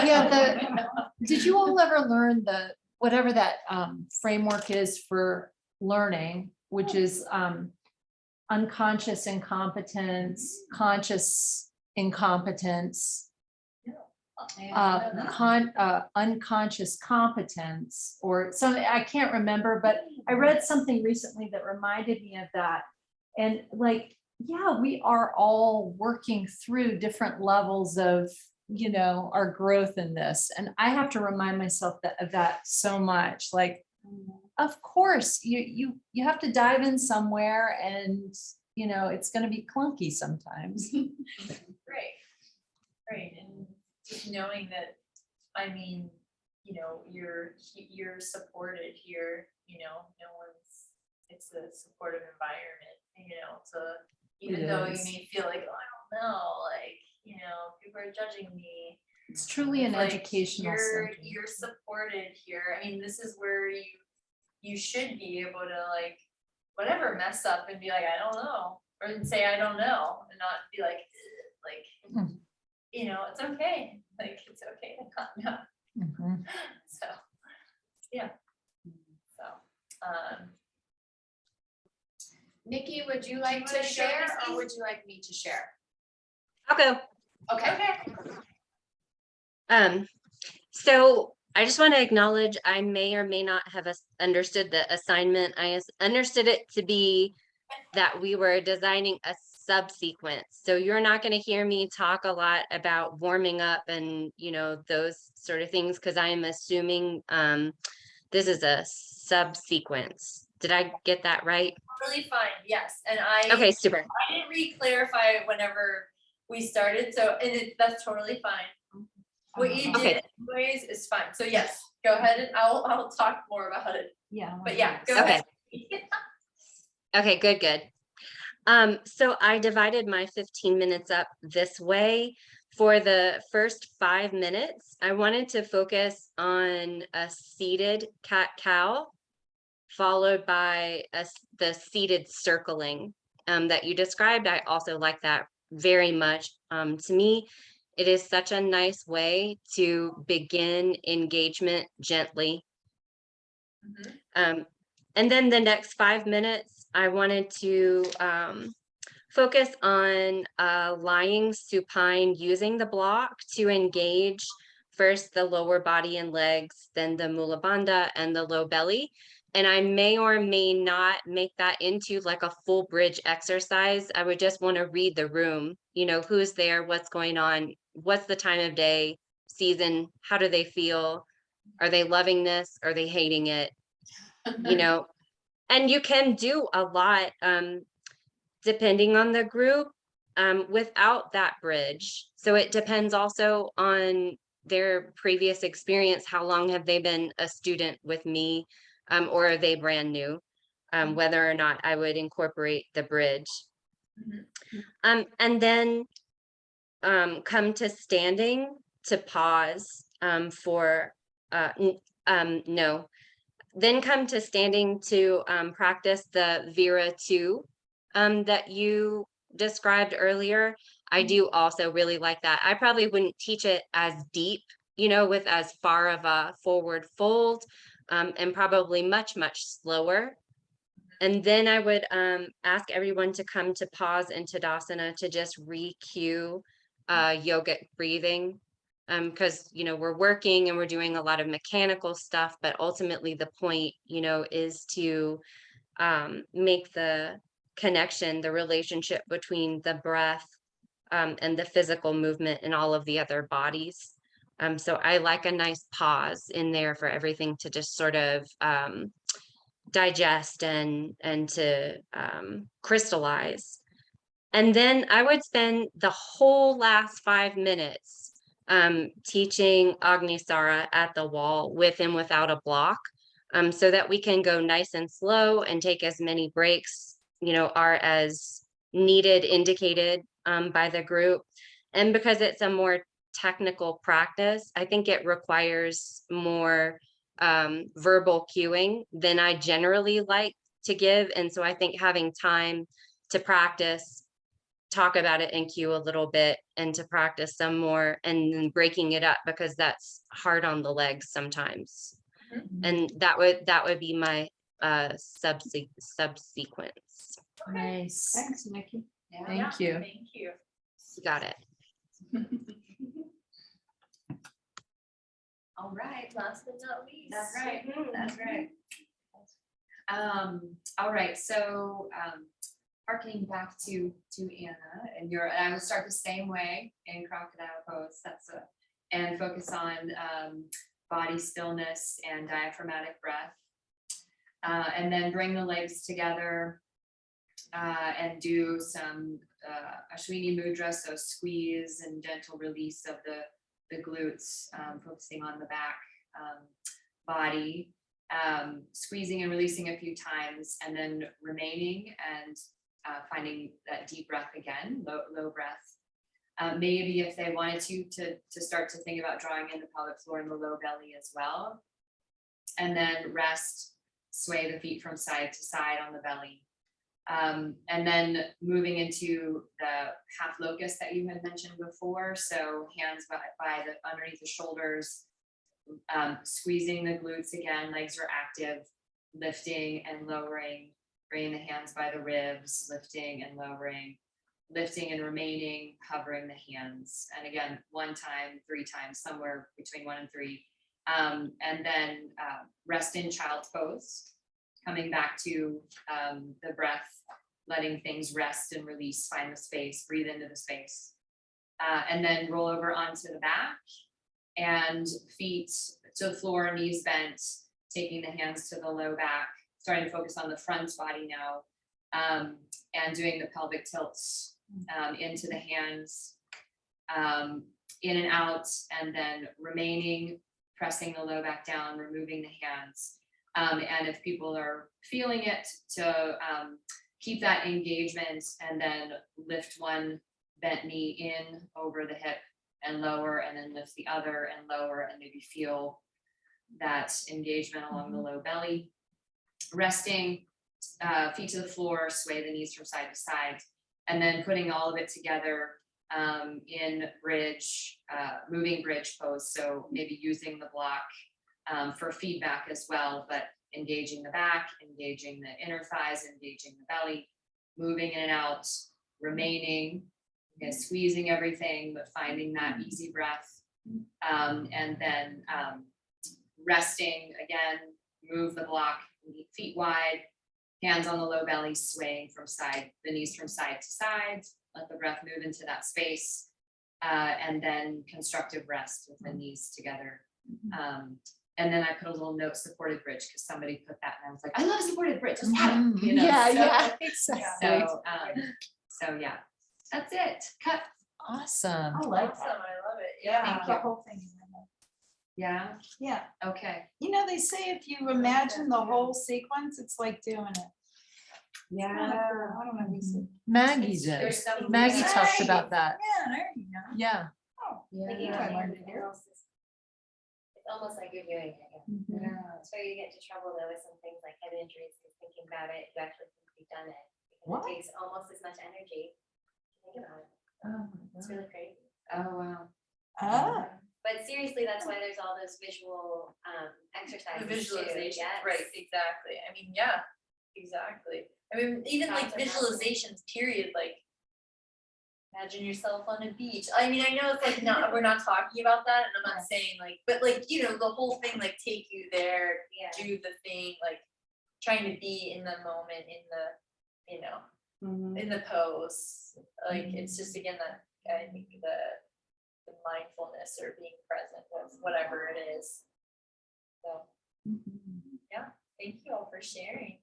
Yeah, did you all ever learn whatever that framework is for learning, which is unconscious incompetence, conscious incompetence, unconscious competence, or something, I can't remember, but I read something recently that reminded me of that. And like, yeah, we are all working through different levels of, our growth in this. And I have to remind myself of that so much. Like, of course, you have to dive in somewhere, and it's going to be clunky sometimes. Right, and just knowing that, I mean, you're supported here, no one's, it's a supportive environment, so even It though you is. may feel like, oh, I don't know, like, people are judging me. It's truly an Like, educational center. You're supported here. I mean, this is where you should be able to like, whatever, mess up and be like, I don't know, or say, I don't know, and not be like, you know, it's okay, like, it's okay to not know. Mhm. So, yeah. So, Nikki, would you like wanna to go share next, or would you like me to share? I'll go. Okay. So I just want to acknowledge I may or may not have understood the assignment. I understood it to be that we were designing a subsequence. So you're not going to hear me talk a lot about warming up and, you know, those sort of things, because I'm assuming this is a subsequence. Did I get that right? really fine, yes, and I Okay, super. I didn't re-clarify whenever we started, so, and that's totally fine. What you Okay. did anyways is fine, so yes, go ahead and I'll talk more about it, Yeah. but yeah, go Okay. ahead. Okay, good. So I divided my 15 minutes up this way. For the first 5 minutes, I wanted to focus on a seated cat-cow, followed by the seated circling that you described. I also like that very much. To me, it is such a nice way to begin engagement gently. And then the next 5 minutes, I wanted to focus on lying supine using the block to engage first the lower body and legs, then the mula bandha and the low belly. And I may or may not make that into like a full bridge exercise. I would just want to read the room, you know, who's there, what's going on, what's the time of day, season, how do they feel? Are they loving this? Are they hating it? You know, and you can do a lot depending on the group without that bridge. So it depends also on their previous experience. How long have they been a student with me, or are they brand new? Whether or not I would incorporate the bridge. And then come to standing to pause for no. Then come to standing to practice the Vera 2 that you described earlier. I do also really like that. I probably wouldn't teach it as deep, you know, with as far of a forward fold, and probably much slower. And then I would ask everyone to come to pause in Tadasana to just re-cue yogic breathing. Because, you know, we're working and we're doing a lot of mechanical stuff, but ultimately the point, you know, is to make the connection, the relationship between the breath and the physical movement and all of the other bodies. So I like a nice pause in there for everything to just sort of digest and to crystallize. And then I would spend the whole last 5 minutes teaching Agnisara at the wall with and without a block, so that we can go nice and slow and take as many breaks, you know, are as needed, indicated by the group. And because it's a more technical practice, I think it requires more verbal cueing than I generally like to give. And so I think having time to practice, talk about it and cue a little bit, and to practice some more, and then breaking it up, because that's hard on the legs sometimes. And that would be my subsequence. Nice. Thanks, Nikki. Yeah. Thank you. Thank you. You got it. All right. Last but not least. That's right. That's right. All right, so harkening back to Anna, and I would start the same way in crocodile pose. And focus on body stillness and diaphragmatic breath. And then bring the legs together and do some Ashwini Mudra, so squeeze and gentle release of the glutes, focusing on the back body, squeezing and releasing a few times, and then remaining and finding that deep breath again, low breath. Maybe if they wanted to start to think about drawing in the pelvic floor and the low belly as well. And then rest, sway the feet from side to side on the belly. And then moving into the half locust that you had mentioned before, so hands by the underneath the shoulders, squeezing the glutes again, legs are active, lifting and lowering, bringing the hands by the ribs, lifting and lowering, lifting and remaining, hovering the hands. And again, 1 time, 3 times, somewhere between 1 and 3. And then rest in child's pose, coming back to the breath, letting things rest and release, find the space, breathe into the space. And then roll over onto the back and feet to the floor, knees bent, taking the hands to the low back, starting to focus on the front body now, and doing the pelvic tilts into the hands, in and out, and then remaining, pressing the low back down, removing the hands. And if people are feeling it, to keep that engagement and then lift one bent knee in over the hip and lower, and then lift the other and lower, and maybe feel that engagement along the low belly. Resting, feet to the floor, sway the knees from side to side, and then putting all of it together in bridge, moving bridge pose. So maybe using the block for feedback as well, but engaging the back, engaging the inner thighs, engaging the belly, moving in and out, remaining, squeezing everything, but finding that easy breath. And then resting again, move the block, feet wide, hands on the low belly, swaying from the knees from side to side, let the breath move into that space, and then constructive rest with the knees together. And then I put a little note, supported bridge, because somebody put that and I was like, I love supported bridge, just have it, you know? So yeah, that's it, cut. Awesome. I like Awesome, that. I love it, Yeah, yeah. the whole thing. Yeah, Yeah, okay, you know, they say if you imagine the whole sequence, it's like doing it. yeah. I don't know. Who said- Maggie There's does. some- Maggie talks Right. about that. Yeah, there you go. Yeah. Oh, Like, you Yeah. know, I learned it here. It's almost like you're doing it. Yeah. It's where you get into trouble though with some things like head injuries, because thinking about it, you actually think you've done it. Because What? it takes almost as much energy to think about it. Oh, It's really crazy. wow. Ah, But seriously, that's why there's all those visual exercises. The too, visualization, yes. right, exactly, I mean, yeah, exactly, I mean, even like Thoughts on that? visualizations, period, like. Imagine yourself on a beach, I mean, I know it's like not, we're not talking about that, and I'm not saying like, but like, you know, the whole thing, like, take you there, Yeah. do the thing, like. Trying to be in the moment, in the, you know, in the pose, like, it's just again, that, I think the mindfulness or being present with whatever it is. So, thank you all for sharing.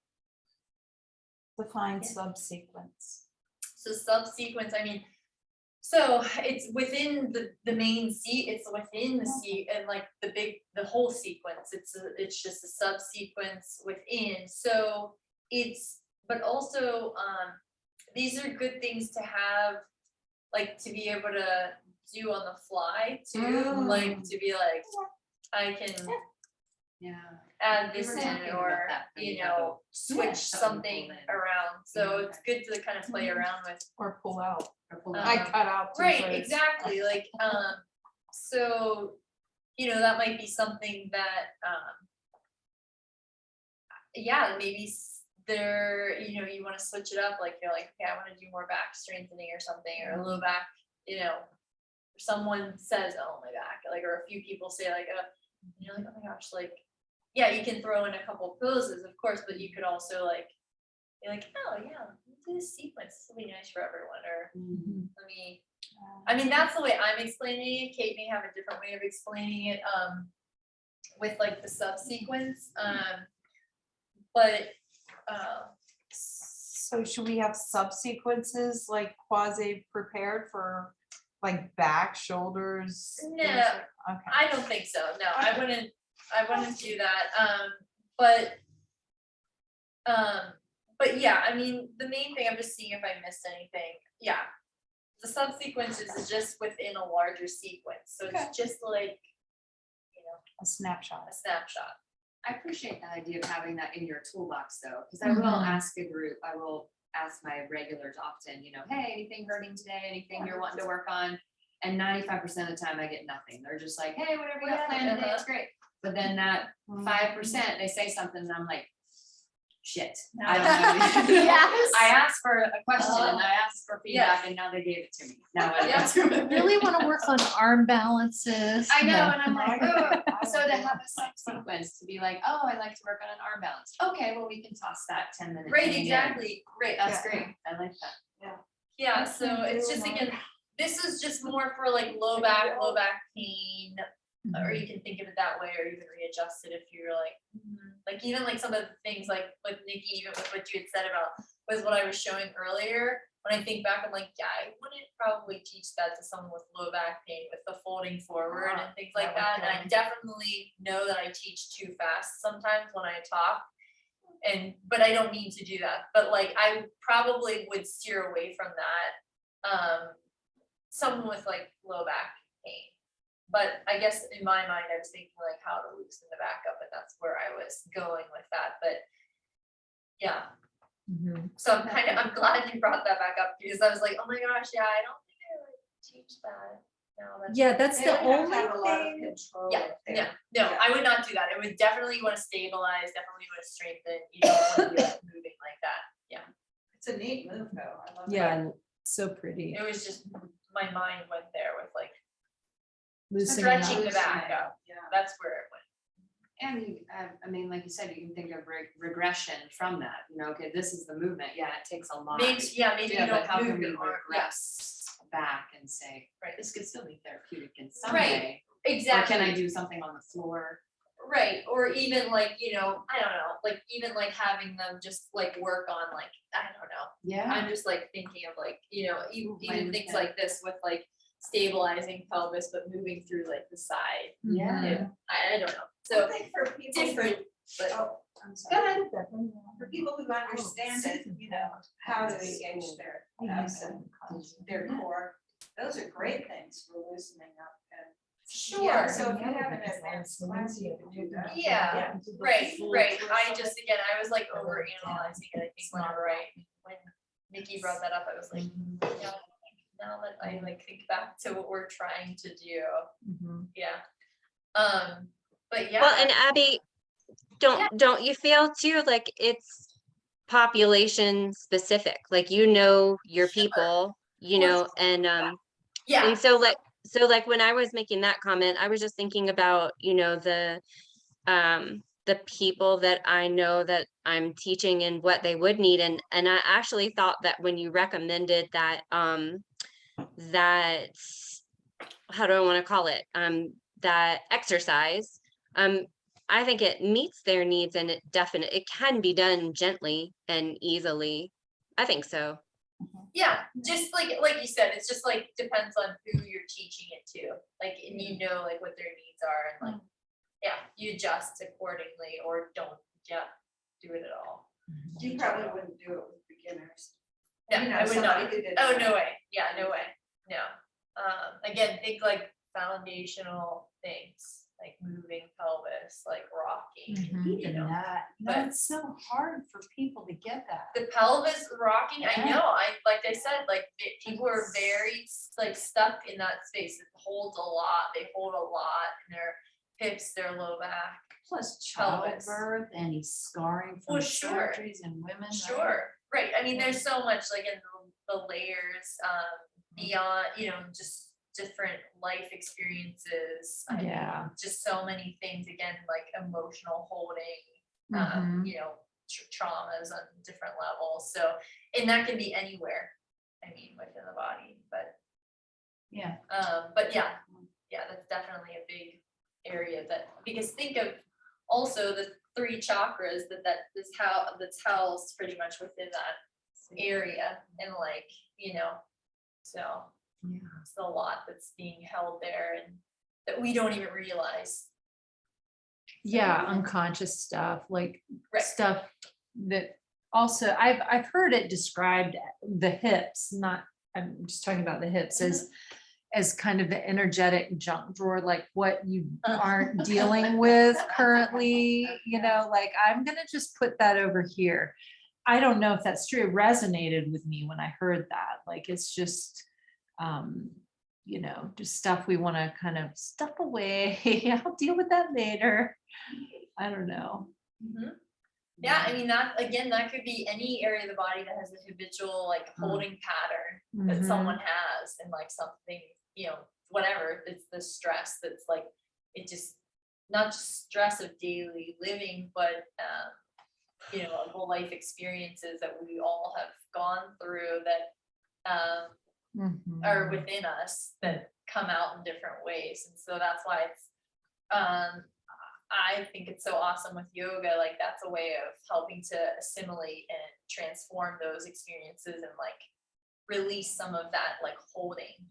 define Yeah. subsequence. So subsequence, I mean, so it's within the main it's within the and like the whole sequence, it's just a subsequence within, so it's, but also, these are good things to have, like, to be able to do on the fly too, like, to be like, I can Yeah. add We this were in, talking about or, that when you we had the- know, switch something pull in. around, so Yeah. it's good to kind of play around with. Or pull out. Or pull Um, out. I cut out. Right, 2/3. exactly, like, so, you know, that might be something that, yeah, maybe there, you know, you wanna switch it up, like, you're like, okay, I wanna do more back strengthening or something, or a little back, you know. Someone says, oh, my back, like, or a few people say like, and you're like, oh my gosh, like, yeah, you can throw in a couple poses, of course, but you could also like, you're like, oh yeah, let's do this sequence, this will be nice for everyone, or let me, I mean, that's the way I'm explaining it, Kate may have a different way of explaining it, with like the subsequence, but, So should we have subsequences like quasi prepared for like back, shoulders? No. things like- Okay. I don't think so, no, I wouldn't do that, but yeah, I mean, the main thing, I'm just seeing if I missed anything, yeah. The subsequences is just within a larger sequence, so Okay. it's just like, you know, A snapshot. a snapshot. I appreciate the idea of having that in your toolbox though, because I will ask a group, I will ask my regulars often, hey, anything hurting today, anything you're wanting to work on? And 95% of the time I get nothing. They're just like, hey, whatever you got planned today, it's great. But then that 5%, they say something and I'm like, shit. I don't know. Yes. I asked for a question and I asked for feedback and now they gave it to me. Now I Yeah. Really want to work on arm balances. I know, No. and I'm like, oh, so to have a subsequence to be like, oh, I like to work on an arm balance. Okay, well, we can toss that 10 minutes. Right, in again. exactly, right, That's great. I like that. yeah, so it's just again, this is just more for like low back pain. Or you can think of it that way, or even readjust it if you're like even like some of the things like with Nikki, even with what you had said about was what I was showing earlier. When I think back, I'm like, yeah, I wouldn't probably teach that to someone with low back pain with the folding forward and things like that. And I definitely know that I teach too fast sometimes when I talk. But I don't mean to do that. But like I probably would steer away from that. Someone with like low back pain. But I guess in my mind, I was thinking like how to loosen the back up, and that's where I was going with that. But yeah, so I'm glad you brought that back up because I was like, oh my gosh, yeah, I don't think I would teach that. No, Yeah, that's They the would have to only have a lot of thing. control Yeah, if they- no, I would not do that. It would definitely want to stabilize, definitely want to strengthen. You don't want to be like moving like that. Yeah, It's a neat move though. I love it. Yeah, so pretty. it was just my mind went there with like Loosening up. stretching the back up. Yeah. That's where it went. And I mean, like you said, you can think of regression from that, okay, this is the movement. Yeah, it takes a lot. Maybe you Yeah, but don't how can move we your arm. Yeah, regress back and say, Right. this could still be therapeutic in some Right, way? Or exactly. can I do something on the floor? Right, or even like, I don't know, like even like having them just like work on like, I don't know. Yeah. I'm just like thinking of like, even Playing things with like this with like stabilizing pelvis, but moving through like the side. Yeah. I don't know. I So think for people. different, but Oh, I'm go sorry. ahead. For people who understand it, how to engage their abs and their core, those are great things for loosening up and. Yeah, Sure. so if you have an advanced class, you can do that. Yeah. Right. I just, again, I was like over analyzing it, I think whenever when Nikki brought that up, I was like, now that I like think back to what we're trying to do, yeah. But yeah. Well, and Abby, don't you feel too like it's population specific? Like, your people, and Yeah, and so like when I was making that comment, I was just thinking about, the people that I know that I'm teaching and what they would need. And I actually thought that when you recommended that, that, how do I want to call it? That exercise, I think it meets their needs and it can be done gently and easily. I think so. yeah, just like you said, it's just like depends on who you're teaching it to, like, and like what their needs are and like, yeah, you adjust accordingly or don't, do it at all. You probably wouldn't do it with beginners. No, I would not. somebody who did Oh, that. no way. Yeah, no way. No. Again, think like foundational things, like moving pelvis, like rocking, Even that, but- it's so hard for people to get that. the pelvis rocking, I Yeah. know, like I said, like people are very like stuck in that space. It holds a lot. They hold a lot in their hips, their low back. Plus Pelvis. childbirth, any scarring from Well, sure. surgeries in women. right? Sure, right. I mean, there's so much like in the layers, beyond, just different life experiences. I mean, Yeah. just so many things, again, like emotional holding, Mhm. traumas on different levels. So, and that can be anywhere, I mean, within the body, but Yeah. but yeah, that's definitely a big area because think of also the 3 chakras that's housed pretty much within that area and like, so it's a lot that's being held there and that we don't even realize. Yeah, unconscious stuff, like Right. stuff that also, I've heard it described, the hips, I'm just talking about the hips as kind of the energetic junk drawer, like what you aren't dealing with currently, like, I'm gonna just put that over here. I don't know if that's true. It resonated with me when I heard that. Like, it's just, you know, just stuff we want to kind of stuff away. I'll deal with that later. I don't know. Mhm. Yeah, I mean, that, again, that could be any area of the body that has a habitual like holding pattern that Mhm. someone has, and like something, you know, whatever, it's the stress that's like, it just, not just stress of daily living, but you know, whole life experiences that we all have gone through that Mhm. are within us that come out in different ways. And so that's why it's I think it's so awesome with yoga. Like, that's a way of helping to assimilate and transform those experiences and like release some of that like holding,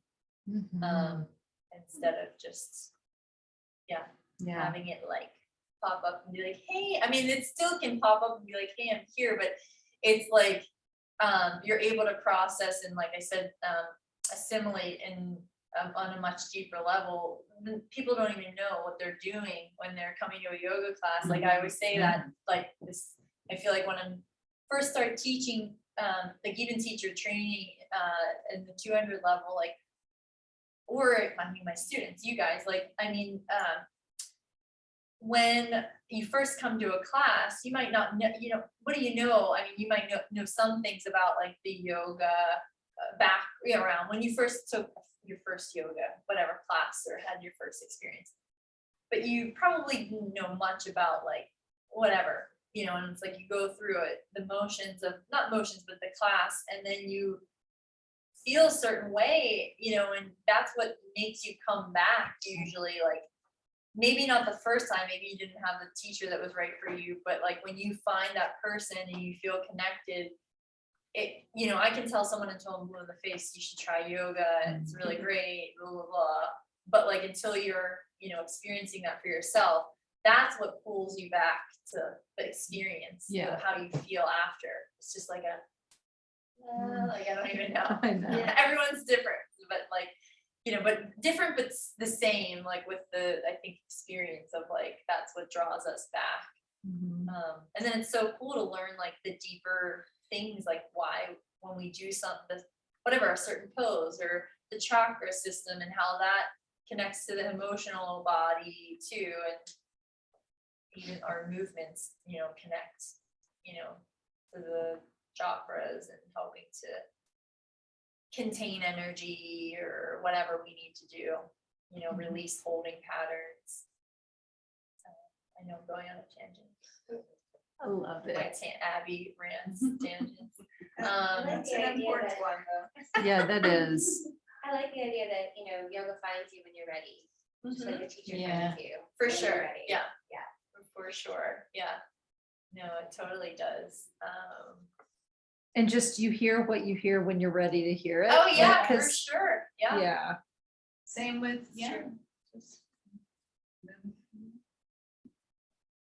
Mhm. instead of just Yeah. having it like pop up and be like, hey, I mean, it still can pop up and be like, hey, I'm here, but it's like you're able to process and, like I said, assimilate and on a much deeper level. People don't even know what they're doing when they're coming to a yoga class. Like, I always say that, like, this, I feel like when I first started teaching, like even teacher training in the 200 level, like, or I mean, my students, you guys, like, I mean, when you first come to a class, you might not know, you know, what do you know? I mean, you might know some things about like the yoga background when you first took your first yoga, whatever class, or had your first experience. But you probably didn't know much about like whatever, you know, and it's like you go through it, the motions of, not motions, but the class, and then you feel a certain way, you know, and that's what makes you come back usually. Like, maybe not the first time, maybe you didn't have the teacher that was right for you, but like when you find that person and you feel connected, it, you know, I can tell someone until I'm blue in the face, you should try yoga, it's really great, blah, blah, blah. But like, until you're, you know, experiencing that for yourself, that's what pulls you back to the experience, Yeah. how you feel after. It's just like like, I don't even know. I know. Yeah, everyone's different, but like, you know, but different, but the same, like with the, I think, experience of like, that's what draws us back. Mhm. And then it's so cool to learn like the deeper things, like why when we do something, whatever, a certain pose or the chakra system and how that connects to the emotional body too, and even our movements, you know, connect, you know, to the chakras and helping to contain energy or whatever we need to do, you know, release holding patterns. I know I'm going on a tangent. I love My it. Abby rants tangents. I like It's the an idea important that, one, though. Yeah, that is. I like the idea that, you know, yoga finds you when you're ready, just like Mhm. the teacher Yeah. finds you. For when you're sure, ready. yeah. Yeah. For sure, yeah. No, it totally does. And just you hear what you hear when you're ready to hear it. Oh yeah, for 'cause- sure, yeah. Yeah. Same with, yeah. True.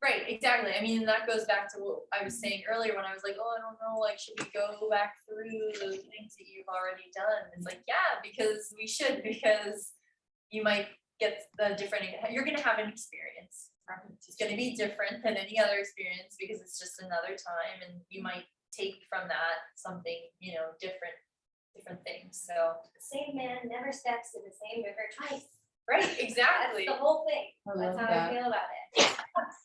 Right, exactly. I mean, that goes back to what I was saying earlier when I was like, oh, I don't know, like, should we go back through the things that you've already done? It's like, yeah, because we should, because you might get the different, you're gonna have an experience. It's gonna be different than any other experience because it's just another time, and you might take from that something, you know, different things. So, The same man never steps in the same river twice. right, That's exactly. the whole thing. I That's love how that. I feel about it.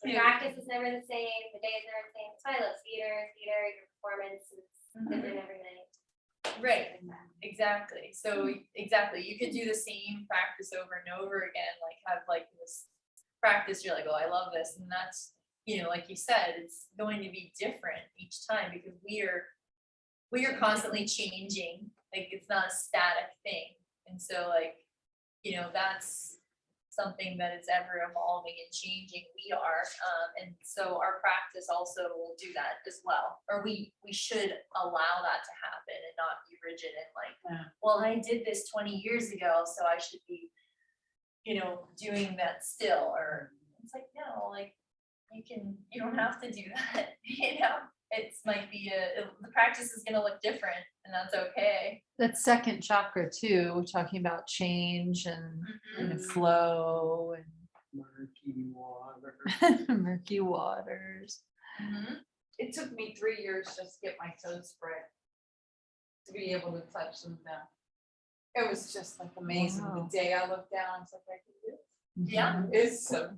The Yeah. practice is never the same, the day is never the same. That's why I love theater, your performance is different every night. Right, exactly. So exactly, you could do the same practice over and over again, like have like this practice, you're like, oh, I love this. And that's, you know, like you said, it's going to be different each time because we are constantly changing. Like, it's not a static thing. And so like, you know, that's something that is ever evolving and changing. We are, and so our practice also will do that as well. Or we should allow that to happen and not be rigid and like, Yeah. well, I did this 20 years ago, so I should be, you know, doing that still. Or it's like, no, like you don't have to do that. You know, it's might be the practice is gonna look different, and that's okay. That second chakra too, we're talking about change and flow and Murky water. murky waters. Mhm. it took me 3 years just to get my toes spread. To be able to touch them down. It was just like amazing. Wow. The day I looked down, I was like, I can do it. Yeah. It's so,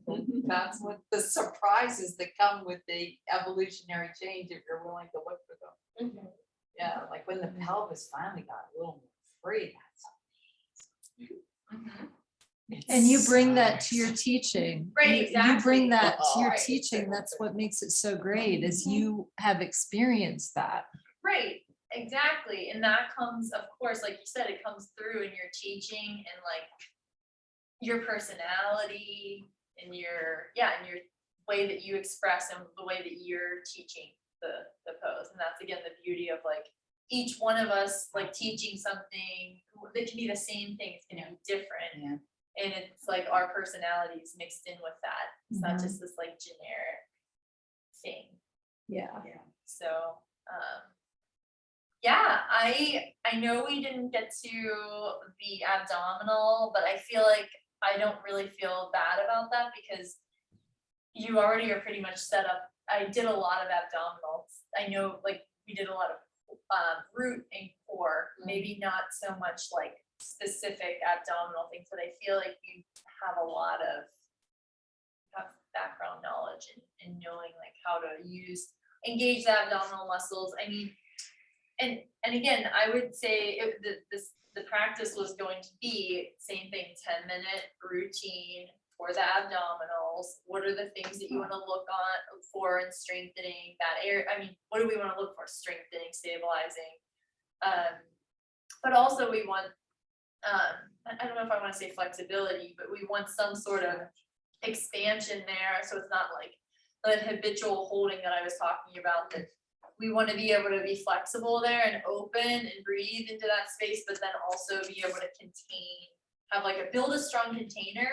that's what the surprises that come with the evolutionary change if you're willing to look for them. Mhm. Yeah, like when the pelvis finally got a little more free, Mhm. And you bring that that's to your teaching. Right, You exactly. bring that to your Right. teaching. That's what makes it so great, is you have experienced that. Right, exactly, and that comes, of course, like you said, it comes through in your teaching and like your personality and your, and your way that you express and the way that you're teaching the pose, and that's again the beauty of like each one of us like teaching something that can be the same thing, it's gonna be different. Yeah. And it's like our personalities mixed in with that, it's not just this like generic thing. Yeah. So, yeah, I know we didn't get to the abdominal, but I feel like I don't really feel bad about that because you already are pretty much set up. I did a lot of abdominals. I know like we did a lot of root and core, maybe not so much like specific abdominal things, but I feel like you have a lot of background knowledge and knowing like how to engage the abdominal muscles. I mean, and again, I would say the practice was going to be same thing, 10-minute routine for the abdominals. What are the things that you want to look for in strengthening that area? I mean, what do we want to look for? Strengthening, stabilizing. But also we want, I don't know if I want to say flexibility, but we want some sort of expansion there. So it's not like the habitual holding that I was talking about, that we want to be able to be flexible there and open and breathe into that space, but then also be able to build a strong container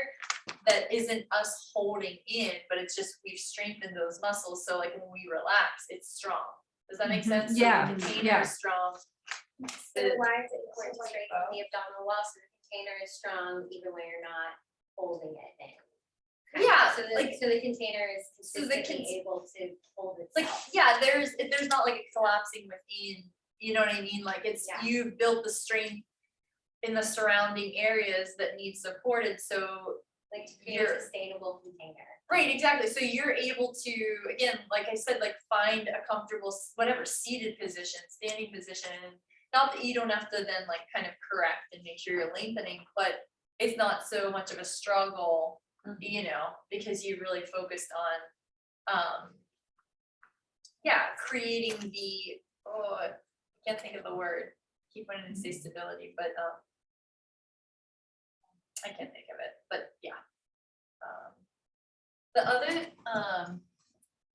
that isn't us holding in, but it's just we've strengthened those muscles. So like when we relax, it's strong. Does that make sense? So the Yeah, container yeah. is strong. So why is it important to strengthen the abdominal wall so the container is strong even when you're not holding it in? Yeah, So like- so the container is So the consistently able to hold Like, itself. yeah, there's not like a collapsing within, you know what I mean? Like it's, Yeah. you've built the strength in the surrounding areas that need supported, so. Like to create You're- a sustainable container. Right, exactly. So you're able to, again, like I said, like find a comfortable, whatever seated position, standing position. Not that you don't have to then like kind of correct and make sure you're lengthening, but it's not so much of a struggle, you know, because you really focused on, creating the, I can't think of the word, keep wanting to say stability, but, I can't think of it, but yeah. The other,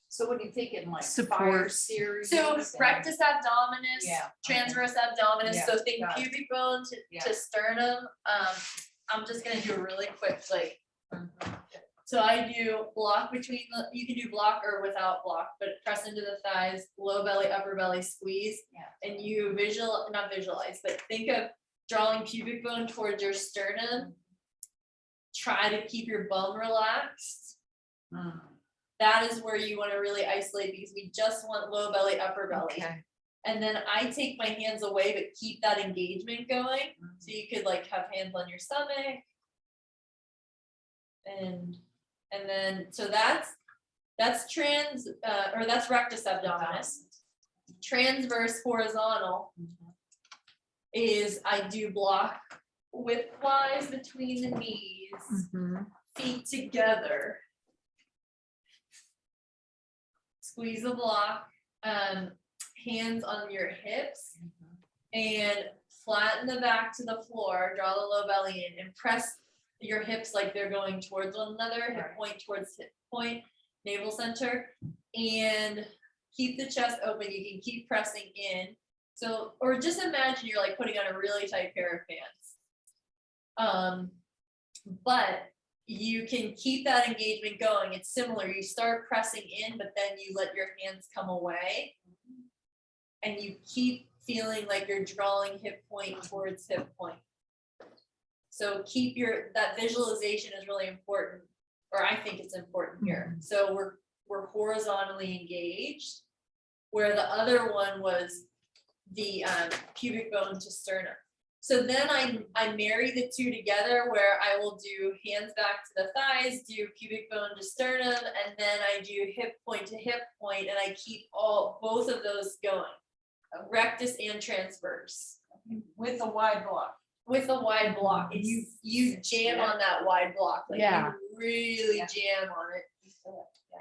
So what are you thinking, like fire Support. series? so and- rectus abdominis, Yeah, okay. transverse abdominis, Yeah, so think got it. pubic bone Yeah. to sternum. I'm just gonna do a really quick, like, so I do block between you can do block or without block, but press into the thighs, low belly, upper belly, squeeze. Yeah. And you not visualize, but think of drawing pubic bone towards your sternum. Try to keep your bum relaxed. Mm, That is where you want to really isolate, because we just want low belly, upper belly. Okay. And then I take my hands away, but keep that engagement going. So you could like have hands on your stomach. And then, so that's that's rectus abdominis. Transverse horizontal is I do block widthwise between the knees, feet together. Squeeze the block, hands on your hips, and flatten the back to the floor, draw the low belly in, and press your hips like they're going towards one another, hip point towards hip point, navel center, and keep the chest open. You can keep pressing in. So, or just imagine you're like putting on a really tight pair of pants. But you can keep that engagement going. It's similar. You start pressing in, but then you let your hands come away. And you keep feeling like you're drawing hip point towards hip point. So keep that visualization is really important, or I think it's important here. So we're horizontally engaged, where the other one was the pubic bone to sternum. So then I marry the two together where I will do hands back to the thighs, do pubic bone to sternum, and then I do hip point to hip point, and I keep both of those going, rectus and transverse. With a wide block. With a wide block, and you jam on that wide block, like Yeah. you really jam on it.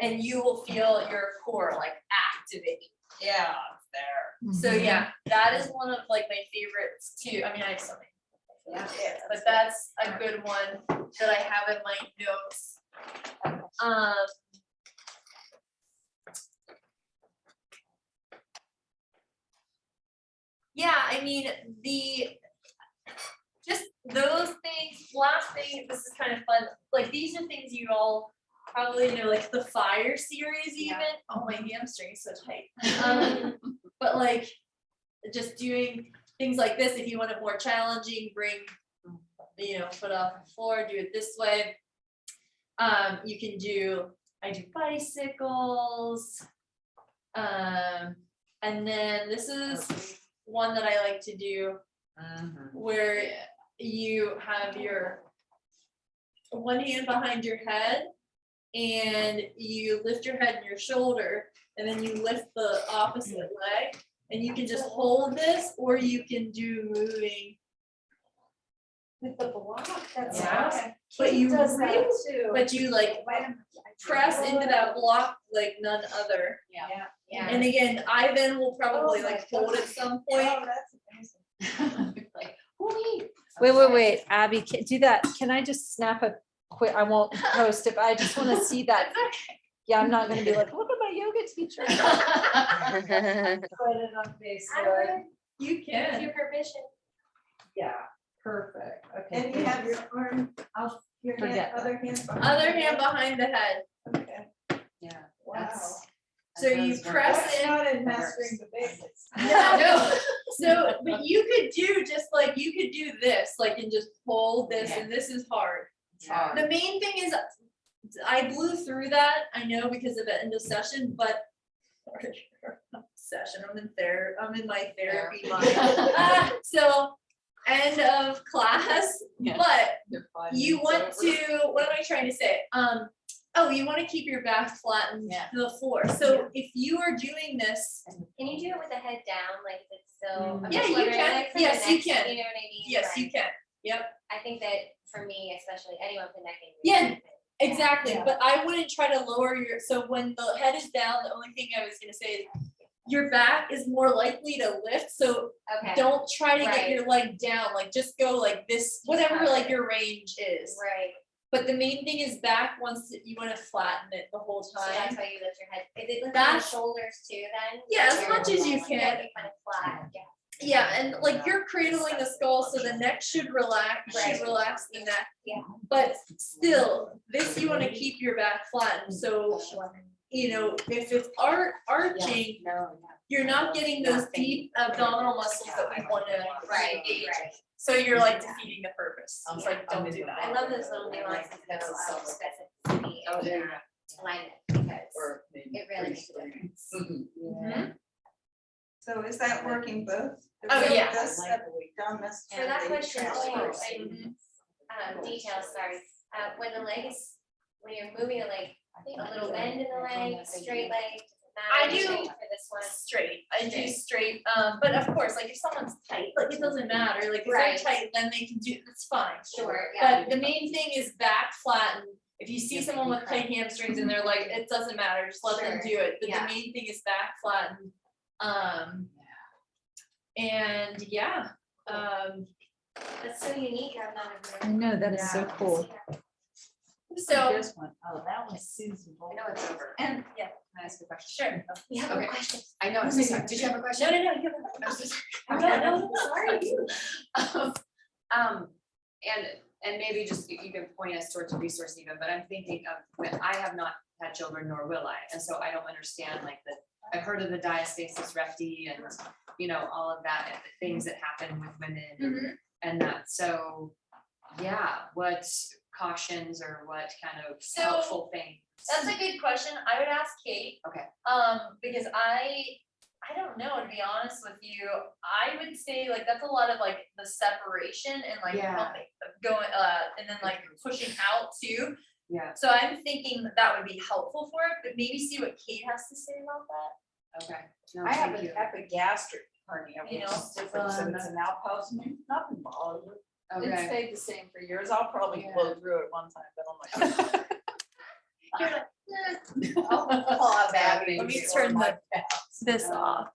And you will feel your core like activate. Yeah, there. So yeah, that is one of like my favorites too. I mean, I have so many. Yeah, but that's a good one that I have in my notes. Yeah, I mean, just those things, last thing, this is kind of fun, like these are things you all probably know, like the fire series even. Oh, my hamstring is so tight. But like, just doing things like this, if you want it more challenging, bring, foot off the floor, do it this way. You can I do bicycles. And then this is one that I like to do where you have your one hand behind your head and you lift your head and your shoulder, and then you lift the opposite leg, and you can just hold this, or you can do moving. With the block, that's. Yeah. But you like press into that block like none other. Yeah. And again, I then will probably like hold at some point. Oh, that's amazing. Wait, Abby, do that. Can I just snap a quick, I won't post it, but I just want to see that. Yeah, I'm not gonna be like, look at my yoga teacher. Put it on Facebook. You With can. your permission. Yeah, perfect. Okay. And you have your arm, your hand, Forget other hand. behind Other your hand head. behind the head. Okay, Yeah. wow. So you press That's in. not in mastering the basics. No, so, but you could do just like, you could do this, like, and just hold this, and this is hard. Yeah. The main thing is, I blew through that, I know, because of the end of session, but session, I'm in my therapy mind. So, end of class, Yeah. but you want to, what am I trying to say? You want to keep your back flattened Yeah. to the floor. So if you are doing this, Can you do it with the head down, like if it's still? I'm Yeah, just you wondering, can. like, for the Yes, you next, can. You know what I mean? yes, Like, you can. Yep. I think that for me, especially anyone with neck injury. Yeah, exactly, Yeah. but I wouldn't try to lower so when the head is down, the only thing I was gonna say is your back is more likely to lift, so Okay. don't try to get Right. your leg down, like just go like this, whatever have like it. your range is. Right, But the main thing is back, you wanna flatten it the whole so that's time. why you lift your head. Is it lifting the That's- shoulders too then? Yeah, as Or- much as you Yeah, can. be kind of flat, yeah. Yeah, and like you're cradling the skull, so the neck should relax, Right. the neck. Yeah. But still, this you wanna keep your back flattened, so if it's arching, you're not getting those deep abdominal muscles that we wanna Right, engage. right. So you're like defeating the purpose. It's like, don't do I that. love those little nuances of specificity Oh, and yeah. alignment, because it really makes a difference. Mhm. So is that working both? Oh, yeah. This, down this. For that and the question, transverse. details, sorry, when you're moving a leg, a little bend in the leg, straight leg, I doesn't matter, do- straight for this one. Straight, I do straight, but of course, like if someone's tight, like it doesn't matter, like if they're Right. tight, then they can do, it's fine. Sure, yeah. But the main thing is back flattened. If you see someone with tight hamstrings and they're like, it doesn't matter, just let them Sure, do it, but yeah. the main thing is back flattened. And yeah, That's so unique, I'm not a. I know, that is so cool. so, This one, oh, that was Susan. I know it's over. and, Can I ask a question? sure. We have Okay. a question. I know, I'm so sorry. Did you have a question? No, you have No, sorry. And maybe just you can point us towards a resource even, but I'm thinking of when I have not had children, nor will I, and so I don't understand like I've heard of the diastasis recti and, all of that, and the things that happen with women Mhm. and that, so, yeah, what cautions or what kind of So- helpful things? That's a good question. I would ask Kate. Okay. Because I I don't know, to be honest with you, I would say like that's a lot of like the separation and like Yeah. pumping, going, and then like pushing out too. Yeah, So I'm thinking that would be helpful for it, but maybe see what Kate has to say about that. okay. No, I have thank an you. epigastric hernia, You which know, is different, so it's an outpost, nothing bothers me. It Okay, stayed the same for years, I'll probably Yeah. blow through it one time, but I'm like. You're like, I'll have that. Let me turn this off.